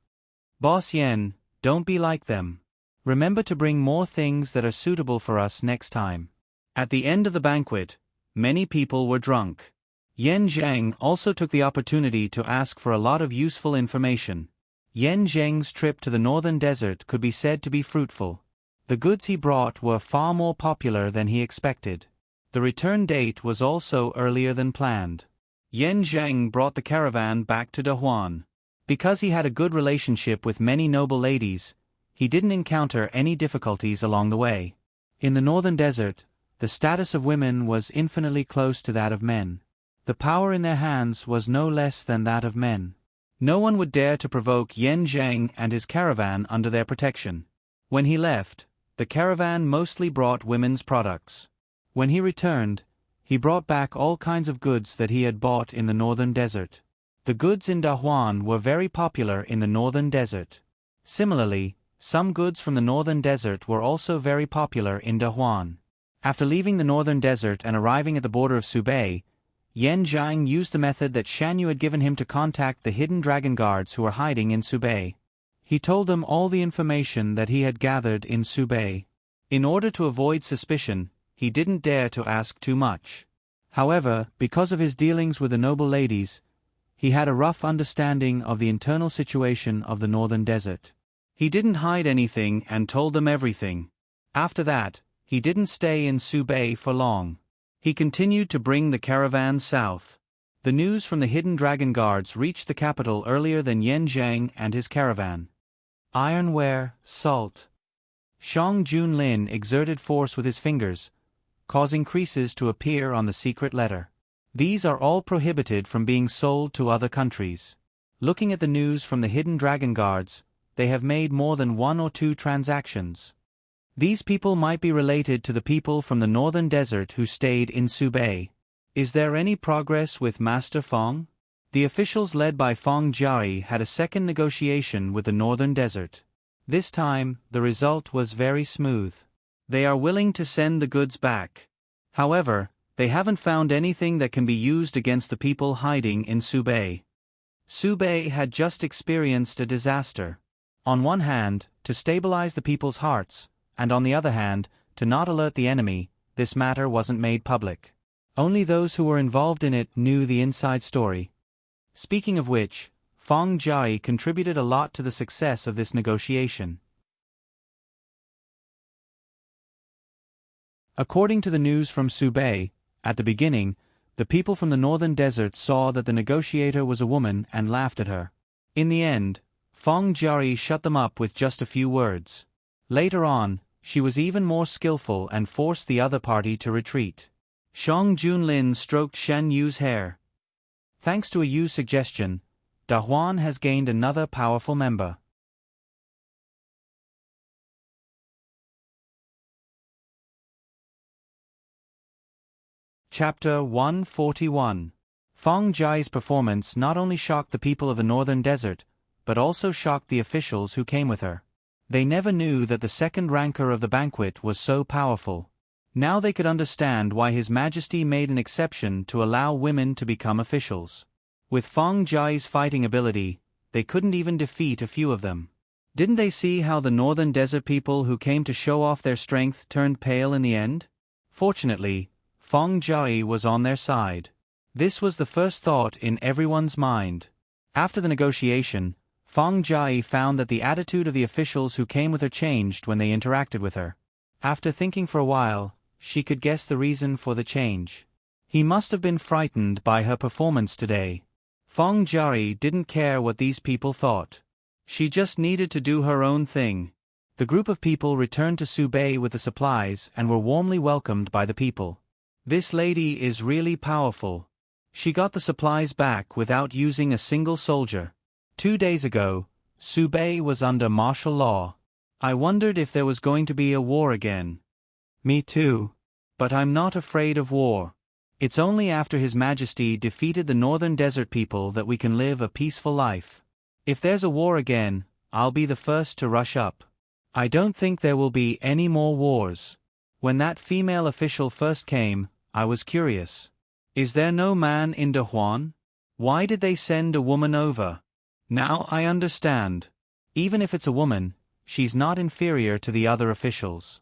Boss Yen, don't be like them. Remember to bring more things that are suitable for us next time. At the end of the banquet, many people were drunk. Yan Zheng also took the opportunity to ask for a lot of useful information. Yan Zheng's trip to the Northern Desert could be said to be fruitful. The goods he brought were far more popular than he expected. The return date was also earlier than planned. Yan Zheng brought the caravan back to Dahuan. Because he had a good relationship with many noble ladies, he didn't encounter any difficulties along the way. In the Northern Desert, the status of women was infinitely close to that of men. The power in their hands was no less than that of men. No one would dare to provoke Yan Zheng and his caravan under their protection. When he left, the caravan mostly brought women's products. When he returned, he brought back all kinds of goods that he had bought in the Northern Desert. The goods in Dahuan were very popular in the Northern Desert. Similarly, some goods from the northern desert were also very popular in Dahuan. After leaving the northern desert and arriving at the border of Subei, Yan Zhang used the method that Shan Yu had given him to contact the hidden dragon guards who were hiding in Subei. He told them all the information that he had gathered in Subei. In order to avoid suspicion, he didn't dare to ask too much. However, because of his dealings with the noble ladies, he had a rough understanding of the internal situation of the northern desert. He didn't hide anything and told them everything. After that, he didn't stay in Subei for long. He continued to bring the caravan south. The news from the hidden dragon guards reached the capital earlier than Yan Zhang and his caravan. Ironware, salt. Shang Junlin exerted force with his fingers, causing creases to appear on the secret letter. These are all prohibited from being sold to other countries. Looking at the news from the hidden dragon guards, they have made more than 1 or 2 transactions. These people might be related to the people from the northern desert who stayed in Subei. Is there any progress with Master Fong? The officials led by Fong Jiai had a second negotiation with the northern desert. This time, the result was very smooth. They are willing to send the goods back. However, they haven't found anything that can be used against the people hiding in Subei. Subei had just experienced a disaster. On one hand, to stabilize the people's hearts, and on the other hand, to not alert the enemy, this matter wasn't made public. Only those who were involved in it knew the inside story. Speaking of which, Fong Jiai contributed a lot to the success of this negotiation. According to the news from Subei, at the beginning, the people from the northern desert saw that the negotiator was a woman and laughed at her. In the end, Fong Jiai shut them up with just a few words. Later on, she was even more skillful and forced the other party to retreat. Shang Junlin stroked Shan Yu's hair. Thanks to a Yu suggestion, Dahuan has gained another powerful member. Chapter 141. Fong Jiai's performance not only shocked the people of the northern desert, but also shocked the officials who came with her. They never knew that the second ranker of the banquet was so powerful. Now they could understand why His Majesty made an exception to allow women to become officials. With Fong Jiai's fighting ability, they couldn't even defeat a few of them. Didn't they see how the northern desert people who came to show off their strength turned pale in the end? Fortunately, Fong Jiai was on their side. This was the first thought in everyone's mind. After the negotiation, Fong Jiai found that the attitude of the officials who came with her changed when they interacted with her. After thinking for a while, she could guess the reason for the change. He must have been frightened by her performance today. Fong Jiai didn't care what these people thought. She just needed to do her own thing. The group of people returned to Subei with the supplies and were warmly welcomed by the people. This lady is really powerful. She got the supplies back without using a single soldier. 2 days ago, Subei was under martial law. I wondered if there was going to be a war again. Me too. But I'm not afraid of war. It's only after His Majesty defeated the northern desert people that we can live a peaceful life. If there's a war again, I'll be the first to rush up. I don't think there will be any more wars. When that female official first came, I was curious. Is there no man in Dahuan? Why did they send a woman over? Now I understand. Even if it's a woman, she's not inferior to the other officials.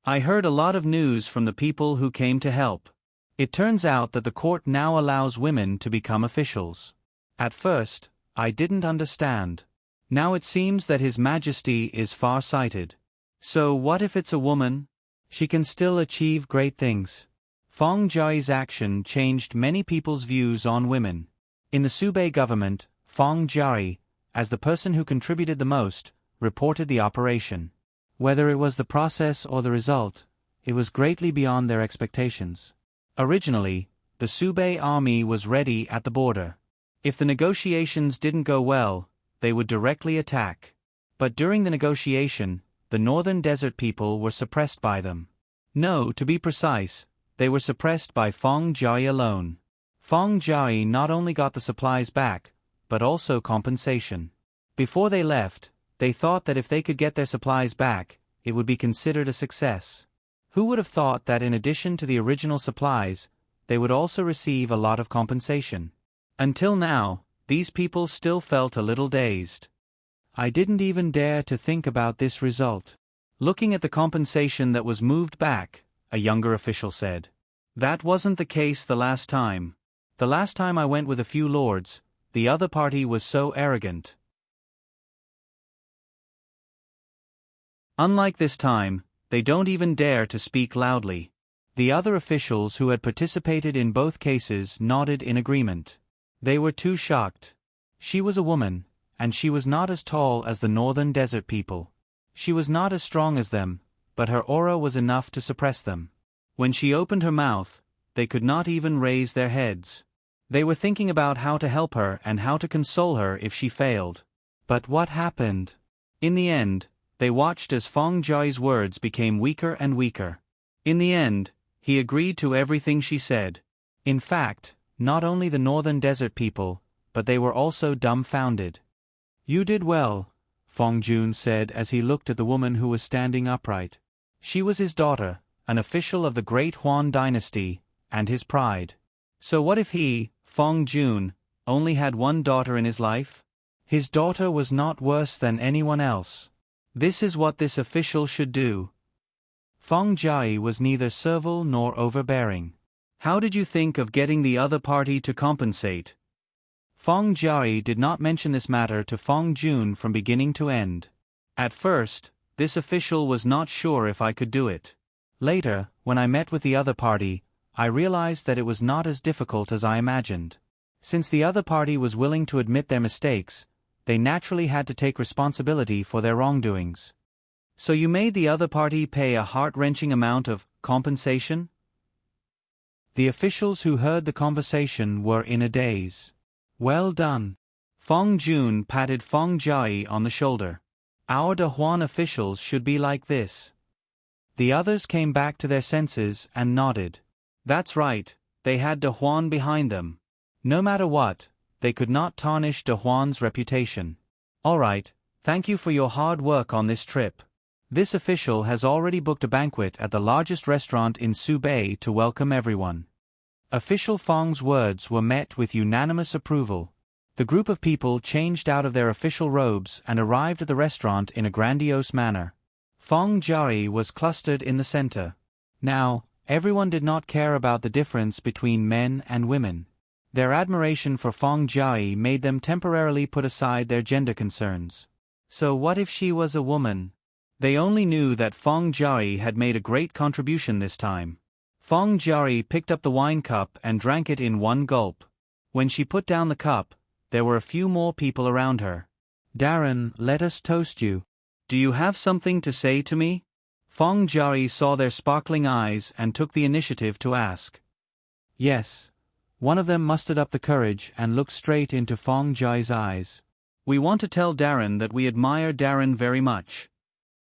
I heard a lot of news from the people who came to help. It turns out that the court now allows women to become officials. At first, I didn't understand. Now it seems that His Majesty is far-sighted. So what if it's a woman? She can still achieve great things. Fong Jiai's action changed many people's views on women. In the Subei government, Fong Jiai, as the person who contributed the most, reported the operation. Whether it was the process or the result, it was greatly beyond their expectations. Originally, the Subei army was ready at the border. If the negotiations didn't go well, they would directly attack. But during the negotiation, the northern desert people were suppressed by them. No, to be precise, they were suppressed by Fong Jiai alone. Fong Jiai not only got the supplies back, but also compensation. Before they left, They thought that if they could get their supplies back, it would be considered a success. Who would have thought that in addition to the original supplies, they would also receive a lot of compensation? Until now, these people still felt a little dazed. I didn't even dare to think about this result. Looking at the compensation that was moved back, a younger official said. That wasn't the case the last time. The last time I went with a few lords, the other party was so arrogant. Unlike this time, they don't even dare to speak loudly. The other officials who had participated in both cases nodded in agreement. They were too shocked. She was a woman, and she was not as tall as the northern desert people. She was not as strong as them, but her aura was enough to suppress them. When she opened her mouth, they could not even raise their heads. They were thinking about how to help her and how to console her if she failed. But what happened? In the end, they watched as Feng Jia's words became weaker and weaker. In the end, he agreed to everything she said. In fact, not only the northern desert people, but they were also dumbfounded. You did well, Feng Jun said as he looked at the woman who was standing upright. She was his daughter, an official of the great Huan dynasty, and his pride. So what if he, Feng Jun, only had one daughter in his life? His daughter was not worse than anyone else. This is what this official should do. Feng Jia was neither servile nor overbearing. How did you think of getting the other party to compensate? Feng Jia did not mention this matter to Feng Jun from beginning to end. At first, this official was not sure if I could do it. Later, when I met with the other party, I realized that it was not as difficult as I imagined. Since the other party was willing to admit their mistakes, they naturally had to take responsibility for their wrongdoings. So you made the other party pay a heart-wrenching amount of compensation? The officials who heard the conversation were in a daze. Well done. Feng Jun patted Feng Jia on the shoulder. Our De Huan officials should be like this. The others came back to their senses and nodded. That's right, they had De Huan behind them. No matter what, they could not tarnish De Huan's reputation. All right, thank you for your hard work on this trip. This official has already booked a banquet at the largest restaurant in Subei to welcome everyone. Official Feng's words were met with unanimous approval. The group of people changed out of their official robes and arrived at the restaurant in a grandiose manner. Feng Jia was clustered in the center. Now, everyone did not care about the difference between men and women. Their admiration for Feng Jia made them temporarily put aside their gender concerns. So what if she was a woman? They only knew that Feng Jia had made a great contribution this time. Feng Jia picked up the wine cup and drank it in one gulp. When she put down the cup, there were a few more people around her. Darren, let us toast you. Do you have something to say to me? Feng Jia saw their sparkling eyes and took the initiative to ask. Yes. One of them mustered up the courage and looked straight into Feng Jia's eyes. We want to tell Darren that we admire Darren very much.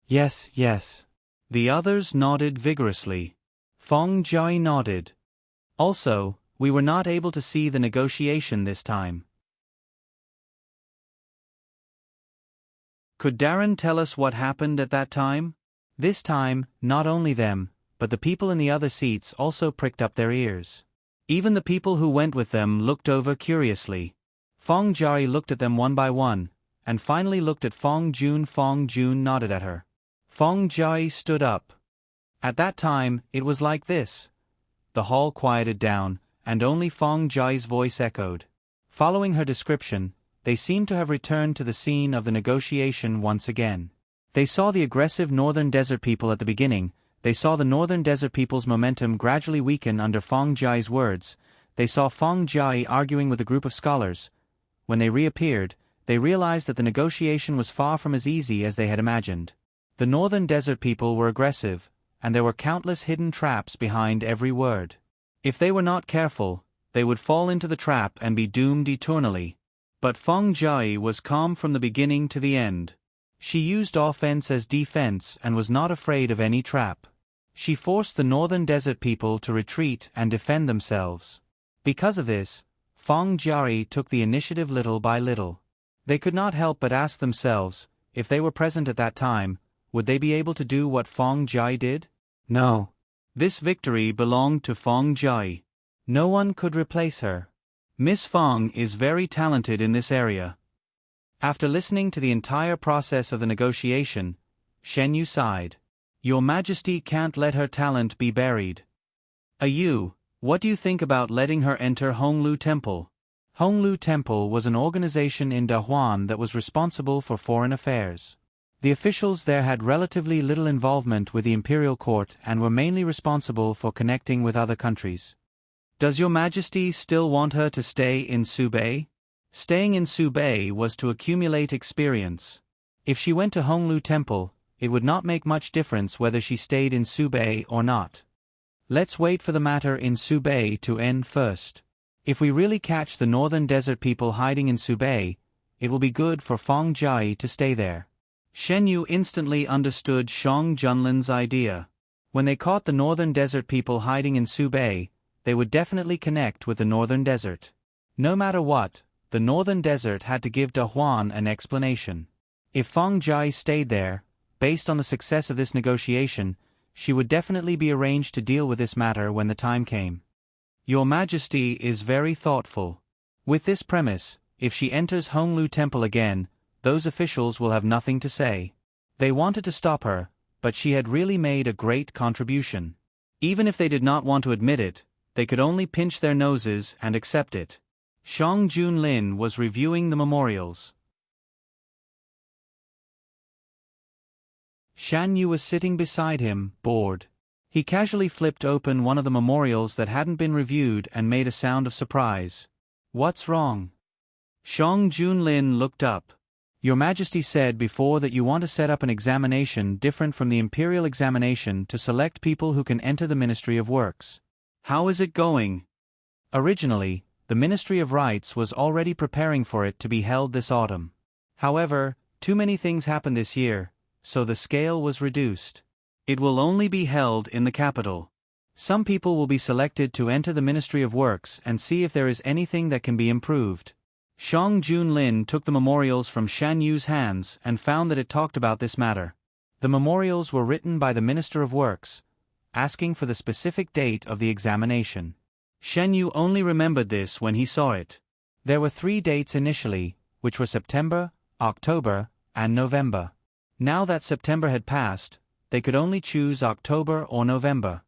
Yes, yes. The others nodded vigorously. Feng Jia nodded. Also, we were not able to see the negotiation this time. Could Darren tell us what happened at that time? This time, not only them, but the people in the other seats also pricked up their ears. Even the people who went with them looked over curiously. Feng Jia looked at them one by one, and finally looked at Feng Jun. Feng Jun nodded at her. Feng Jia stood up. At that time, it was like this. The hall quieted down, and only Feng Jia's voice echoed. Following her description, they seemed to have returned to the scene of the negotiation once again. They saw the aggressive northern desert people at the beginning. They saw the northern desert people's momentum gradually weaken under Feng Jia's words. They saw Feng Jia arguing with a group of scholars. When they reappeared, they realized that the negotiation was far from as easy as they had imagined. The northern desert people were aggressive, and there were countless hidden traps behind every word. If they were not careful, they would fall into the trap and be doomed eternally. But Feng Jia was calm from the beginning to the end. She used offense as defense and was not afraid of any trap. She forced the northern desert people to retreat and defend themselves. Because of this, Feng Jia took the initiative little by little. They could not help but ask themselves, if they were present at that time, would they be able to do what Fong Jai did? No. This victory belonged to Fong Jai. No one could replace her. Miss Fong is very talented in this area. After listening to the entire process of the negotiation, Shen Yu sighed. Your Majesty can't let her talent be buried. What do you think about letting her enter Honglu Temple? Honglu Temple was an organization in Dahuan that was responsible for foreign affairs. The officials there had relatively little involvement with the imperial court and were mainly responsible for connecting with other countries. Does Your Majesty still want her to stay in Subei? Staying in Subei was to accumulate experience. If she went to Honglu Temple, it would not make much difference whether she stayed in Subei or not. Let's wait for the matter in Subei to end first. If we really catch the northern desert people hiding in Subei, it will be good for Fong Jai to stay there. Shen Yu instantly understood Shang Junlin's idea. When they caught the northern desert people hiding in Subei, they would definitely connect with the northern desert. No matter what, the northern desert had to give Dahuan an explanation. If Fong Jai stayed there, based on the success of this negotiation, she would definitely be arranged to deal with this matter when the time came. Your Majesty is very thoughtful. With this premise, if she enters Honglu Temple again, those officials will have nothing to say. They wanted to stop her, but she had really made a great contribution. Even if they did not want to admit it, they could only pinch their noses and accept it. Shang Junlin was reviewing the memorials. Shan Yu was sitting beside him, bored. He casually flipped open one of the memorials that hadn't been reviewed and made a sound of surprise. What's wrong? Shang Junlin looked up. Your Majesty said before that you want to set up an examination different from the imperial examination to select people who can enter the Ministry of Works. How is it going? Originally, the Ministry of Rights was already preparing for it to be held this autumn. However, too many things happened this year, so the scale was reduced. It will only be held in the capital. Some people will be selected to enter the Ministry of Works and see if there is anything that can be improved. Shang Junlin took the memorials from Shan Yu's hands and found that it talked about this matter. The memorials were written by the Minister of Works, asking for the specific date of the examination. Shen Yu only remembered this when he saw it. There were 3 dates initially, which were September, October, and November. Now that September had passed, they could only choose October or November.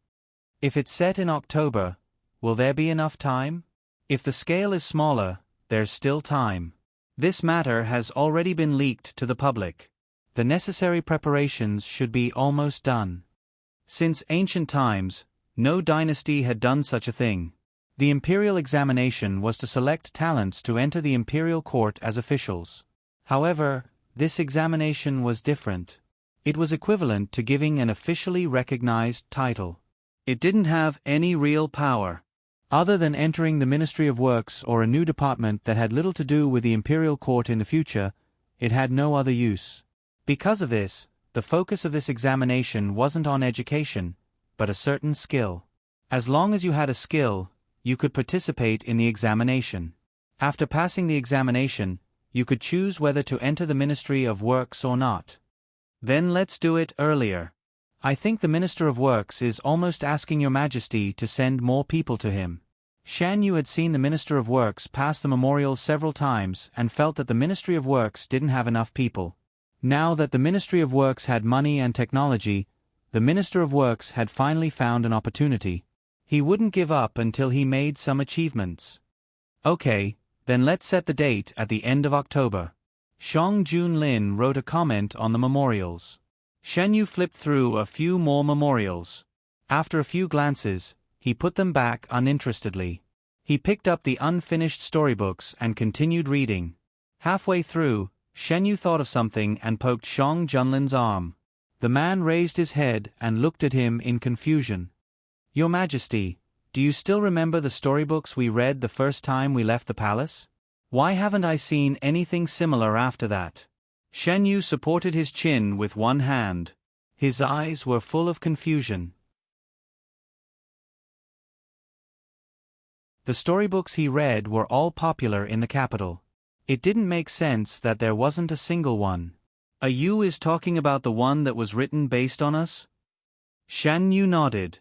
If it's set in October, will there be enough time? If the scale is smaller, there's still time. This matter has already been leaked to the public. The necessary preparations should be almost done. Since ancient times, no dynasty had done such a thing. The imperial examination was to select talents to enter the imperial court as officials. However, this examination was different. It was equivalent to giving an officially recognized title. It didn't have any real power. Other than entering the Ministry of Works or a new department that had little to do with the imperial court in the future, it had no other use. Because of this, the focus of this examination wasn't on education, but a certain skill. As long as you had a skill, you could participate in the examination. After passing the examination, you could choose whether to enter the Ministry of Works or not. Then let's do it earlier. I think the Minister of Works is almost asking Your Majesty to send more people to him. Shan Yu had seen the Minister of Works pass the memorials several times and felt that the Ministry of Works didn't have enough people. Now that the Ministry of Works had money and technology, the Minister of Works had finally found an opportunity. He wouldn't give up until he made some achievements. Okay, then let's set the date at the end of October. Shang Junlin wrote a comment on the memorials. Shen Yu flipped through a few more memorials. After a few glances, he put them back uninterestedly. He picked up the unfinished storybooks and continued reading. Halfway through, Shen Yu thought of something and poked Shang Junlin's arm. The man raised his head and looked at him in confusion. Your Majesty, do you still remember the storybooks we read the first time we left the palace? Why haven't I seen anything similar after that? Shen Yu supported his chin with one hand. His eyes were full of confusion. The storybooks he read were all popular in the capital. It didn't make sense that there wasn't a single one. Are you is talking about the one that was written based on us? Shan Yu nodded.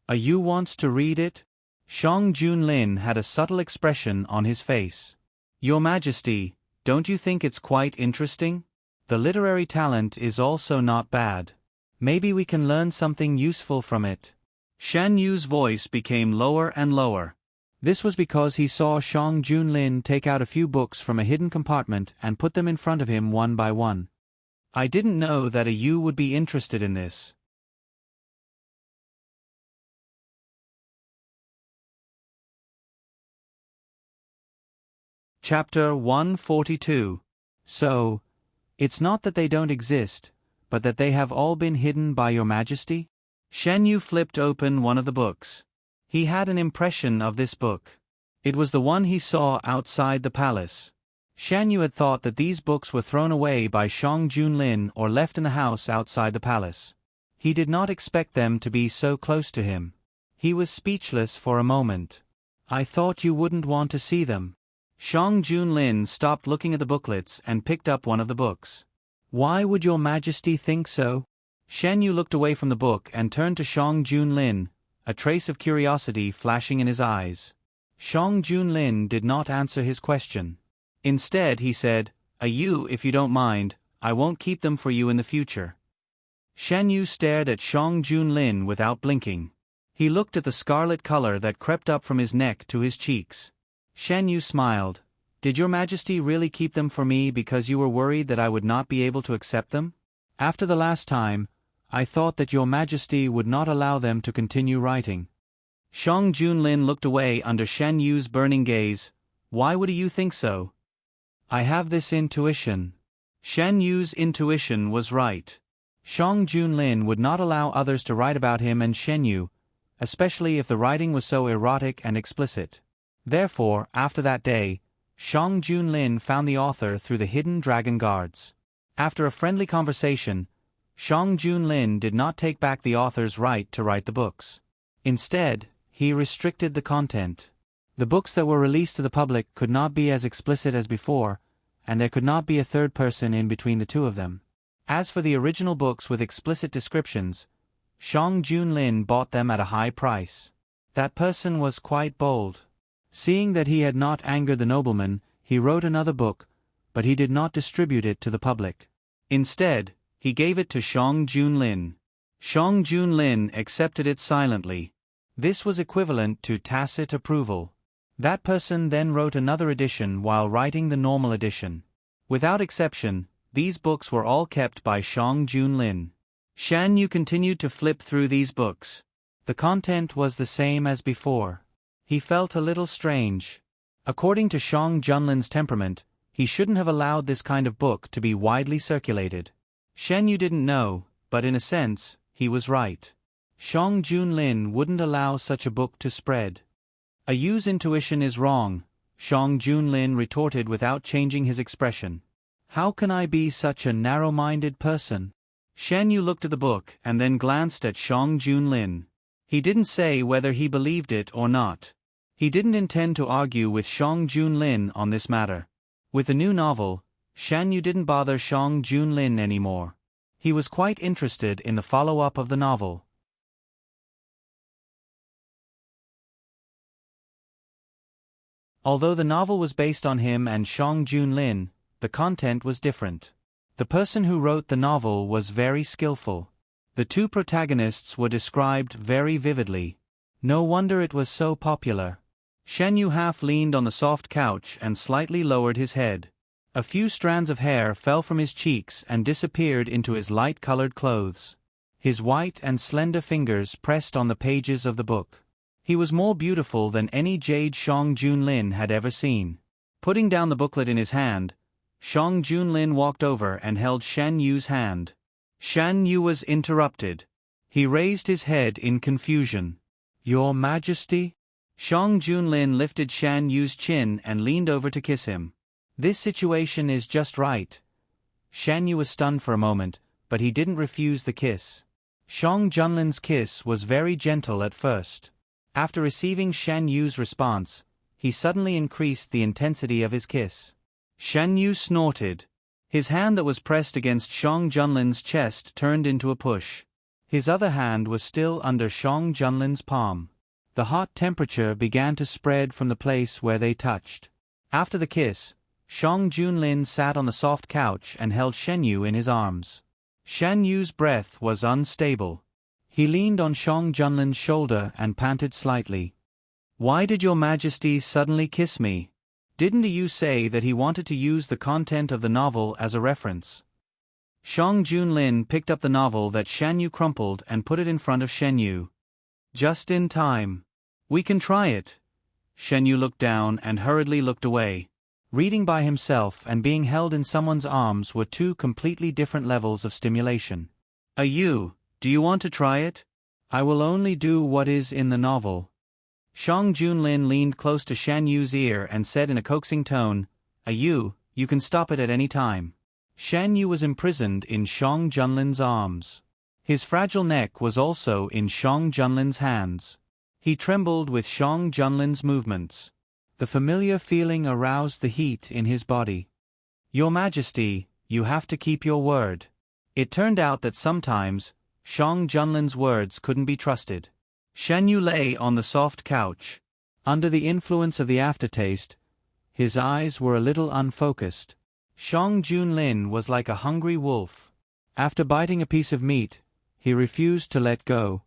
Are you wants to read it? Shang Junlin had a subtle expression on his face. Your Majesty, don't you think it's quite interesting? The literary talent is also not bad. Maybe we can learn something useful from it. Shan Yu's voice became lower and lower. This was because he saw Shang Junlin take out a few books from a hidden compartment and put them in front of him one by one. I didn't know that you would be interested in this. Chapter 142. So, it's not that they don't exist, but that they have all been hidden by your Majesty? Shan Yu flipped open one of the books. He had an impression of this book. It was the one he saw outside the palace. Shan Yu had thought that these books were thrown away by Shang Junlin or left in the house outside the palace. He did not expect them to be so close to him. He was speechless for a moment. I thought you wouldn't want to see them. Shang Junlin stopped looking at the booklets and picked up one of the books. Why would your Majesty think so? Shan Yu looked away from the book and turned to Shang Junlin, a trace of curiosity flashing in his eyes. Shang Junlin did not answer his question. Instead, he said, if you don't mind, I won't keep them for you in the future. Shan Yu stared at Shang Junlin without blinking. He looked at the scarlet color that crept up from his neck to his cheeks. Shan Yu smiled. Did your Majesty really keep them for me because you were worried that I would not be able to accept them? After the last time, I thought that your Majesty would not allow them to continue writing. Shang Junlin looked away under Shan Yu's burning gaze. Why would you think so? I have this intuition. Shan Yu's intuition was right. Shang Junlin would not allow others to write about him and Shan Yu, especially if the writing was so erotic and explicit. Therefore, after that day, Shang Junlin found the author through the hidden dragon guards. After a friendly conversation, Shang Junlin did not take back the author's right to write the books. Instead, he restricted the content. The books that were released to the public could not be as explicit as before, and there could not be a third person in between the two of them. As for the original books with explicit descriptions, Shang Junlin bought them at a high price. That person was quite bold. Seeing that he had not angered the nobleman, he wrote another book, but he did not distribute it to the public. Instead, he gave it to Shang Junlin. Shang Junlin accepted it silently. This was equivalent to tacit approval. That person then wrote another edition while writing the normal edition. Without exception, these books were all kept by Shang Junlin. Shan Yu continued to flip through these books. The content was the same as before. He felt a little strange. According to Shang Junlin's temperament, he shouldn't have allowed this kind of book to be widely circulated. Shan Yu didn't know, but in a sense, he was right. Shang Junlin wouldn't allow such a book to spread. Yu's intuition is wrong, Shang Junlin retorted without changing his expression. How can I be such a narrow-minded person? Shan Yu looked at the book and then glanced at Shang Junlin. He didn't say whether he believed it or not. He didn't intend to argue with Shang Junlin on this matter. With the new novel, Shan Yu didn't bother Shang Junlin anymore. He was quite interested in the follow-up of the novel. Although the novel was based on him and Shang Junlin, the content was different. The person who wrote the novel was very skillful. The two protagonists were described very vividly. No wonder it was so popular. Shan Yu half leaned on the soft couch and slightly lowered his head. A few strands of hair fell from his cheeks and disappeared into his light-colored clothes. His white and slender fingers pressed on the pages of the book. He was more beautiful than any jade Shang Junlin had ever seen. Putting down the booklet in his hand, Shang Junlin walked over and held Shan Yu's hand. Shan Yu was interrupted. He raised his head in confusion. Your Majesty? Shang Junlin lifted Shan Yu's chin and leaned over to kiss him. This situation is just right. Shan Yu was stunned for a moment, but he didn't refuse the kiss. Shang Junlin's kiss was very gentle at first. After receiving Shan Yu's response, he suddenly increased the intensity of his kiss. Shan Yu snorted. His hand that was pressed against Shang Junlin's chest turned into a push. His other hand was still under Shang Junlin's palm. The hot temperature began to spread from the place where they touched. After the kiss, Shang Junlin sat on the soft couch and held Shen Yu in his arms. Shen Yu's breath was unstable. He leaned on Shang Junlin's shoulder and panted slightly. "Why did your Majesty suddenly kiss me? Didn't you say that he wanted to use the content of the novel as a reference?" Shang Junlin picked up the novel that Shen Yu crumpled and put it in front of Shen Yu. "Just in time. We can try it." Shen Yu looked down and hurriedly looked away. Reading by himself and being held in someone's arms were two completely different levels of stimulation. "You, do you want to try it?" "I will only do what is in the novel." Shang Junlin leaned close to Shen Yu's ear and said in a coaxing tone, You can stop it at any time." Shen Yu was imprisoned in Shang Junlin's arms. His fragile neck was also in Shang Junlin's hands. He trembled with Shang Junlin's movements. The familiar feeling aroused the heat in his body. "Your Majesty, you have to keep your word." It turned out that sometimes, Shang Junlin's words couldn't be trusted. Shen Yu lay on the soft couch. Under the influence of the aftertaste, his eyes were a little unfocused. Shang Junlin was like a hungry wolf. After biting a piece of meat, he refused to let go.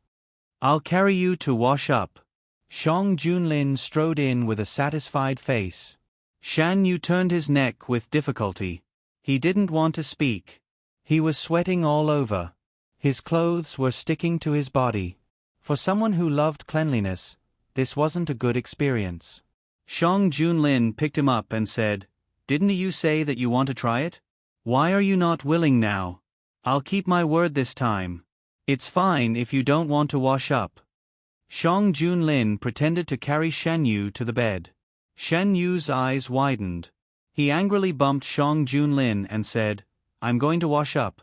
"I'll carry you to wash up." Shang Junlin strode in with a satisfied face. Shen Yu turned his neck with difficulty. He didn't want to speak. He was sweating all over. His clothes were sticking to his body. For someone who loved cleanliness, this wasn't a good experience. Shang Junlin picked him up and said, "Didn't you say that you want to try it? Why are you not willing now?" "I'll keep my word this time. It's fine if you don't want to wash up." Shang Junlin pretended to carry Shen Yu to the bed. Shen Yu's eyes widened. He angrily bumped Shang Junlin and said, "I'm going to wash up."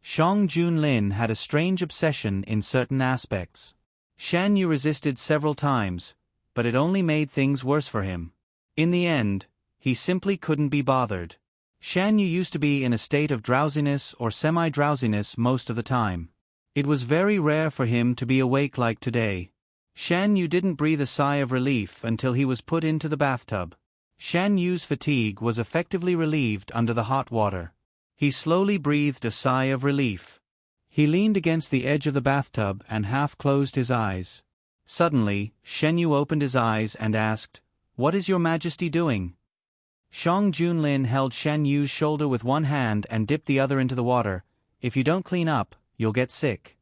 Shang Junlin had a strange obsession in certain aspects. Shen Yu resisted several times, but it only made things worse for him. In the end, he simply couldn't be bothered. Shen Yu used to be in a state of drowsiness or semi-drowsiness most of the time. It was very rare for him to be awake like today. Shen Yu didn't breathe a sigh of relief until he was put into the bathtub. Shen Yu's fatigue was effectively relieved under the hot water. He slowly breathed a sigh of relief. He leaned against the edge of the bathtub and half closed his eyes. Suddenly, Shen Yu opened his eyes and asked, "What is your Majesty doing?" Shang Junlin held Shen Yu's shoulder with one hand and dipped the other into the water. "If you don't clean up, you'll get sick."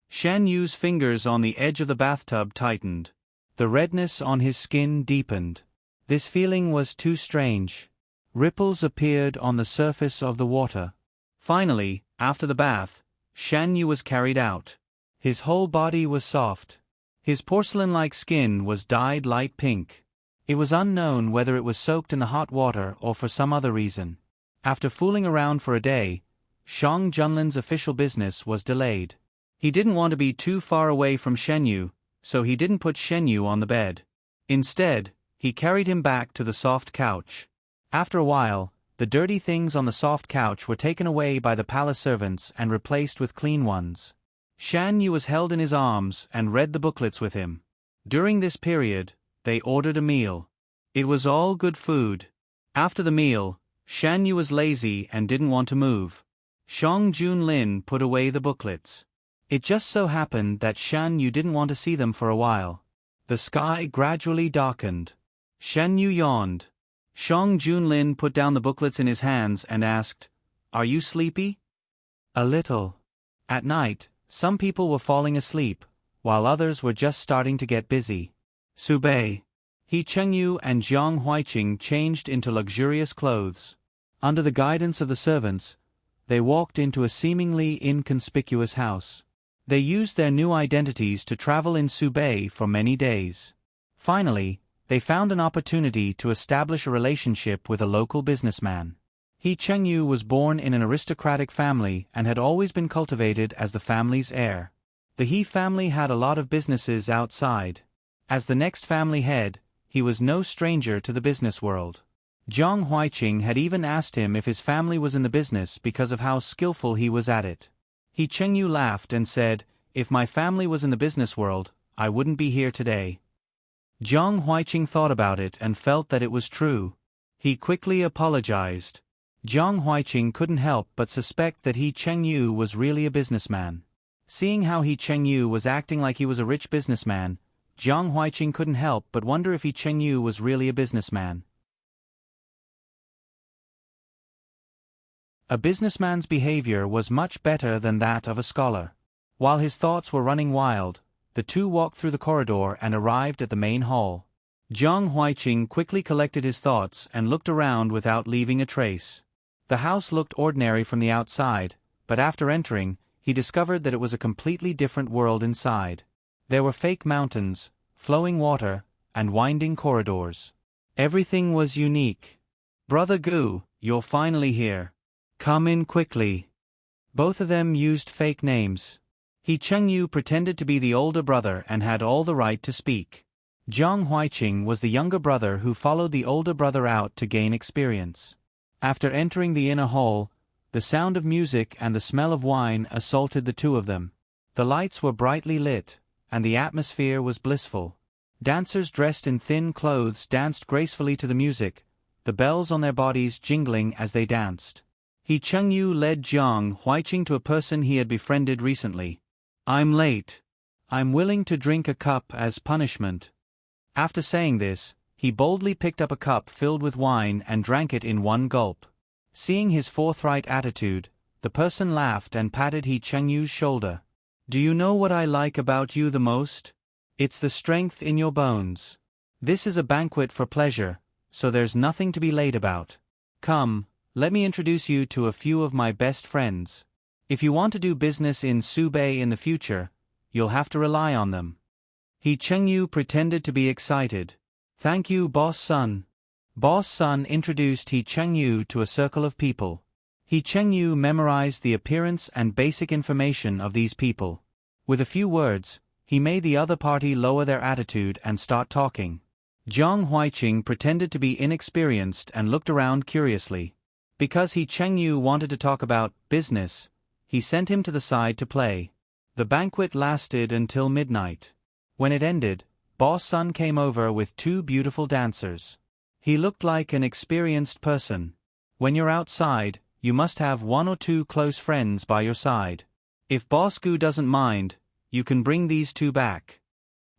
Shen Yu's fingers on the edge of the bathtub tightened. The redness on his skin deepened. This feeling was too strange. Ripples appeared on the surface of the water. Finally, after the bath, Shen Yu was carried out. His whole body was soft. His porcelain-like skin was dyed light pink. It was unknown whether it was soaked in the hot water or for some other reason. After fooling around for a day, Shang Junlin's official business was delayed. He didn't want to be too far away from Shen Yu, so he didn't put Shen Yu on the bed. Instead, he carried him back to the soft couch. After a while, the dirty things on the soft couch were taken away by the palace servants and replaced with clean ones. Shen Yu was held in his arms and read the booklets with him. During this period, they ordered a meal. It was all good food. After the meal, Shen Yu was lazy and didn't want to move. Shang Junlin put away the booklets. It just so happened that Shen Yu didn't want to see them for a while. The sky gradually darkened. Shen Yu yawned. Shang Junlin put down the booklets in his hands and asked, "Are you sleepy?" "A little." At night, some people were falling asleep, while others were just starting to get busy. Subei, He Chengyu and Jiang Huiqing changed into luxurious clothes. Under the guidance of the servants, they walked into a seemingly inconspicuous house. They used their new identities to travel in Subei for many days. Finally, they found an opportunity to establish a relationship with a local businessman. He Chengyu was born in an aristocratic family and had always been cultivated as the family's heir. The He family had a lot of businesses outside. As the next family head, he was no stranger to the business world. Jiang Huiqing had even asked him if his family was in the business because of how skillful he was at it. He Chengyu laughed and said, "If my family was in the business world, I wouldn't be here today." Jiang Huiqing thought about it and felt that it was true. He quickly apologized. Jiang Huiqing couldn't help but suspect that He Chengyu was really a businessman. Seeing how He Chengyu was acting like he was a rich businessman, Jiang Huiqing couldn't help but wonder if He Chengyu was really a businessman. A businessman's behavior was much better than that of a scholar. While his thoughts were running wild, the two walked through the corridor and arrived at the main hall. Jiang Huiqing quickly collected his thoughts and looked around without leaving a trace. The house looked ordinary from the outside, but after entering, he discovered that it was a completely different world inside. There were fake mountains, flowing water, and winding corridors. Everything was unique. "Brother Gu, you're finally here. Come in quickly." Both of them used fake names. He Chengyu pretended to be the older brother and had all the right to speak. Jiang Huiqing was the younger brother who followed the older brother out to gain experience. After entering the inner hall, the sound of music and the smell of wine assaulted the two of them. The lights were brightly lit, and the atmosphere was blissful. Dancers dressed in thin clothes danced gracefully to the music, the bells on their bodies jingling as they danced. He Chengyu led Jiang Huiqing to a person he had befriended recently. "I'm late. I'm willing to drink a cup as punishment." After saying this, he boldly picked up a cup filled with wine and drank it in one gulp. Seeing his forthright attitude, the person laughed and patted He Chengyu's shoulder. "Do you know what I like about you the most? It's the strength in your bones. This is a banquet for pleasure, so there's nothing to be late about. Come, let me introduce you to a few of my best friends. If you want to do business in Subei in the future, you'll have to rely on them." He Chengyu pretended to be excited. "Thank you, Boss Sun." Boss Sun introduced He Chengyu to a circle of people. He Chengyu memorized the appearance and basic information of these people. With a few words, he made the other party lower their attitude and start talking. Jiang Huiqing pretended to be inexperienced and looked around curiously. Because He Chengyu wanted to talk about business, he sent him to the side to play. The banquet lasted until midnight. When it ended, Boss Sun came over with two beautiful dancers. He looked like an experienced person. When you're outside, you must have one or two close friends by your side. If Boss Gu doesn't mind, you can bring these two back.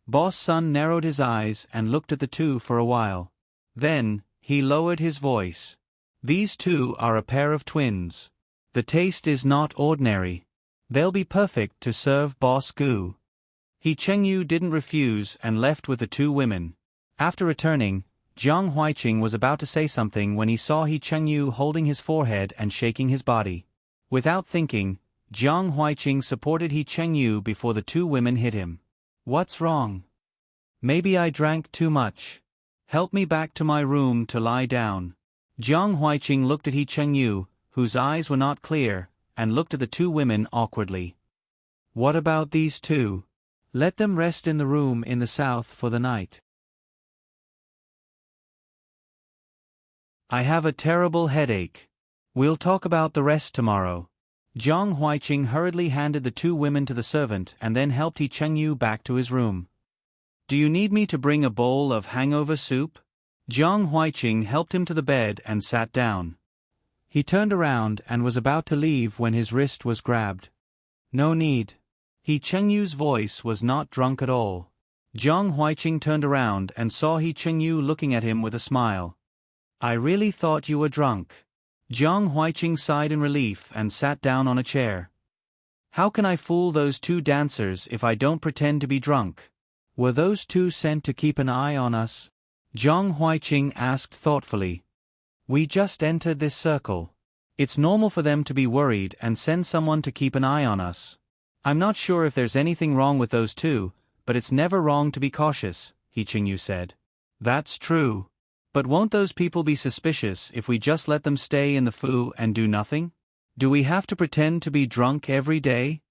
Boss Sun narrowed his eyes and looked at the two for a while. Then, he lowered his voice. "These two are a pair of twins. The taste is not ordinary. They'll be perfect to serve Boss Gu." He Chengyu didn't refuse and left with the two women. After returning, Jiang Huiqing was about to say something when he saw He Chengyu holding his forehead and shaking his body. Without thinking, Jiang Huiqing supported He Chengyu before the two women hit him. "What's wrong? Maybe I drank too much. Help me back to my room to lie down." Jiang Huiqing looked at He Chengyu, whose eyes were not clear, and looked at the two women awkwardly. "What about these two? Let them rest in the room in the south for the night. I have a terrible headache. We'll talk about the rest tomorrow." Jiang Huiqing hurriedly handed the two women to the servant and then helped He Chengyu back to his room. "Do you need me to bring a bowl of hangover soup?" Jiang Huiqing helped him to the bed and sat down. He turned around and was about to leave when his wrist was grabbed. "No need." He Chengyu's voice was not drunk at all. Jiang Huiqing turned around and saw He Chengyu looking at him with a smile. "I really thought you were drunk." Jiang Huiqing sighed in relief and sat down on a chair. "How can I fool those two dancers if I don't pretend to be drunk? Were those two sent to keep an eye on us?" Jiang Huiqing asked thoughtfully. "We just entered this circle. It's normal for them to be worried and send someone to keep an eye on us. I'm not sure if there's anything wrong with those two, but it's never wrong to be cautious," He Chengyu said. "That's true. But won't those people be suspicious if we just let them stay in the fu and do nothing? Do we have to pretend to be drunk every day?"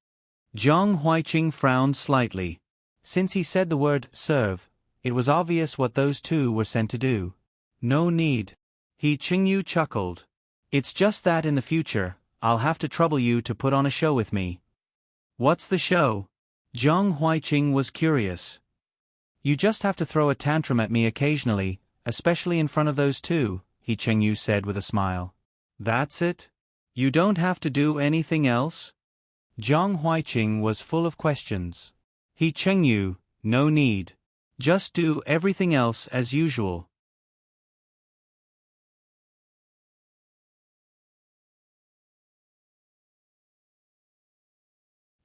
Jiang Huiqing frowned slightly. Since he said the word serve, It was obvious what those two were sent to do. No need. He Qingyu chuckled. It's just that in the future, I'll have to trouble you to put on a show with me. What's the show? Zhang Huiqing was curious. You just have to throw a tantrum at me occasionally, especially in front of those two, He Qingyu said with a smile. That's it? You don't have to do anything else? Zhang Huiqing was full of questions. He Qingyu, no need. Just do everything else as usual.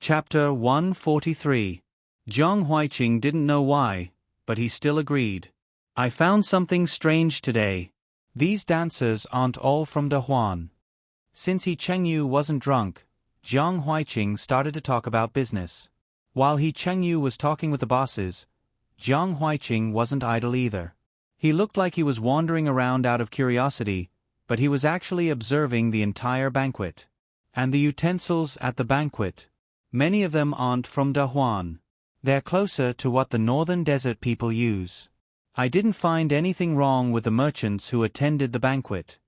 Chapter 143. Zhang Huiqing didn't know why, but he still agreed. I found something strange today. These dancers aren't all from Dahuan. Since He Chengyu wasn't drunk, Zhang Huiqing started to talk about business. While He Chengyu was talking with the bosses, Zhang Huiqing wasn't idle either. He looked like he was wandering around out of curiosity, but he was actually observing the entire banquet. And the utensils at the banquet. Many of them aren't from Dahuan. They're closer to what the northern desert people use. I didn't find anything wrong with the merchants who attended the banquet.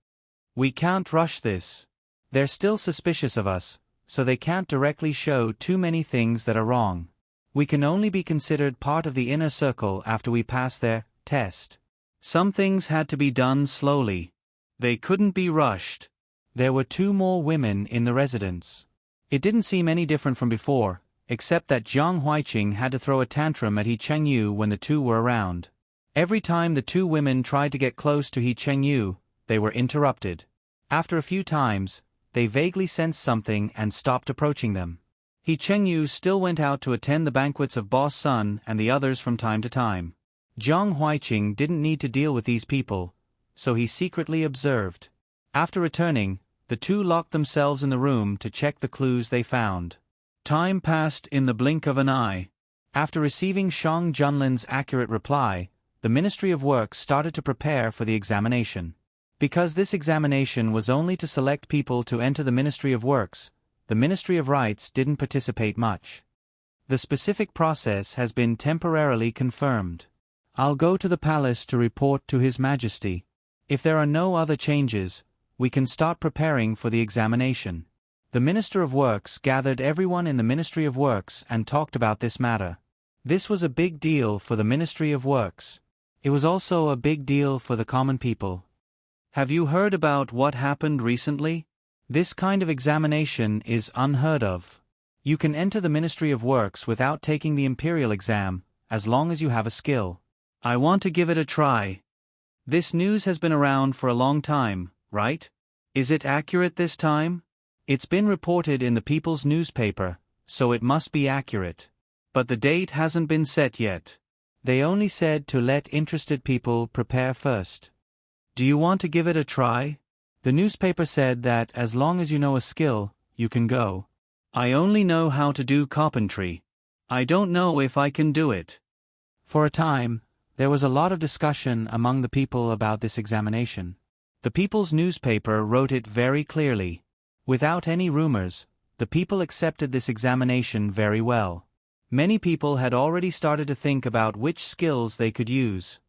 We can't rush this. They're still suspicious of us, so they can't directly show too many things that are wrong. We can only be considered part of the inner circle after we pass their test. Some things had to be done slowly. They couldn't be rushed. There were 2 more women in the residence. It didn't seem any different from before, except that Zhang Huiqing had to throw a tantrum at He Chengyu when the 2 were around. Every time the 2 women tried to get close to He Chengyu, they were interrupted. After a few times, they vaguely sensed something and stopped approaching them. He Chengyu still went out to attend the banquets of Boss Sun and the others from time to time. Zhang Huiqing didn't need to deal with these people, so he secretly observed. After returning, the 2 locked themselves in the room to check the clues they found. Time passed in the blink of an eye. After receiving Shang Junlin's accurate reply, the Ministry of Works started to prepare for the examination. Because this examination was only to select people to enter the Ministry of Works, the Ministry of Rights didn't participate much. The specific process has been temporarily confirmed. I'll go to the palace to report to His Majesty. If there are no other changes, we can start preparing for the examination. The Minister of Works gathered everyone in the Ministry of Works and talked about this matter. This was a big deal for the Ministry of Works. It was also a big deal for the common people. Have you heard about what happened recently? This kind of examination is unheard of. You can enter the Ministry of Works without taking the Imperial exam, as long as you have a skill. I want to give it a try. This news has been around for a long time, right? Is it accurate this time? It's been reported in the People's newspaper, so it must be accurate. But the date hasn't been set yet. They only said to let interested people prepare first. Do you want to give it a try? The newspaper said that as long as you know a skill, you can go. I only know how to do carpentry. I don't know if I can do it. For a time, there was a lot of discussion among the people about this examination. The People's newspaper wrote it very clearly. Without any rumors, the people accepted this examination very well. Many people had already started to think about which skills they could use.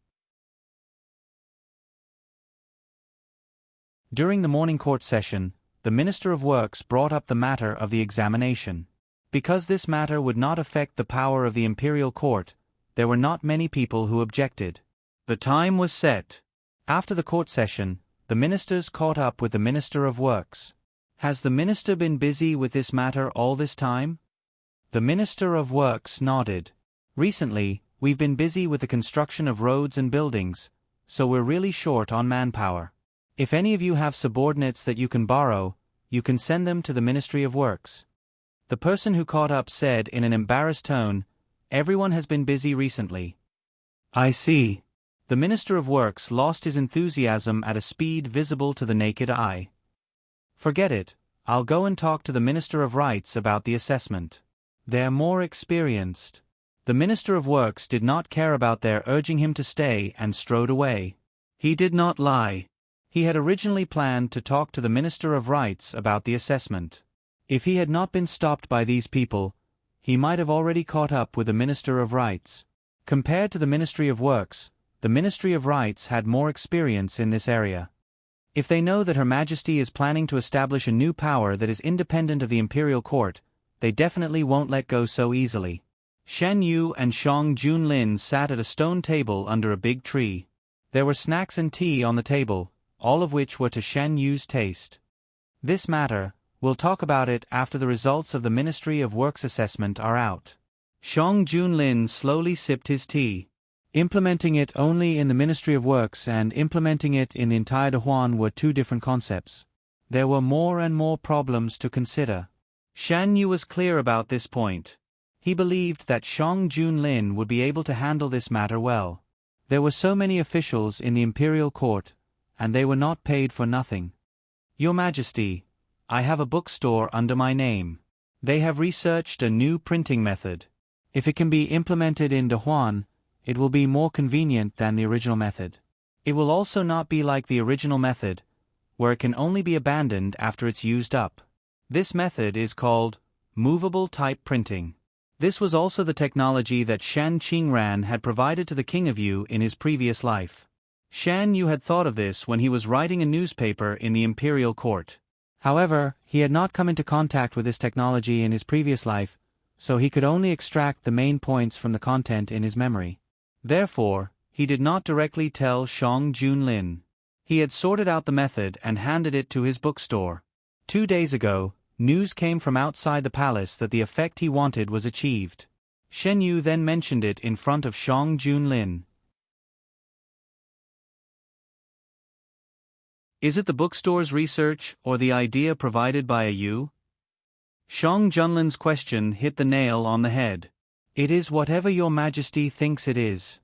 During the morning court session, the Minister of Works brought up the matter of the examination. Because this matter would not affect the power of the Imperial Court, there were not many people who objected. The time was set. After the court session, the ministers caught up with the Minister of Works. Has the minister been busy with this matter all this time? The Minister of Works nodded. Recently, we've been busy with the construction of roads and buildings, so we're really short on manpower. If any of you have subordinates that you can borrow, you can send them to the Ministry of Works. The person who caught up said in an embarrassed tone, everyone has been busy recently. I see. The Minister of Works lost his enthusiasm at a speed visible to the naked eye. Forget it, I'll go and talk to the Minister of Rights about the assessment. They're more experienced. The Minister of Works did not care about their urging him to stay and strode away. He did not lie. He had originally planned to talk to the Minister of Rights about the assessment. If he had not been stopped by these people, he might have already caught up with the Minister of Rights. Compared to the Ministry of Works, the Ministry of Rights had more experience in this area. If they know that Her Majesty is planning to establish a new power that is independent of the imperial court, they definitely won't let go so easily. Shen Yu and Shang Junlin sat at a stone table under a big tree. There were snacks and tea on the table, all of which were to Shen Yu's taste. This matter, we'll talk about it after the results of the Ministry of Works assessment are out. Shang Junlin slowly sipped his tea. Implementing it only in the Ministry of Works and implementing it in the entire Dahuan were two different concepts. There were more and more problems to consider. Shan Yu was clear about this point. He believed that Shang Junlin would be able to handle this matter well. There were so many officials in the imperial court, and they were not paid for nothing. Your Majesty, I have a bookstore under my name. They have researched a new printing method. If it can be implemented in Dahuan, it will be more convenient than the original method. It will also not be like the original method, where it can only be abandoned after it's used up. This method is called movable type printing. This was also the technology that Shan Qingran had provided to the King of Yu in his previous life. Shan Yu had thought of this when he was writing a newspaper in the imperial court. However, he had not come into contact with this technology in his previous life, so he could only extract the main points from the content in his memory. Therefore, he did not directly tell Shang Junlin. He had sorted out the method and handed it to his bookstore. 2 days ago, news came from outside the palace that the effect he wanted was achieved. Shen Yu then mentioned it in front of Shang Junlin. Is it the bookstore's research or the idea provided by a Yu? Shang Junlin's question hit the nail on the head. It is whatever your Majesty thinks it is.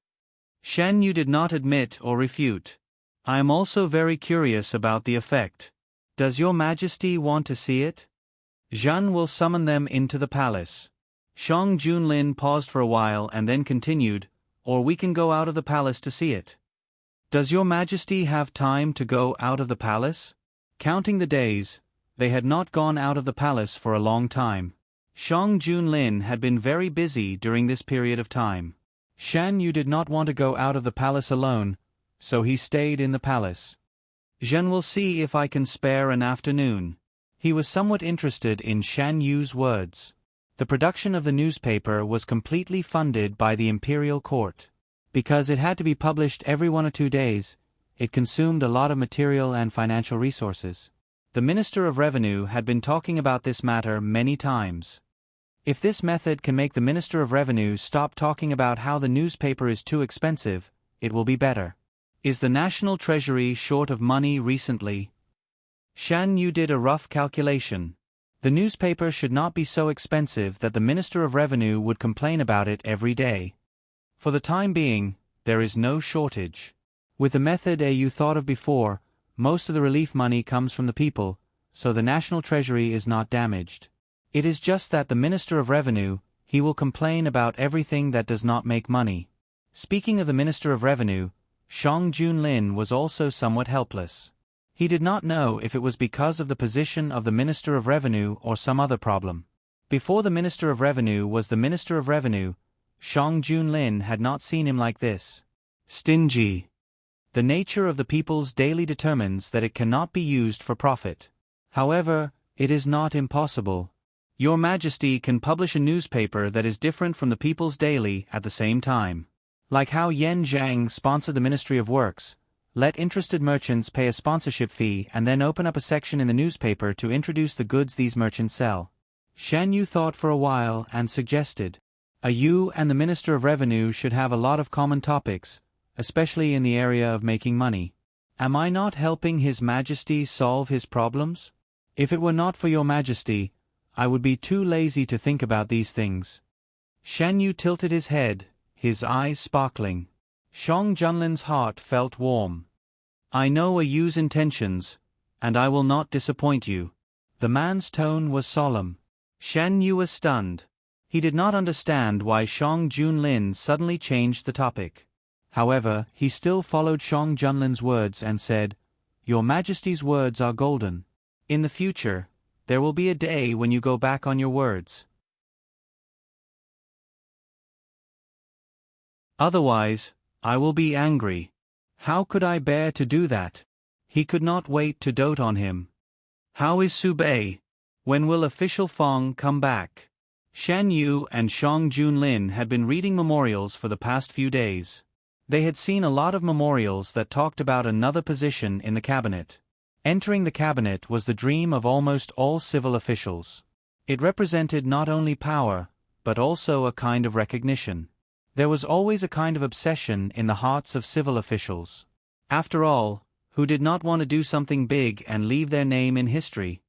Shen Yu did not admit or refute. I am also very curious about the effect. Does your Majesty want to see it? Zhan will summon them into the palace. Shang Junlin paused for a while and then continued, or we can go out of the palace to see it. Does your Majesty have time to go out of the palace? Counting the days, they had not gone out of the palace for a long time. Shang Junlin had been very busy during this period of time. Shan Yu did not want to go out of the palace alone, so he stayed in the palace. Zhen will see if I can spare an afternoon. He was somewhat interested in Shan Yu's words. The production of the newspaper was completely funded by the imperial court. Because it had to be published every 1 or 2 days, it consumed a lot of material and financial resources. The Minister of Revenue had been talking about this matter many times. If this method can make the Minister of Revenue stop talking about how the newspaper is too expensive, it will be better. Is the National Treasury short of money recently? Shan Yu did a rough calculation. The newspaper should not be so expensive that the Minister of Revenue would complain about it every day. For the time being, there is no shortage. With the method you thought of before, most of the relief money comes from the people, so the National Treasury is not damaged. It is just that the Minister of Revenue, he will complain about everything that does not make money. Speaking of the Minister of Revenue, Shang Junlin was also somewhat helpless. He did not know if it was because of the position of the Minister of Revenue or some other problem. Before the Minister of Revenue was the Minister of Revenue, Shang Junlin had not seen him like this. Stingy. The nature of the people's daily determines that it cannot be used for profit. However, it is not impossible. Your Majesty can publish a newspaper that is different from the people's daily at the same time. Like how Yen Zhang sponsored the Ministry of Works, let interested merchants pay a sponsorship fee and then open up a section in the newspaper to introduce the goods these merchants sell. Shan Yu thought for a while and suggested, a Yu and the Minister of Revenue should have a lot of common topics, especially in the area of making money. Am I not helping His Majesty solve his problems? If it were not for your Majesty, I would be too lazy to think about these things. Shan Yu tilted his head, his eyes sparkling. Shang Junlin's heart felt warm. I know a Yu's intentions, and I will not disappoint you. The man's tone was solemn. Shan Yu was stunned. He did not understand why Shang Junlin suddenly changed the topic. However, he still followed Shang Junlin's words and said, Your Majesty's words are golden. In the future, there will be a day when you go back on your words. Otherwise, I will be angry. How could I bear to do that? He could not wait to dote on him. How is Subei? When will official Fong come back? Shan Yu and Shang Junlin had been reading memorials for the past few days. They had seen a lot of memorials that talked about another position in the cabinet. Entering the cabinet was the dream of almost all civil officials. It represented not only power, but also a kind of recognition. There was always a kind of obsession in the hearts of civil officials. After all, who did not want to do something big and leave their name in history?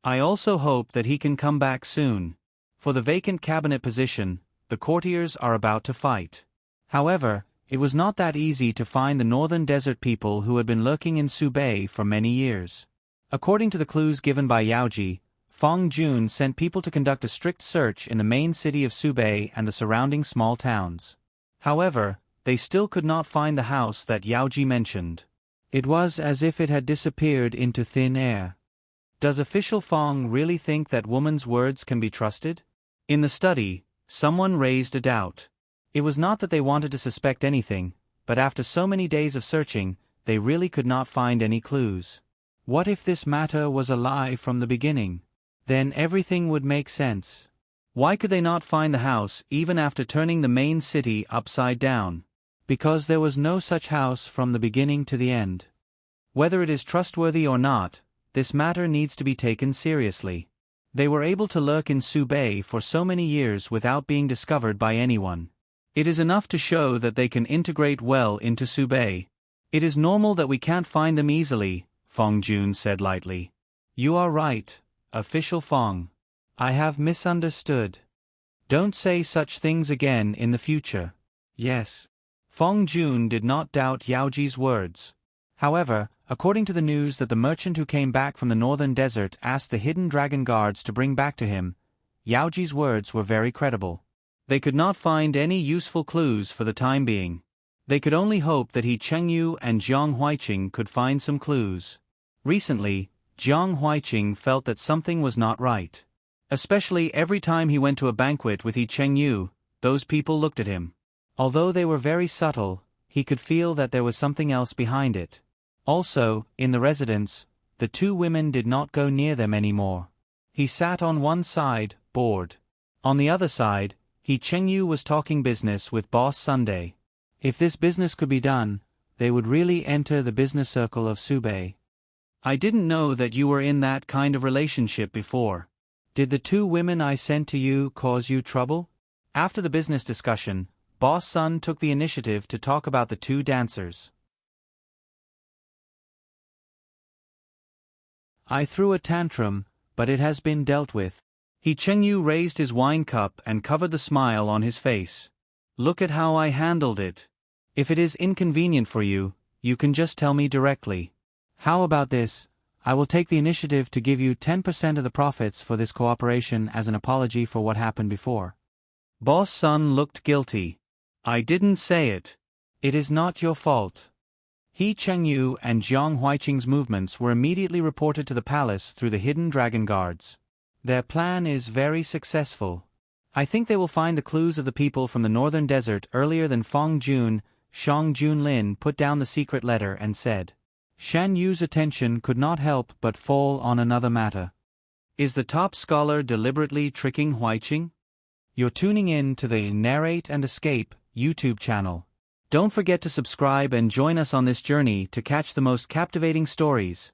I also hope that he can come back soon. For the vacant cabinet position, the courtiers are about to fight. However, it was not that easy to find the northern desert people who had been lurking in Subei for many years. According to the clues given by Yaoji, Fong Jun sent people to conduct a strict search in the main city of Subei and the surrounding small towns. However, they still could not find the house that Yaoji mentioned. It was as if it had disappeared into thin air. Does official Fong really think that woman's words can be trusted? In the study, someone raised a doubt. It was not that they wanted to suspect anything, but after so many days of searching, they really could not find any clues. What if this matter was a lie from the beginning? Then everything would make sense. Why could they not find the house even after turning the main city upside down? Because there was no such house from the beginning to the end. Whether it is trustworthy or not, this matter needs to be taken seriously. They were able to lurk in Subei for so many years without being discovered by anyone. It is enough to show that they can integrate well into Subei. It is normal that we can't find them easily, Fong Jun said lightly. You are right, official Fong. I have misunderstood. Don't say such things again in the future. Yes. Fong Jun did not doubt Yaoji's words. However, according to the news that the merchant who came back from the northern desert asked the hidden dragon guards to bring back to him, Yaoji's words were very credible. They could not find any useful clues for the time being. They could only hope that Chengyu and Jiang Huiqing could find some clues. Recently, Jiang Huiqing felt that something was not right. Especially every time he went to a banquet with Chengyu, those people looked at him. Although they were very subtle, he could feel that there was something else behind it. Also, in the residence, the two women did not go near them anymore. He sat on one side, bored. On the other side, Chengyu was talking business with Boss Sunday. If this business could be done, they would really enter the business circle of Subei. I didn't know that you were in that kind of relationship before. Did the two women I sent to you cause you trouble? After the business discussion, Boss Sun took the initiative to talk about the two dancers. I threw a tantrum, but it has been dealt with. Chengyu raised his wine cup and covered the smile on his face. Look at how I handled it. If it is inconvenient for you, you can just tell me directly. How about this? I will take the initiative to give you 10% of the profits for this cooperation as an apology for what happened before. Boss Sun looked guilty. I didn't say it. It is not your fault. Chengyu and Jiang Huiqing's movements were immediately reported to the palace through the hidden dragon guards. Their plan is very successful. I think they will find the clues of the people from the northern desert earlier than Fong Jun. Shang Junlin put down the secret letter and said. Shan Yu's attention could not help but fall on another matter. Is the top scholar deliberately tricking Huiqing? You're tuning in to the Narrate and Escape YouTube channel. Don't forget to subscribe and join us on this journey to catch the most captivating stories.